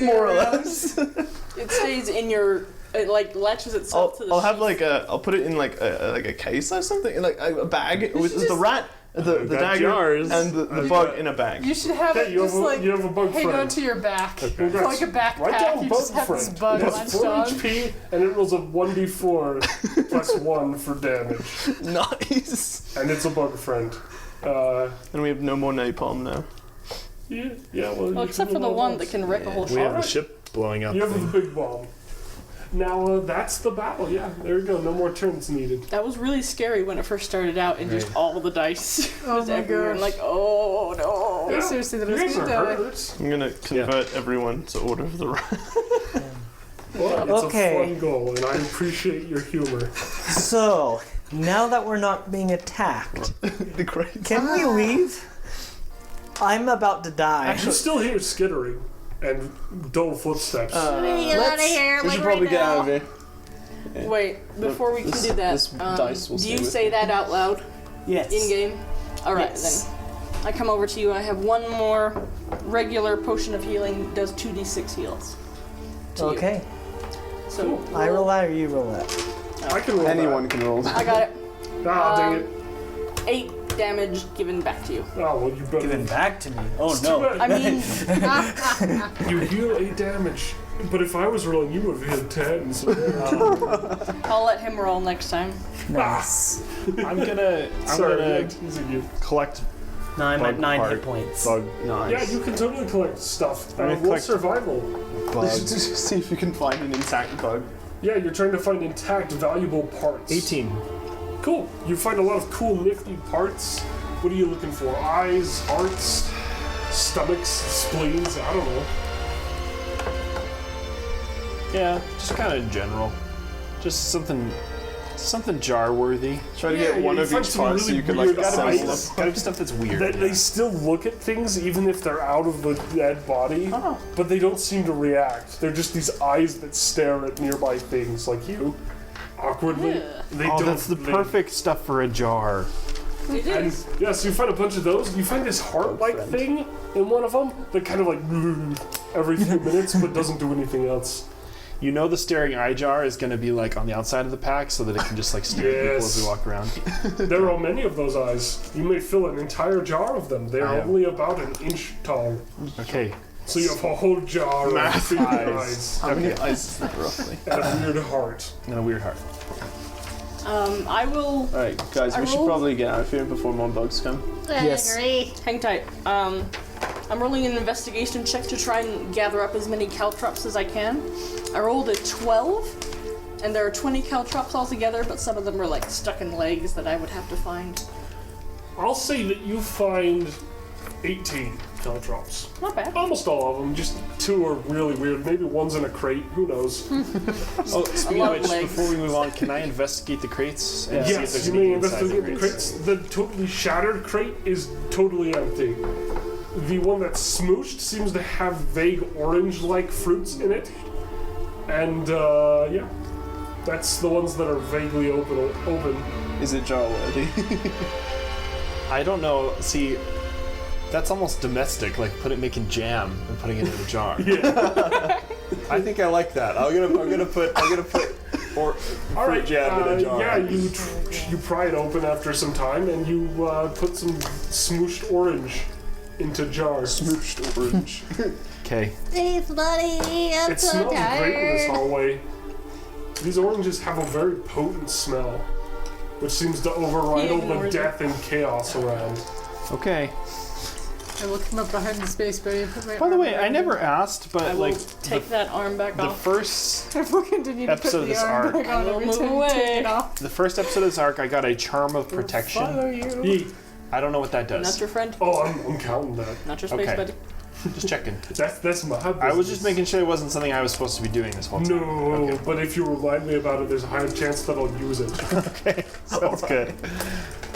More or less. It stays in your. It like latches itself to the I'll have sheath. like a. I'll put it in like a case or something, like a bag with the rat, the got dagger, jars. and the bug in a bag. You should have Hey, it you just like have a bug hang friend. on to your back. Congrats. Like a Write backpack. down You bug just have this friend. bug It has latched 4 on. HP and it rolls a 1d4 plus 1 for damage. Nice. And it's a bug friend. And we have no more napalm now. Yeah, well, Well, you except can for the roll one those. that can wreck a whole We ship. have the Alright. ship blowing up. You have thing. the big bomb. Now, that's the battle. Yeah, there you go. No more turns needed. That was really scary when it first started out, and just all the dice Oh was my everywhere. gosh. Like, oh no. Yeah, seriously, that You was guys gonna are die. hurt. I'm gonna convert everyone to Order of the Rat. Well, it's Okay. a fun goal, and I appreciate your humor. So, now that we're not being attacked, The crazy. can we leave? I'm about to die. You still hear skittering and dull footsteps. Get out of here, We like should probably right get now. out of here. Wait, before we can This- do that, this dice will do stay you with say that out loud Yes. in game? All right, Yes. then. I come over to you. I have one more regular potion of healing. Does 2d6 heals. To you. Okay. So I roll that or you roll that? I can roll Anyone can roll that. I got it. that. Ah, dang it. 8 damage given back to you. Oh, well, you better. Given back to me. Oh It's too no. bad. I mean, You heal 8 damage. But if I was rolling, you would have hit 10. So, I'll let him roll next time. Nice. I'm gonna sorry, teasing you. collect Now I'm bug at 9 part, hit points. bug Nice. Yeah, you can totally collect stuff. I'm gonna Roll collect- survival. Let's bug. just see if you can find an intact bug. Yeah, you're trying to find intact, valuable parts. 18. Cool. You find a lot of cool, nifty parts. What are you looking for? Eyes, hearts, stomachs, spleens? I don't know. Yeah, just kind of general. Just something jar worthy. Try to Yeah, get one you of find each some part so really you can weird like gotta assemble be- them. Kind of stuff that's weird. That they still look at things even if they're out of the dead body, but they don't seem to react. They're just these eyes that stare at nearby things, like you, awkwardly. Yeah. They Oh, don't. that's the perfect stuff for a jar. It And is. yeah, so you find a bunch of those. You find this heart-like thing in one of them that kind of like every few minutes, but doesn't do anything else. You know the staring eye jar is going to be like on the outside of the pack so that it can just like stare at people as we walk around. There are many of those eyes. You may fill an entire jar of them. They are I am. only about an inch tall. Okay. So you have a whole jar Math of big eyes. eyes How many eyes is that roughly? and a weird heart. And a weird heart. I will. Alright, guys, I we should rolled- probably get out of here before more bugs come. I agree. Hang tight. I'm rolling an investigation check to try and gather up as many caltrops as I can. I rolled a 12, and there are 20 caltrops altogether, but some of them are like stuck in legs that I would have to find. I'll say that you find 18 caltrops. Not bad. Almost all of them. Just 2 are really weird. Maybe one's in a crate. Who knows? Oh, speaking of love which, legs. before we move on, can I investigate the crates and see if Yes, there's you may anything inside investigate the the crates. The totally shattered crate is totally empty. The one that's smooshed seems to have vague orange-like fruits in it. And, yeah. That's the ones that are vaguely open. Is it jar worthy? I don't know. See, That's almost domestic, like making jam and putting it in a jar. Yeah. I think I like that. I'm gonna put All right. jam in a jar. Yeah, you pry it open after some time, and you put some smooshed orange into jars. Smooshed orange. Okay. Thanks, buddy. I'm It so smells great in this tired. hallway. These oranges have a very potent smell, which seems to override all the ignores death and chaos around. Okay. I will come up behind the space buddy and put my By the arm way, I around never him. asked, I but will like take that arm back the off. first I will continue to episode put of the this arm arc. back on I will every move time you away. take it off. the first episode of this arc, I got a charm of Follow protection. you. Yee. I don't know what that Not does. your friend. Oh, I'm counting that. Not your space Okay. buddy. Just checking. That's my business. I was just making sure it wasn't something I was supposed to be doing this whole time. No, but if you remind me about it, there's a higher chance that I'll use it. Okay, sounds good.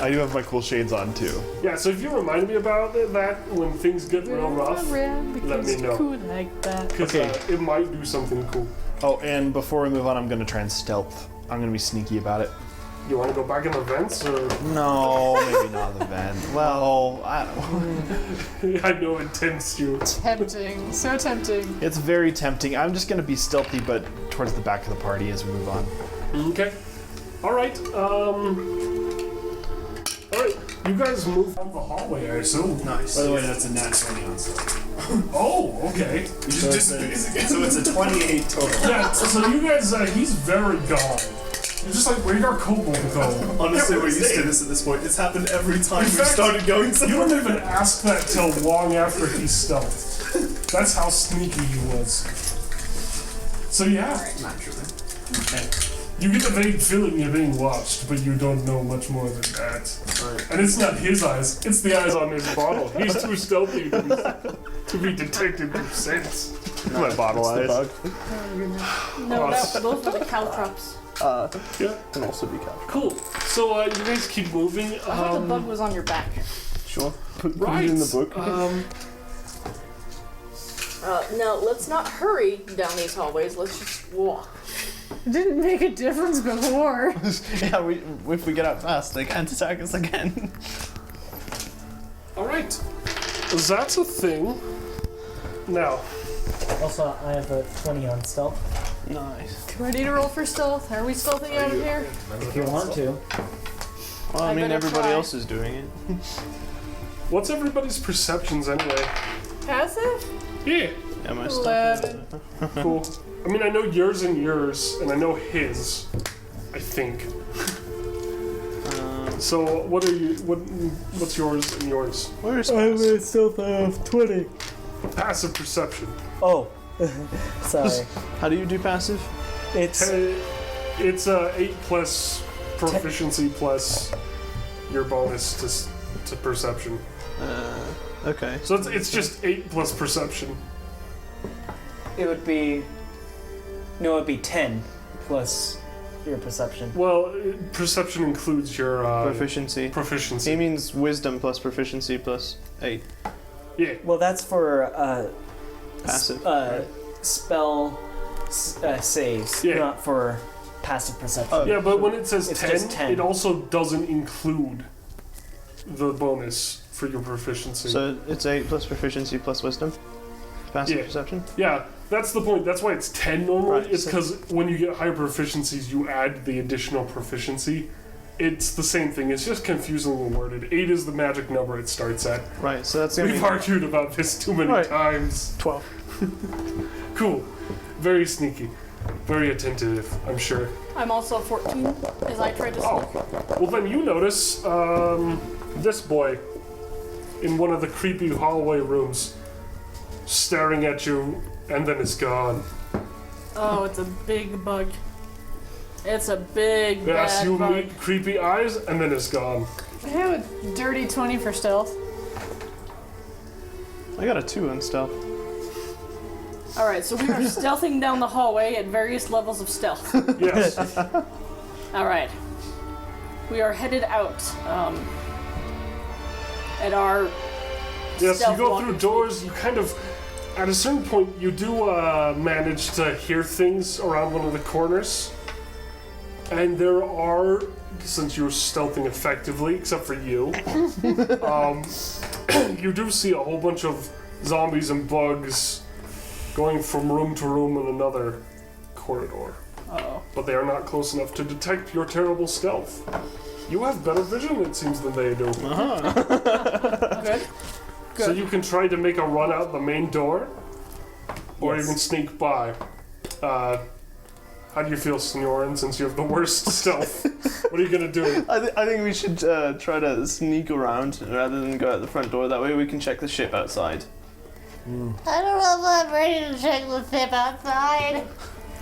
I do have my cool shades on too. Yeah, so if you remind me about that when things get real rough, let me know. Cool like that. because Okay. it might do something cool. Oh, and before we move on, I'm gonna try and stealth. I'm gonna be sneaky about it. You want to go back in the vents, or No, maybe not the vent. Well, I know it tempts you. Tempting. So tempting. it's very tempting. I'm just gonna be stealthy, but towards the back of the party as we move on. Okay. All right. All right. You guys move down the hallway, I assume. Nice. By the way, that's a nat 20 on stealth. Oh, okay. So it's a 28 total. Yeah. So you guys, he's very gone. You're just like, where'd our kobold go? Honestly, we're used to this at this point. It's happened every time In we've fact, started going You somewhere. don't even ask that till long after he stealthed. That's how sneaky he was. So yeah, Naturally. you get the vague feeling you're being watched, but you don't know much more than that. Right. And it's not his eyes, it's the eyes on his bottle. He's too stealthy to be detected through sense. My bottle The eyes. bug No, Oh, those were the caltrops. Yeah, can also be couch. cool. So you guys keep moving. I thought the bug was on your back. Sure. Put Right. it in the book. Now, let's not hurry down these hallways. Let's just walk. It didn't make a difference before. Yeah, if we get out fast, they can't attack us again. All right, that's a thing. Now, Also, I have a 20 on stealth. Nice. Do I need to roll for stealth? Are we stealthing out of here? If you want to. Well, I I mean, better everybody try. else is doing it. what's everybody's perceptions anyway? Passive? Yeah. Yeah, my 11. Cool. I mean, I know yours and yours, and I know his. I think. So, what are you? What's yours and yours? Where's I have a stealth of 20. Passive perception. Oh, sorry. How do you do passive? It's It's 8 plus proficiency plus your bonus to perception. Okay. So it's just 8 plus perception. it would be no, it'd be 10 plus your perception. Well, perception includes your Proficiency. He proficiency. means wisdom plus proficiency plus 8. Yeah. Well, that's for Passive. spell saves, Yeah. not for passive perception. Oh. Yeah, but when it says It's 10, just 10. it also doesn't include the bonus for your proficiency. So it's 8 plus proficiency plus wisdom? Passive Yeah. perception? Yeah, that's the point. That's why it's 10 normally. Right, It's so- because when you get higher proficiencies, you add the additional proficiency. It's the same thing. It's just confusingly worded. 8 is the magic number it starts at. Right, so that's gonna We've be argued about this too many Right. times. 12. Cool. Very sneaky. Very attentive, I'm sure. I'm also 14, as I try to Oh, sneak. well then you notice this boy in one of the creepy hallway rooms staring at you, and then it's gone. Oh, it's a big bug. It's a big Yes, bad you bug. meet creepy eyes, and then it's gone. I have a dirty 20 for stealth. I got a 2 on stealth. Alright, so we are stealthing down the hallway at various levels of stealth. Yes. Alright. We are headed out. At our Yes, you stealth go walking through doors, you kind of, at a certain point, you do manage to hear things around one of the corners. And there are since you're stealthing effectively, except for you. You do see a whole bunch of zombies and bugs going from room to room in another corridor. Uh-oh. But they are not close enough to detect your terrible stealth. You have better vision, it seems, than they do. Good. So you can try to make a run out the main door, or you can sneak by. How do you feel, Signorin, since you have the worst stealth? What are you going to do? I think we should try to sneak around rather than go out the front door. That way we can check the ship outside. I don't know if I'm ready to check the ship outside.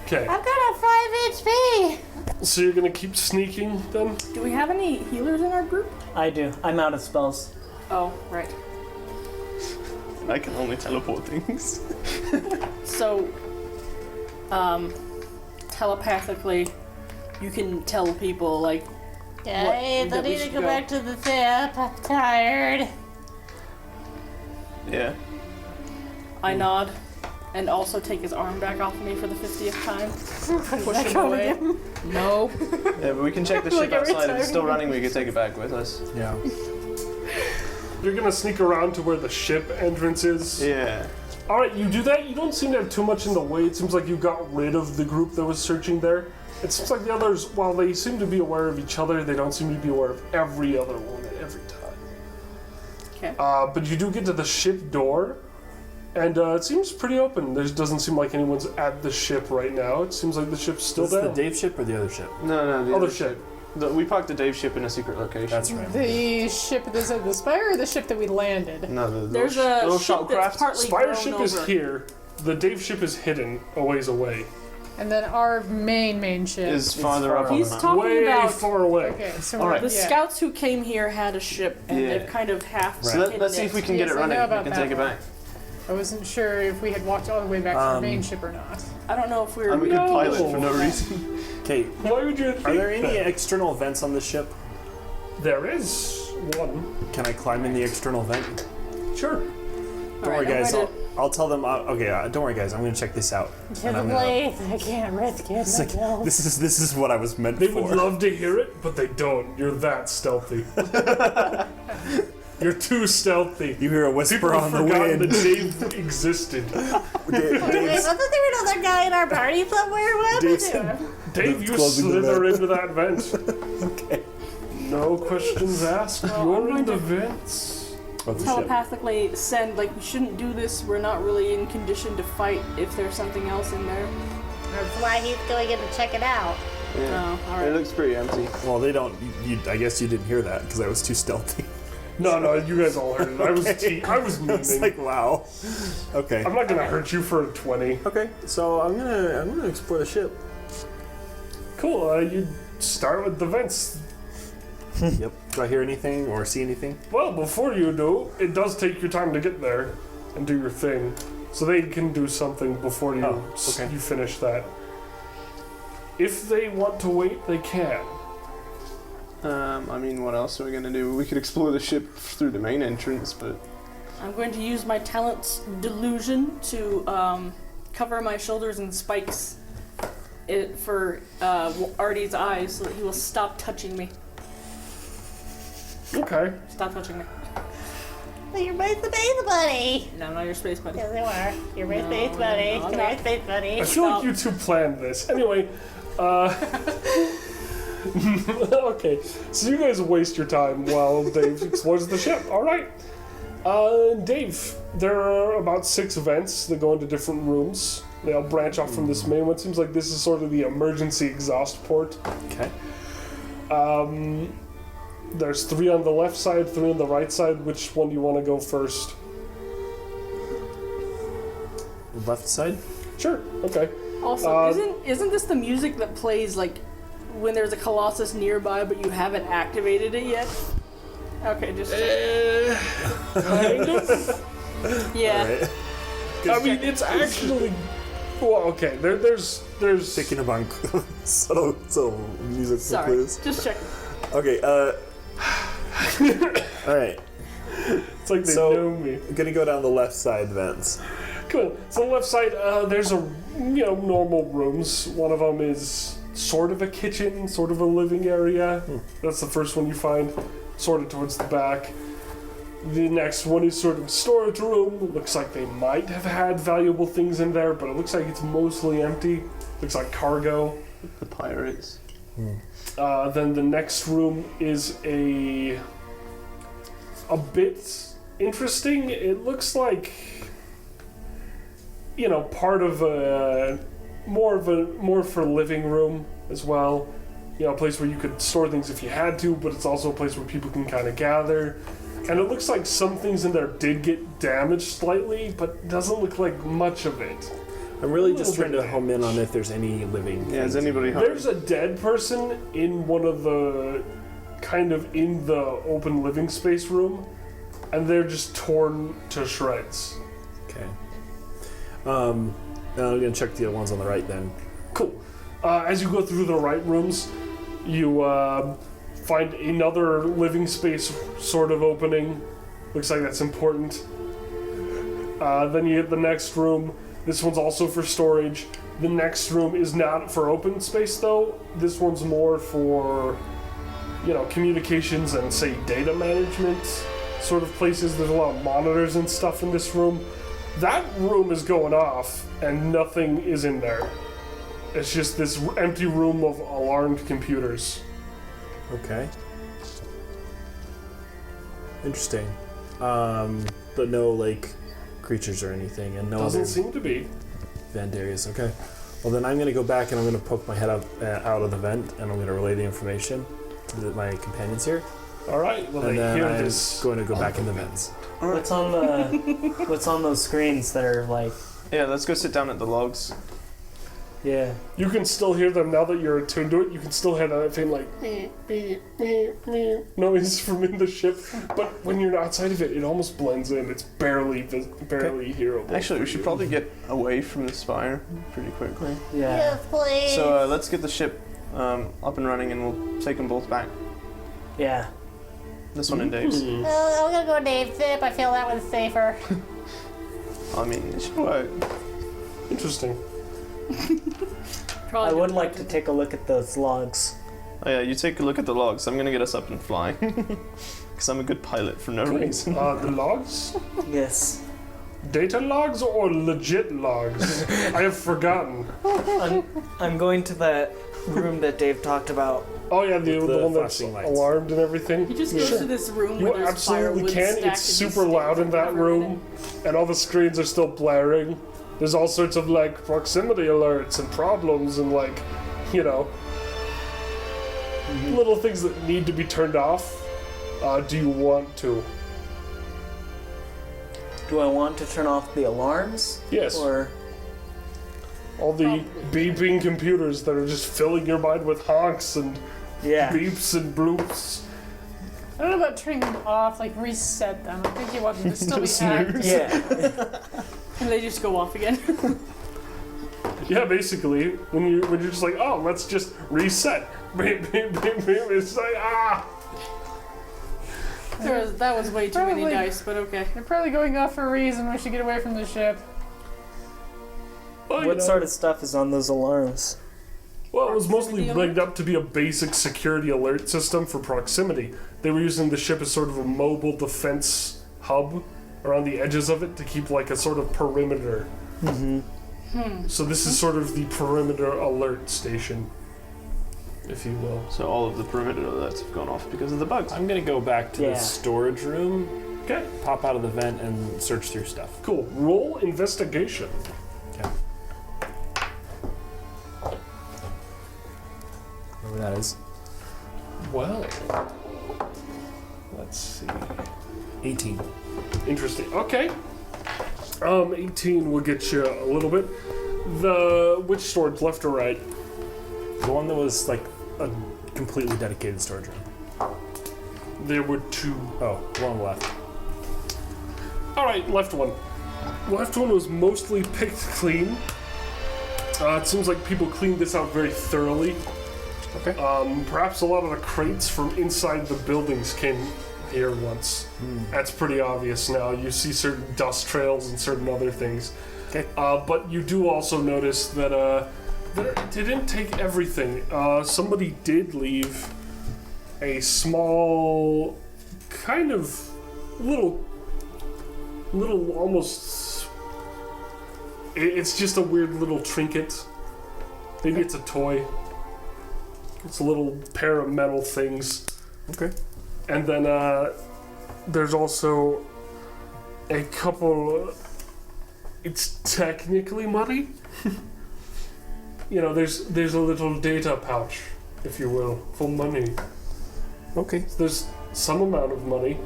Okay, I've got a 5 HP. so you're going to keep sneaking then? Do we have any healers in our group? I do. I'm out of spells. Oh, right. I can only teleport things. So, telepathically, you can tell people, like, Guys, I that we need to should go go. back to the ship. I'm tired. Yeah. I nod, and also take his arm back off me for the 50th time. Push him on away. No. Yeah, but we can check the Like ship every outside. If it's time. still running, we can take it back with us. Yeah. You're going to sneak around to where the ship entrance is? Yeah. Alright, you do that. You don't seem to have too much in the way. It seems like you got rid of the group that was searching there. It seems like the others, while they seem to be aware of each other, they don't seem to be aware of every other one at every time. Okay. But you do get to the ship door, and it seems pretty open. There doesn't seem like anyone's at the ship right now. It seems like the ship's still Is this there. the Dave ship or the other ship? No, the Other ship. We parked the Dave ship in a secret location. That's right. The ship that's at the Spire or the ship that we landed? No, the There's little a ship that's shuttlecraft. partly Spire grown ship over. is here. The Dave ship is hidden a ways away. And then our main ship. Is farther up on He's the map. talking Way about far away. Okay, so All right. the scouts who came here had a ship, and Yeah. they've kind of half So hidden let's see if we can get Yes, it I know running. We about can that take it one. back. I wasn't sure if we had walked all the way back to the main ship or not. I don't know if we were. And we could pilot for no reason. Okay, Why would you are there think any that? external vents on the ship? There is one. Can I climb in the external vent? Sure. Don't worry, guys. I'll tell them. Okay, don't worry, guys. I'm gonna check this out. And I'm gonna- Please, I can't risk it It's like, myself. this is what I was meant They for. would love to hear it, but they don't. You're that stealthy. You're too stealthy. You hear a whisper People on have the forgotten wind. that Dave existed. Wait, wasn't there another guy in our party somewhere? What happened to him? Dave, you Closing the slither vent. into that vent. Okay. No questions asked. Well, You're I'm in the going to- vents. Of the ship. telepathically send, like, we shouldn't do this. We're not really in condition to fight if there's something else in there. That's why he's going in to check it out. Yeah. Oh, all It right. looks pretty empty. Well, they don't. I guess you didn't hear that because I was too stealthy. No, you guys all heard it. I was I was It's memeing. like wow. Okay. I'm not gonna hurt you for a 20. Okay. So I'm gonna explore the ship. Cool. You start with the vents. Yep. Do I hear anything or see anything? Well, before you do, it does take your time to get there and do your thing. So they can do something before you okay. you finish that. If they want to wait, they can. I mean, what else are we gonna do? We could explore the ship through the main entrance, but I'm going to use my talent's delusion to cover my shoulders in spikes for Artie's eyes so that he will stop touching me. Okay. Stop touching me. So you're my space buddy. No, I'm not your space buddy. Yes, you are. You're my No, space buddy. no, I'm You're my not. space buddy. I feel like you two planned this. Anyway, okay. So you guys waste your time while Dave explores the ship. All right. Dave, there are about 6 vents that go into different rooms. They all branch off from this main one. Seems like this is sort of the emergency exhaust port. Okay. There's 3 on the left side, 3 on the right side. Which one do you want to go first? Left side. Sure. Okay. Also, isn't this the music that plays like when there's a Colossus nearby but you haven't activated it yet? Okay, just Kind of. yeah. All right. I mean, it's actually. Well, okay. There's. Thinking about subtle music Sorry, clues. just checking. Okay. All right. It's like they So- know me. I'm gonna go down the left side vents. Cool. So on the left side, there's a normal rooms. One of them is sort of a kitchen, sort of a living area. That's the first one you find, sort of towards the back. The next one is sort of storage room. Looks like they might have had valuable things in there, but it looks like it's mostly empty. Looks like cargo. The pirates. Then the next room is a bit interesting. It looks like, you know, part of a more for living room as well. You know, a place where you could store things if you had to, but it's also a place where people can kind of gather. And it looks like some things in there did get damaged slightly, but it doesn't look like much of it. I'm really just trying to home in on if there's any living. Yeah, is anybody home? There's a dead person in one of the, kind of in the open living space room, and they're just torn to shreds. Okay. I'm gonna check the other ones on the right then. Cool. As you go through the right rooms, you find another living space sort of opening. Looks like that's important. Then you hit the next room. This one's also for storage. The next room is not for open space though. This one's more for, you know, communications and say data management sort of places. There's a lot of monitors and stuff in this room. That room is going off and nothing is in there. It's just this empty room of alarmed computers. Okay. Interesting. But no, like, creatures or anything, and no Doesn't other seem to be. vent areas. Okay. Well, then I'm going to go back and I'm going to poke my head out of the vent, and I'm going to relay the information to my companions here. All right. Well, And they then hear I'm this. going to go back in the vents. What's on the what's on those screens that are like? Yeah, let's go sit down at the logs. Yeah. You can still hear them now that you're attuned to it. You can still hear that thing like beep, beep, beep, beep noise from in the ship. But when you're outside of it, it almost blends in. It's barely hearable. Actually, we for should you. probably get away from this fire pretty quickly. Yeah. Yes, please. So let's get the ship up and running, and we'll take them both back. Yeah. This one and Dave's. Well, I'm gonna go Dave's zip. I feel that one's safer. I mean, it should work. Interesting. Probably I would good like to take a look at those logs. Oh yeah, you take a look at the logs. I'm gonna get us up and flying. Because I'm a good pilot for no reason. The logs? Yes. Data logs or legit logs? I have forgotten. I'm going to that room that Dave talked about. Oh yeah, the one that's flashing lights. alarmed and everything. He just goes to this room You where there's absolutely firewood can. stacked It's and he super stares loud in at that whatever in room, and all the screens are still blaring. There's all sorts of like proximity alerts and problems and like, you know, little things that need to be turned off. Do you want to? Do I want to turn off the alarms? Yes. Or All the beeping computers that are just filling your mind with honks and yeah. beeps and bloops. I don't know about turning them off, like reset them. I think you want them to still be active. Yeah. And they just go off again. Yeah, basically, when you're just like, oh, let's just reset. Beep, beep, beep, beep. It's like, ah. That was way too many Probably. dice, but okay. They're probably going off for a reason. We should get away from the ship. Well, you What know. sort of stuff is on those alarms? Well, it was mostly Proximity rigged up to be a basic security alert system for proximity. They were using the ship as sort of a mobile defense hub around the edges of it to keep like a sort of perimeter. So this is sort of the perimeter alert station, if you will. So all of the perimeter alerts have gone off because of the bugs. I'm going to go back to Yeah. the storage room, Okay, pop out of the vent, and search through stuff. cool. Roll investigation. Okay. Whatever that is. Well, let's see. 18. Interesting. Okay. 18 will get you a little bit. Which storage, left or right? The one that was like a completely dedicated storage room. There were two. Oh, the one on the left. All right, left one. Left one was mostly picked clean. It seems like people cleaned this out very thoroughly. Okay. Perhaps a lot of the crates from inside the buildings came here once. That's pretty obvious now. You see certain dust trails and certain other things. Okay. But you do also notice that They didn't take everything. Somebody did leave a small, kind of little almost. It's just a weird little trinket. Maybe it's a toy. It's a little pair of metal things. Okay. And then there's also a couple. It's technically money. You know, there's a little data pouch, if you will, full money. Okay. So there's some amount of money.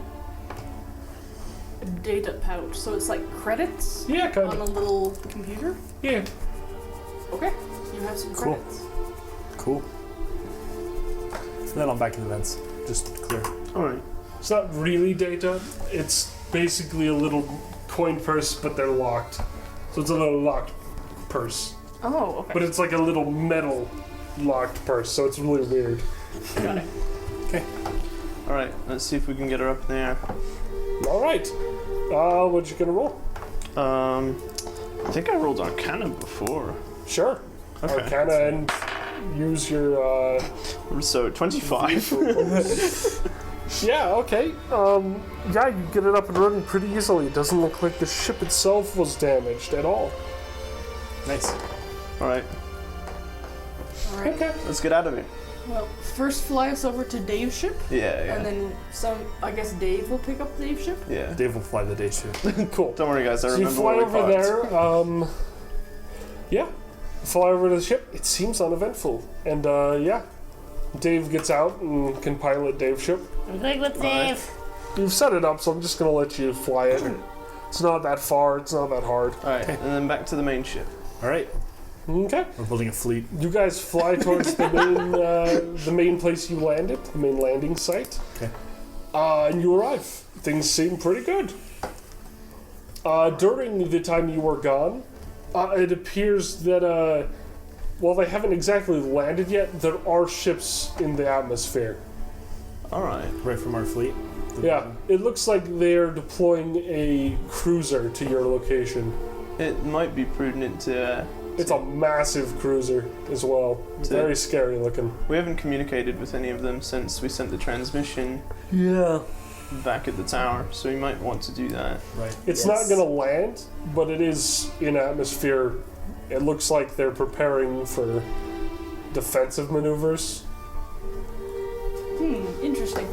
A data pouch, so it's like credits Yeah, kind on a of. little computer? Yeah. Okay, you have some Cool. credits. Cool. Then I'm back in the vents. Just clear. Alright. It's not really data. It's basically a little coin purse, but they're locked. So it's a little locked purse. Oh, okay. But it's like a little metal locked purse, so it's really weird. Got it. Alright, let's see if we can get her up in the air. Alright. What you gonna roll? I think I rolled Arcana before. Sure. Okay. Arcana and use your So 25. Yeah, okay. Yeah, you get it up and running pretty easily. It doesn't look like the ship itself was damaged at all. Nice. Alright, Alright. Okay. let's get out of here. Well, first fly us over to Dave's ship, Yeah, and then I guess Dave will pick up Dave's ship. yeah. Dave will fly the day ship. Cool. Don't worry, guys. I So you remember fly what we over parked. there. Yeah. Fly over to the ship. It seems uneventful. And yeah. Dave gets out and can pilot Dave's ship. I'm going with Dave. You've set it up, so I'm just gonna let you fly it. It's not that far, it's not that hard. Alright, and then back to the main ship. All right. Okay. We're building a fleet. You guys fly towards the main place you landed, the main landing site. Okay. And you arrive. Things seem pretty good. During the time you were gone, it appears that while they haven't exactly landed yet, there are ships in the atmosphere. Alright. Right from our fleet. Yeah, it looks like they're deploying a cruiser to your location. It might be prudent to. It's a massive cruiser as well. Very scary looking. We haven't communicated with any of them since we sent the transmission Yeah. back at the tower, so we might want to do that. Right. It's Yes. not going to land, but it is in atmosphere. It looks like they're preparing for defensive maneuvers. Interesting.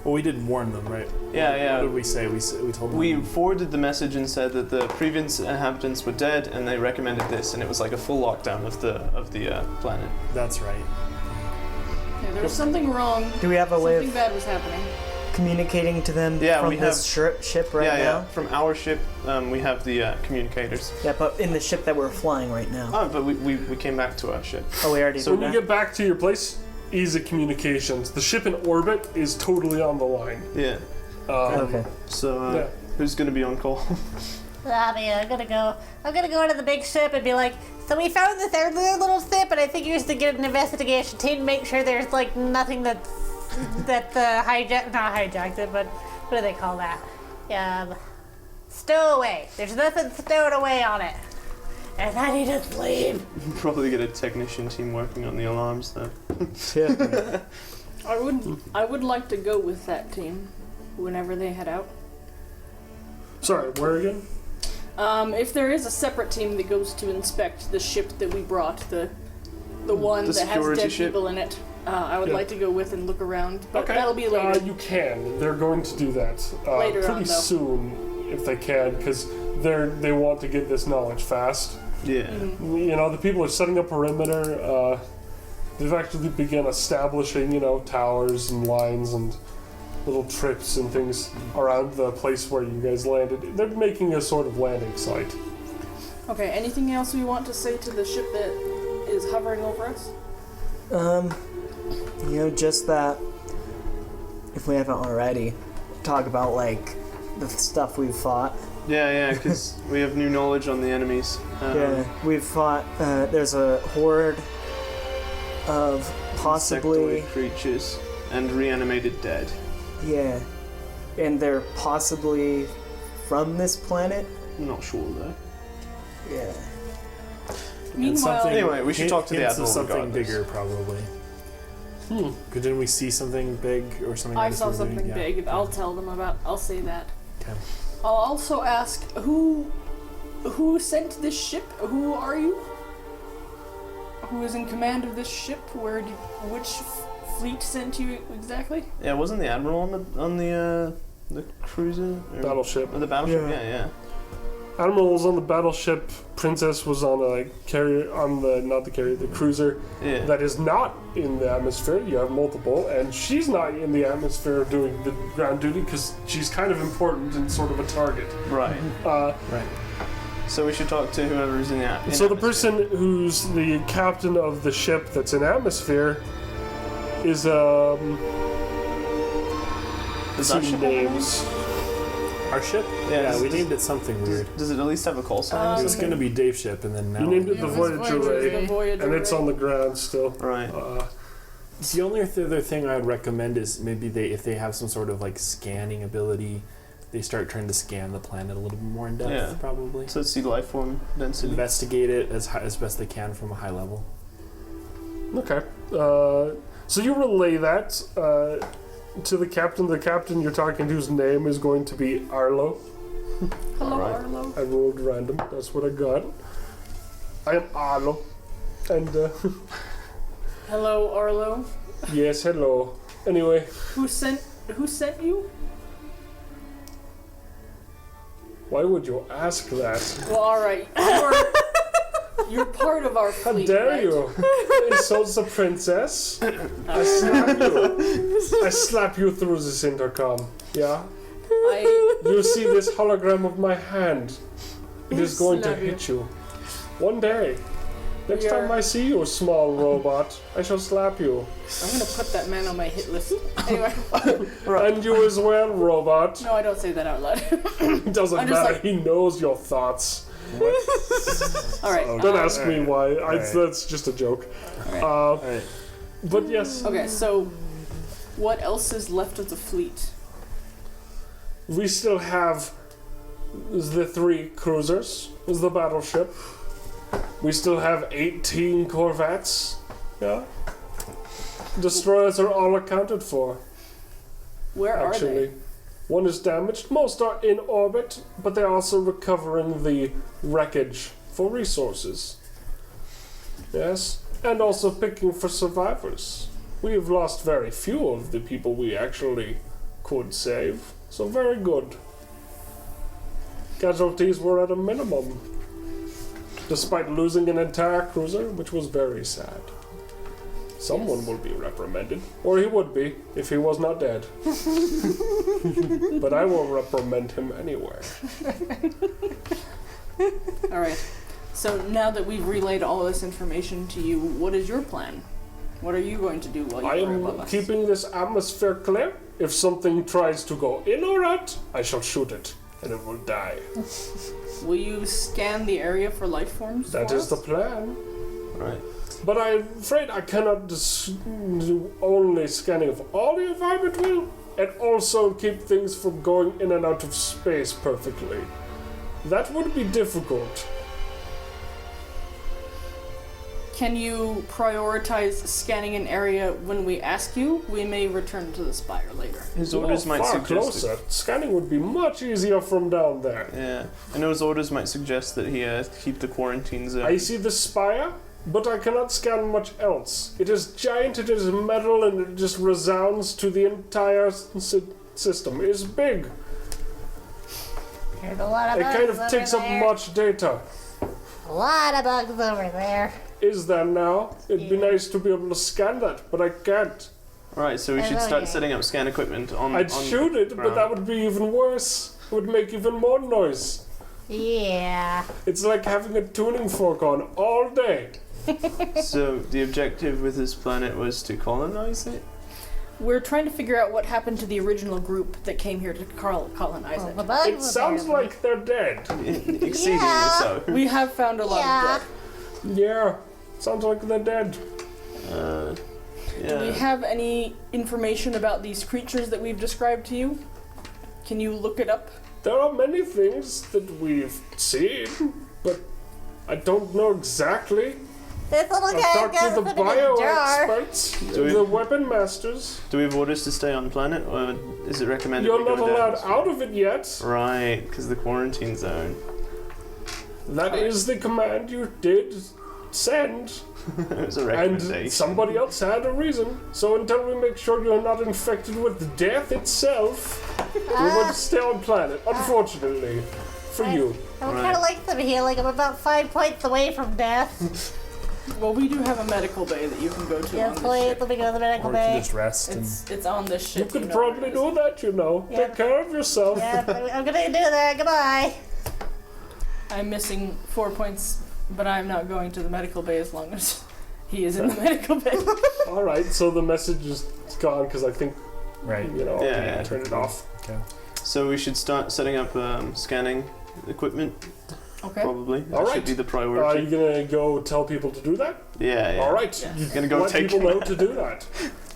Well, we did warn them, right? Yeah, What yeah. did we say? We told them. We forwarded the message and said that the previous inhabitants were dead, and they recommended this, and it was like a full lockdown of the planet. That's right. Yeah, there was something wrong. Do we have a way Something of bad was happening. communicating to them Yeah, from we this ship right yeah, now? yeah. From our ship, we have the communicators. Yeah, but in the ship that we're flying right now. Oh, but we came back to our ship. Oh, we already So did When that? you get back to your place, easy communications. The ship in orbit is totally on the line. Yeah. Okay. So Yeah. who's gonna be on call? I'm gonna go to the big ship and be like, so we found this other little ship, and I think you used to get an investigation team to make sure there's like nothing that not hijacked it, but what do they call that? Stowaway. There's nothing stowed away on it, and I need to leave. Probably get a technician team working on the alarms though. Yeah. I would like to go with that team whenever they head out. Sorry, where again? If there is a separate team that goes to inspect the ship that we brought, the one The that has security dead ship? people in it, I would Yeah. like to go with and look around. But Okay. that'll be later. You can. They're going to do that Later pretty on, though. soon, if they can, because they want to get this knowledge fast. Yeah. You know, the people are setting up perimeter. They've actually begun establishing, towers and lines and little trips and things around the place where you guys landed. They're making a sort of landing site. Okay, anything else we want to say to the ship that is hovering over us? Just that, if we haven't already, talk about, like, the stuff we've fought. Yeah, because we have new knowledge on the enemies. Yeah, we've fought, there's a horde of possibly, insectoid creatures and reanimated dead. yeah, and they're possibly from this planet. I'm not sure though. Yeah. Meanwhile, Anyway, we should talk to the hints of admiral something regardless. bigger, probably. Because didn't we see something big or something? I in this saw movie? something Yeah. big. I'll tell them about. I'll say that. Okay. I'll also ask who sent this ship. Who are you? Who is in command of this ship? Which fleet sent you exactly? Yeah, wasn't the admiral on the cruiser? Battleship. Or the battleship? Yeah. Yeah. Admiral was on the battleship. Princess was on a carrier, on the cruiser. Yeah. That is not in the atmosphere. You have multiple, and she's not in the atmosphere doing the ground duty because she's kind of important and sort of a target. Right. Uh, Right. So we should talk to whoever's in the atmosphere. so the person who's the captain of the ship that's in atmosphere is Does that two ship have a names. Our ship? Yeah, Yeah, we does- named it something weird. Does it at least have a call sign? It was going to be Dave's ship, and then now. You named it Yeah, the it was Voyager Voyager. Ray, The Voyager and it's Ray. on the ground still. Right. The only other thing I'd recommend is maybe if they have some sort of like scanning ability, they start trying to scan the planet a little bit more in depth, Yeah. probably. So see life form density. Investigate it as best they can from a high level. Okay. So you relay that to the captain. The captain you're talking to's name is going to be Arlo. Hello, Alright. Arlo. I rolled random. That's what I got. I am Arlo. And, Hello, Arlo. yes, hello. Anyway, Who sent you? why would you ask that? Well, all right. You're part of our How fleet. dare right? you? Insults the princess. I slap you. I slap you through this intercom. Yeah? You see this hologram of my hand. It is going to Slap you. hit you. One day. Next We time are- I see you, small robot, I shall slap you. I'm gonna put that man on my hit list. Anyway, And you as well, robot. no, I don't say that out loud. It doesn't I'm just matter. like- He knows your thoughts. All right. Don't ask me why. Alright. That's just a joke. Alright. Alright. But yes, Okay, so what else is left of the fleet? we still have the 3 cruisers, the battleship. We still have 18 corvettes. Yeah. Destroyers are all accounted for, Where are actually. they? One is damaged. Most are in orbit, but they're also recovering the wreckage for resources. Yes. And also picking for survivors. We have lost very few of the people we actually could save. So very good. Casualties were at a minimum. Despite losing an entire cruiser, which was very sad. Someone Yes. will be reprimanded. Or he would be, if he was not dead. But I will reprimand him anyway. All right. So now that we've relayed all this information to you, what is your plan? What are you going to do while I you're above am us? keeping this atmosphere clear. If something tries to go in or out, I shall shoot it, and it will die. Will you scan the area for life forms? That for is the us? plan. Right. But I'm afraid I cannot do only scanning of all the environment will, and also keep things from going in and out of space perfectly. That would be difficult. Can you prioritize scanning an area when we ask you? We may return to the spire later. His orders might far suggest. closer. Scanning would be much easier from down there. Yeah. I know his orders might suggest that he keep the quarantine zone. I see the spire, but I cannot scan much else. It is giant, it is metal, and it just resounds to the entire system. It is big. There's a lot of It bugs kind of over takes up there. much data. A lot of bugs over there. Is there now? It'd be nice to be able to scan that, but I can't. Right, so we should Oh, start yeah. setting up scan equipment on. I'd on shoot it, but ground. that would be even worse. It would make even more noise. Yeah. It's like having a tuning fork on all day. So the objective with this planet was to colonize it. We're trying to figure out what happened to the original group that came here to colonize Well, it. the bugs It were sounds there. like they're dead. Exceedingly Yeah. so. We have found a lot Yeah. of dead. Yeah, sounds like they're dead. Uh, Do we yeah. have any information about these creatures that we've described to you? Can you look it up? There are many things that we've seen, but I don't know exactly. This little I've guy talked got to the something in his jar. bio-experts, Do we- the weapon masters. Do we have orders to stay on planet, or is it recommended You're we go not to the allowed atmosphere? out of it yet. Right, because the quarantine zone. That is the command you did send. It was a And recommendation. somebody else had a reason. So until we make sure you're not infected with death itself, we would stay on planet, unfortunately. For you. I would Right. kind of like some healing. I'm about 5 points away from death. Well, we do have a medical bay that you can go to Yes, on this please. ship. Let me go to the medical Or we can bay. just rest and It's on this You ship. could know probably where it is. do that, you know. Yeah. Take care of yourself. Yeah, I'm gonna do that. Goodbye. I'm missing 4 points, but I'm not going to the medical bay as long as he is in the medical bay. Alright, so the message is gone because I think, right. you know, Yeah, yeah. turn it off. So we should start setting up scanning equipment, Okay. probably. That Alright. should be the Are priority. you gonna go tell people to do that? Yeah, yeah. Alright. Yeah. You Gonna go let take people know to do that.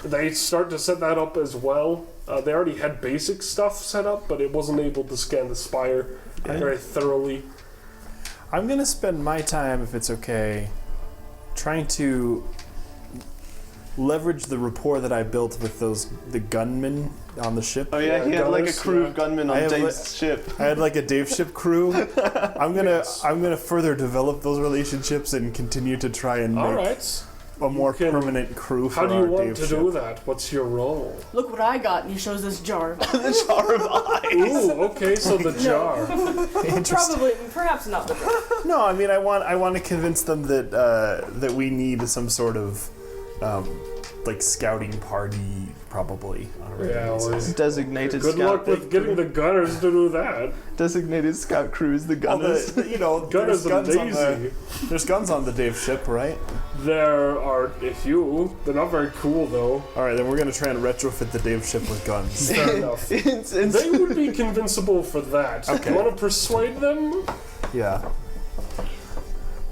They start to set that up as well. They already had basic stuff set up, but it wasn't able to scan the spire very thoroughly. I'm gonna spend my time, if it's okay, trying to leverage the rapport that I built with the gunmen on the ship. Oh yeah, he had like a gunners, crew yeah. of gunmen I on have Dave's ship. I had like a Dave ship crew. I'm gonna further develop those relationships and continue to try and make Alright. a more can- permanent crew for How do you our want Dave to ship. do that? What's your role? Look what I got, and he shows this jar. The jar of eyes. Ooh, okay, so the jar. Probably, perhaps not the jar. No, I mean I want to convince them that that we need some sort of like scouting party probably on a regular Yeah, well, basis. Designated good scout. luck with getting the gunners to do that. Designated scout crews, the All gunners. you know, Gunners there's are guns on lazy. there's guns on the Dave ship, right? There are a few. They're not very cool, though. All right, then we're gonna try and retrofit the Dave ship with guns. Fair enough. It's They would be convincible for that. Okay. You want to persuade them? Yeah.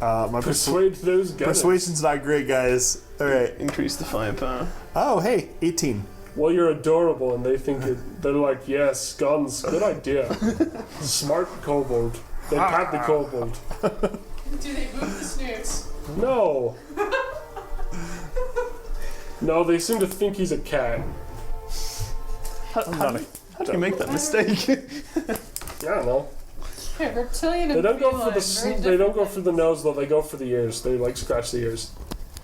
My Persuade those gunners. persuasion's not great, guys. All right. increase the firepower. Oh, hey, 18. Well, you're adorable, and they think they're like, yes, guns, good idea. Smart kobold. They pat the kobold. Do they move the snoots? No. No, they seem to think he's a cat. How do you make that mistake? I don't know. Yeah, reptilian They and don't go for feline, the very they don't go different for the nose though. They go for the ears. They like scratch the ears.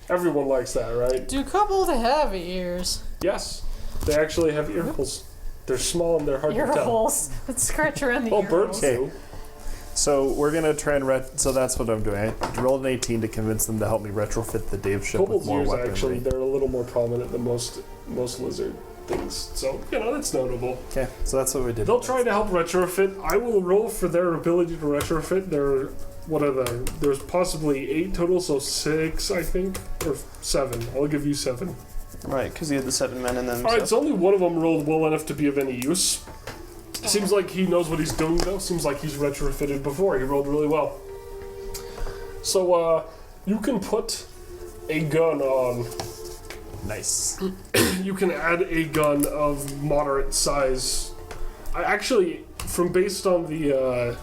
Everyone likes that, right? things. Do kobolds have ears? Yes. They actually have ear holes. They're small and they're hard Ear to tell. holes. Let's scratch around the Well, ear birds holes. do. So we're gonna try and so that's what I'm doing. I rolled an 18 to convince them to help me retrofit the Dave ship with Kobold's more ears weaponry. actually they're a little more prominent than most lizard things. So you know that's notable. Okay, so that's what we did. They'll try to help retrofit. I will roll for their ability to retrofit. There's possibly 8 total, so 6 I think, or 7. I'll give you 7. Right, because he had the 7 men in them. All right, so only one of them rolled well enough to be of any use. Seems like he knows what he's doing, though. Seems like he's retrofitted before. He rolled really well. So, you can put a gun on. Nice. You can add a gun of moderate size. I actually, based on the,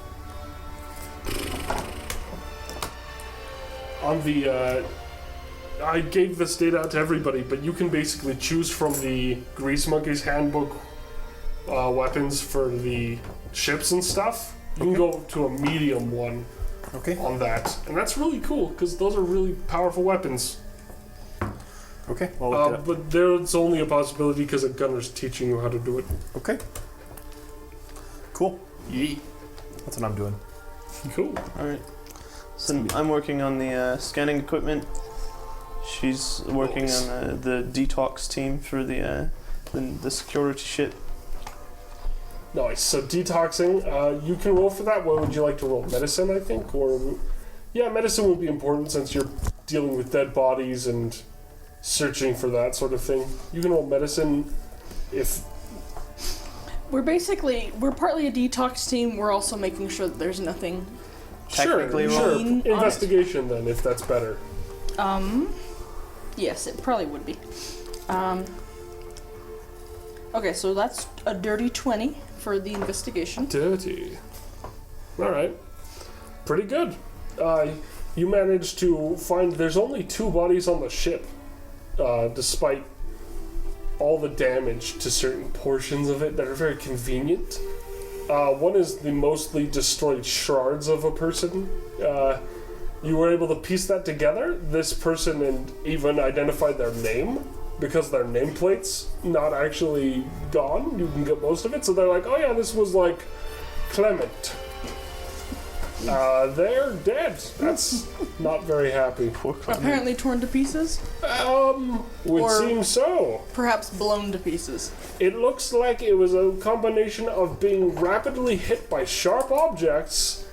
I gave this data out to everybody, but you can basically choose from the Grease Monkey's Handbook weapons for the ships and stuff. You can go to a medium one Okay. on that, and that's really cool because those are really powerful weapons. Okay. Well, look it up. But there's only a possibility because a gunner's teaching you how to do it. Okay. Cool. Yee. That's what I'm doing. Cool. Alright. So I'm working on the scanning equipment. She's working Nice. on the detox team for the security shit. Nice. So detoxing, you can roll for that. What would you like to roll? Medicine, I think, or yeah, medicine would be important since you're dealing with dead bodies and searching for that sort of thing. You can roll medicine if We're partly a detox team. We're also making sure that there's nothing. Technically sure. wrong. On it. Investigation then, if that's better. Yes, it probably would be. Okay, so that's a dirty 20 for the investigation. Dirty. All right. Pretty good. you manage to find there's only 2 bodies on the ship, despite all the damage to certain portions of it that are very convenient. One is the mostly destroyed shards of a person. You were able to piece that together. This person and even identified their name because their nameplate's not actually gone. You can get most of it. So they're like, oh yeah, this was like Clement. They're dead. That's not very happy. Apparently torn to pieces? Would Or- seem so. Perhaps blown to pieces. It looks like it was a combination of being rapidly hit by sharp objects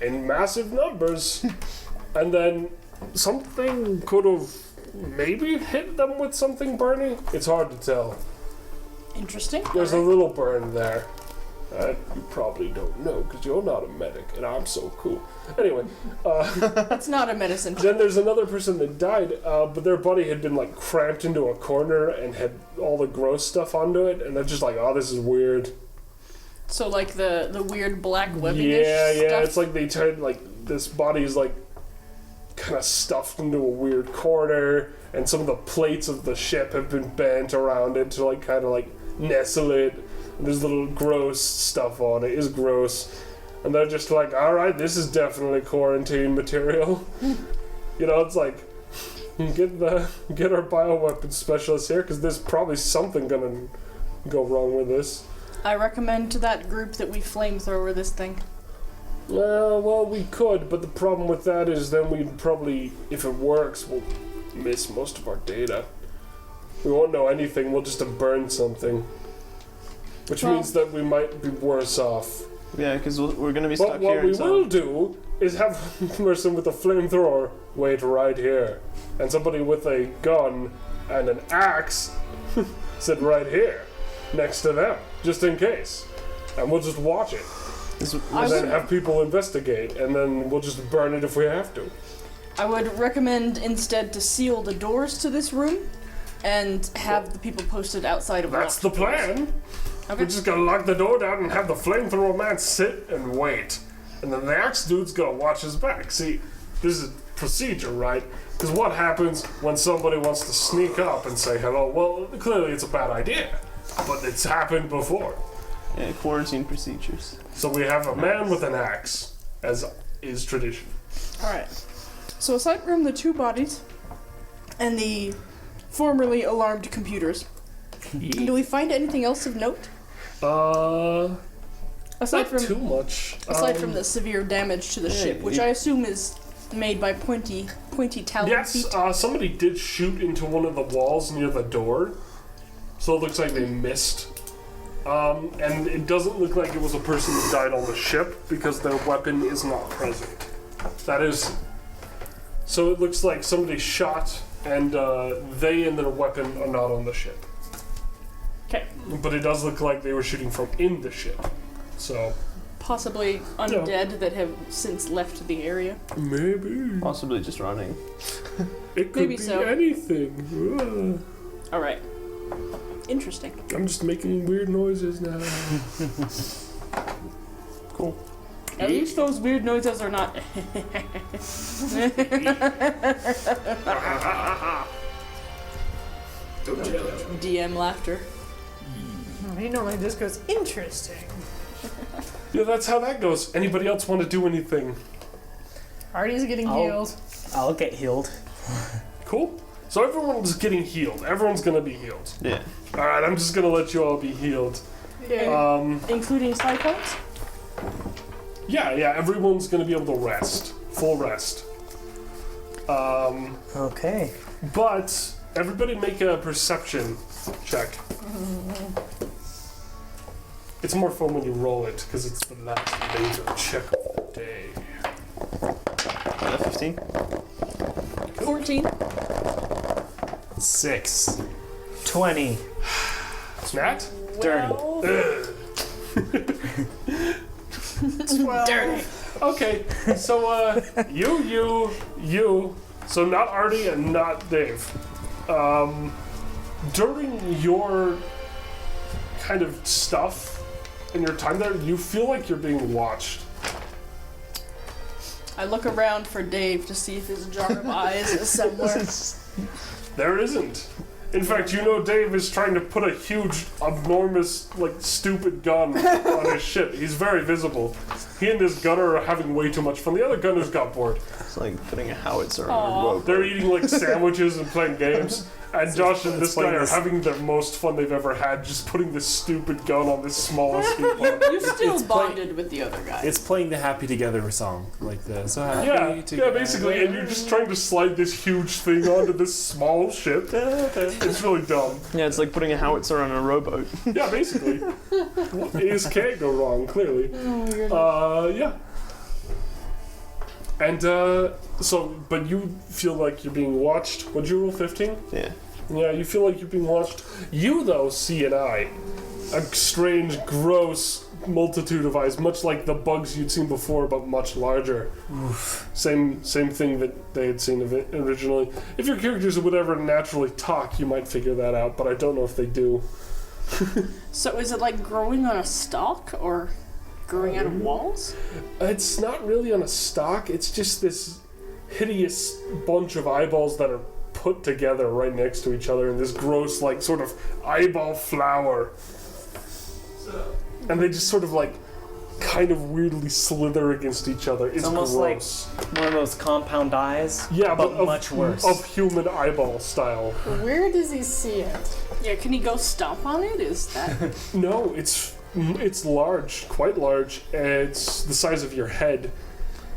in massive numbers, and then something could have maybe hit them with something burning. It's hard to tell. Interesting. There's a Alright. little burn there. You probably don't know because you're not a medic, and I'm so cool. Anyway, It's not a medicine. then there's another person that died, but their body had been like cramped into a corner and had all the gross stuff onto it, and they're just like, oh, this is weird. So like the weird black webbing Yeah, stuff? it's like they tried, like, this body's like kind of stuffed into a weird corner, and some of the plates of the ship have been bent around it to like kind of like nestle it. And there's little gross stuff on it. It's gross. And they're just like, alright, this is definitely quarantine material. You know, it's like, get our bioweapons specialist here, because there's probably something gonna go wrong with this. I recommend to that group that we flamethrower this thing. Well, we could, but the problem with that is then we'd probably, if it works, we'll miss most of our data. We won't know anything, we'll just have burned something. Which Well- means that we might be worse off. Yeah, because we're going to be But stuck what here we until... will do is have a person with a flamethrower wait right here. And somebody with a gun and an axe sit right here, next to them, just in case. And we'll just watch it. And then have people investigate, and then we'll just burn it if we have to. I would recommend instead to seal the doors to this room and have the people posted outside of That's the locked doors. plan. Okay. We're just gonna lock the door down and have the flamethrower man sit and wait. And then the axe dude's gonna watch his back. See, this is procedure, right? Because what happens when somebody wants to sneak up and say hello? Well, clearly it's a bad idea, but it's happened before. Yeah, quarantine procedures. So we have a man with an axe, as is tradition. Alright. So aside from the 2 bodies and the formerly alarmed computers, do we find anything else of note? Aside Not from too much. aside from the severe damage to the ship, which I assume is made by pointy talon Yes, feet. somebody did shoot into one of the walls near the door, so it looks like they missed. And it doesn't look like it was a person who died on the ship because their weapon is not present. That is. So it looks like somebody shot and they and their weapon are not on the ship. Okay. But it does look like they were shooting from in the ship. So. Possibly undead that have since left the area. Maybe. Possibly just running. It could Maybe be so. anything. Alright. Interesting. I'm just making weird noises now. Cool. At least those weird noises are not. DM laughter. He normally just goes, interesting. Yeah, that's how that goes. Anybody else want to do anything? Artie's getting Oh. healed. I'll get healed. Cool. So everyone's getting healed. Everyone's gonna be healed. Yeah. Alright, I'm just gonna let you all be healed. Yeah. Including Cyclones? Yeah, everyone's gonna be able to rest. Full rest. Okay. But everybody make a perception check. It's more fun when you roll it, because it's the last major check of the day. 15. 14. 6. 20. Nat? Dirty. Dirty. Okay, so you. So not Artie and not Dave. During your kind of stuff in your time there, you feel like you're being watched. I look around for Dave to see if his jar of eyes is somewhere. There isn't. In fact, you know Dave is trying to put a huge, enormous, stupid gun on his ship. He's very visible. He and his gunner are having way too much fun. The other gunners got bored. It's like putting a howitzer on a rope. They're eating sandwiches and playing games. And Josh and this guy are having the most fun they've ever had, just putting this stupid gun on this small escape pod. You still bonded with the other guy. It's playing the Happy Together song, like the so happy Yeah, together. basically, and you're just trying to slide this huge thing onto this small ship. It's really dumb. Yeah, it's like putting a howitzer on a rowboat. Yeah, basically. It can't go wrong, clearly. Yeah. And, but you feel like you're being watched. What'd you roll, 15? Yeah. Yeah, you feel like you're being watched. You, though, see an eye. A strange, gross multitude of eyes, much like the bugs you'd seen before, but much larger. Same thing that they had seen of it originally. If your characters would ever naturally talk, you might figure that out, but I don't know if they do. So is it like growing on a stalk or growing out of walls? It's not really on a stalk. It's just this hideous bunch of eyeballs that are put together right next to each other in this gross, sort of eyeball flower. And they just sort of kind of weirdly slither against each other. It's almost gross. like one of those compound eyes. Yeah, but much worse. Of human eyeball style. Where does he see it? Yeah, can he go stomp on it? Is that... No, it's large, quite large. It's the size of your head.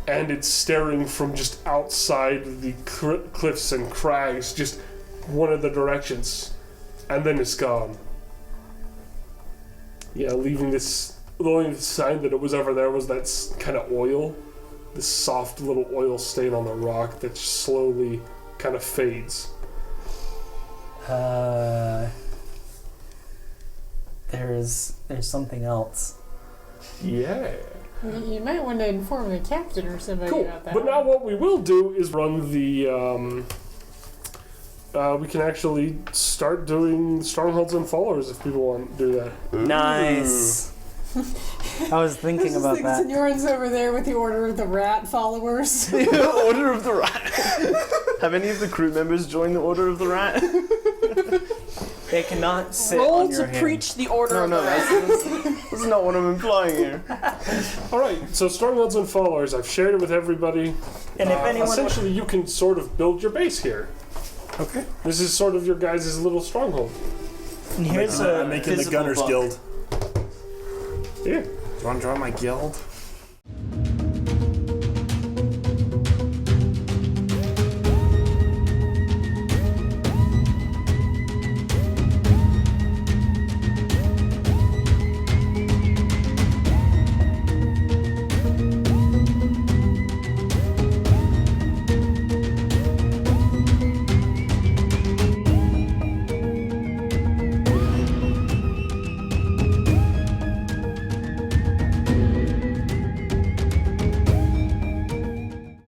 And it's staring from just outside the cliffs and crags, just one of the directions. And then it's gone. Yeah, leaving this... The only sign that it was ever there was that kind of oil. This soft little oil stain on the rock that slowly kind of fades. There's something else. Yeah. You might want to inform the captain or somebody Cool. about that. But now what we will do is run the... we can actually start doing strongholds and followers if people want to do that. Nice. I was thinking about that. Signoran's over there with the Order of the Rat followers. Order of the Rat. Have any of the crew members joined the Order of the Rat? They cannot sit Roll on your to hand. preach the Order of the No, Rat. that's not what I'm implying here. Alright, so strongholds and followers. I've shared it with everybody. And if anyone essentially, you can sort of build your base here. Okay. This is sort of your guys' little stronghold. and here's I'm a making the physical Gunners book. Guild. Yeah. Do you want to join my guild?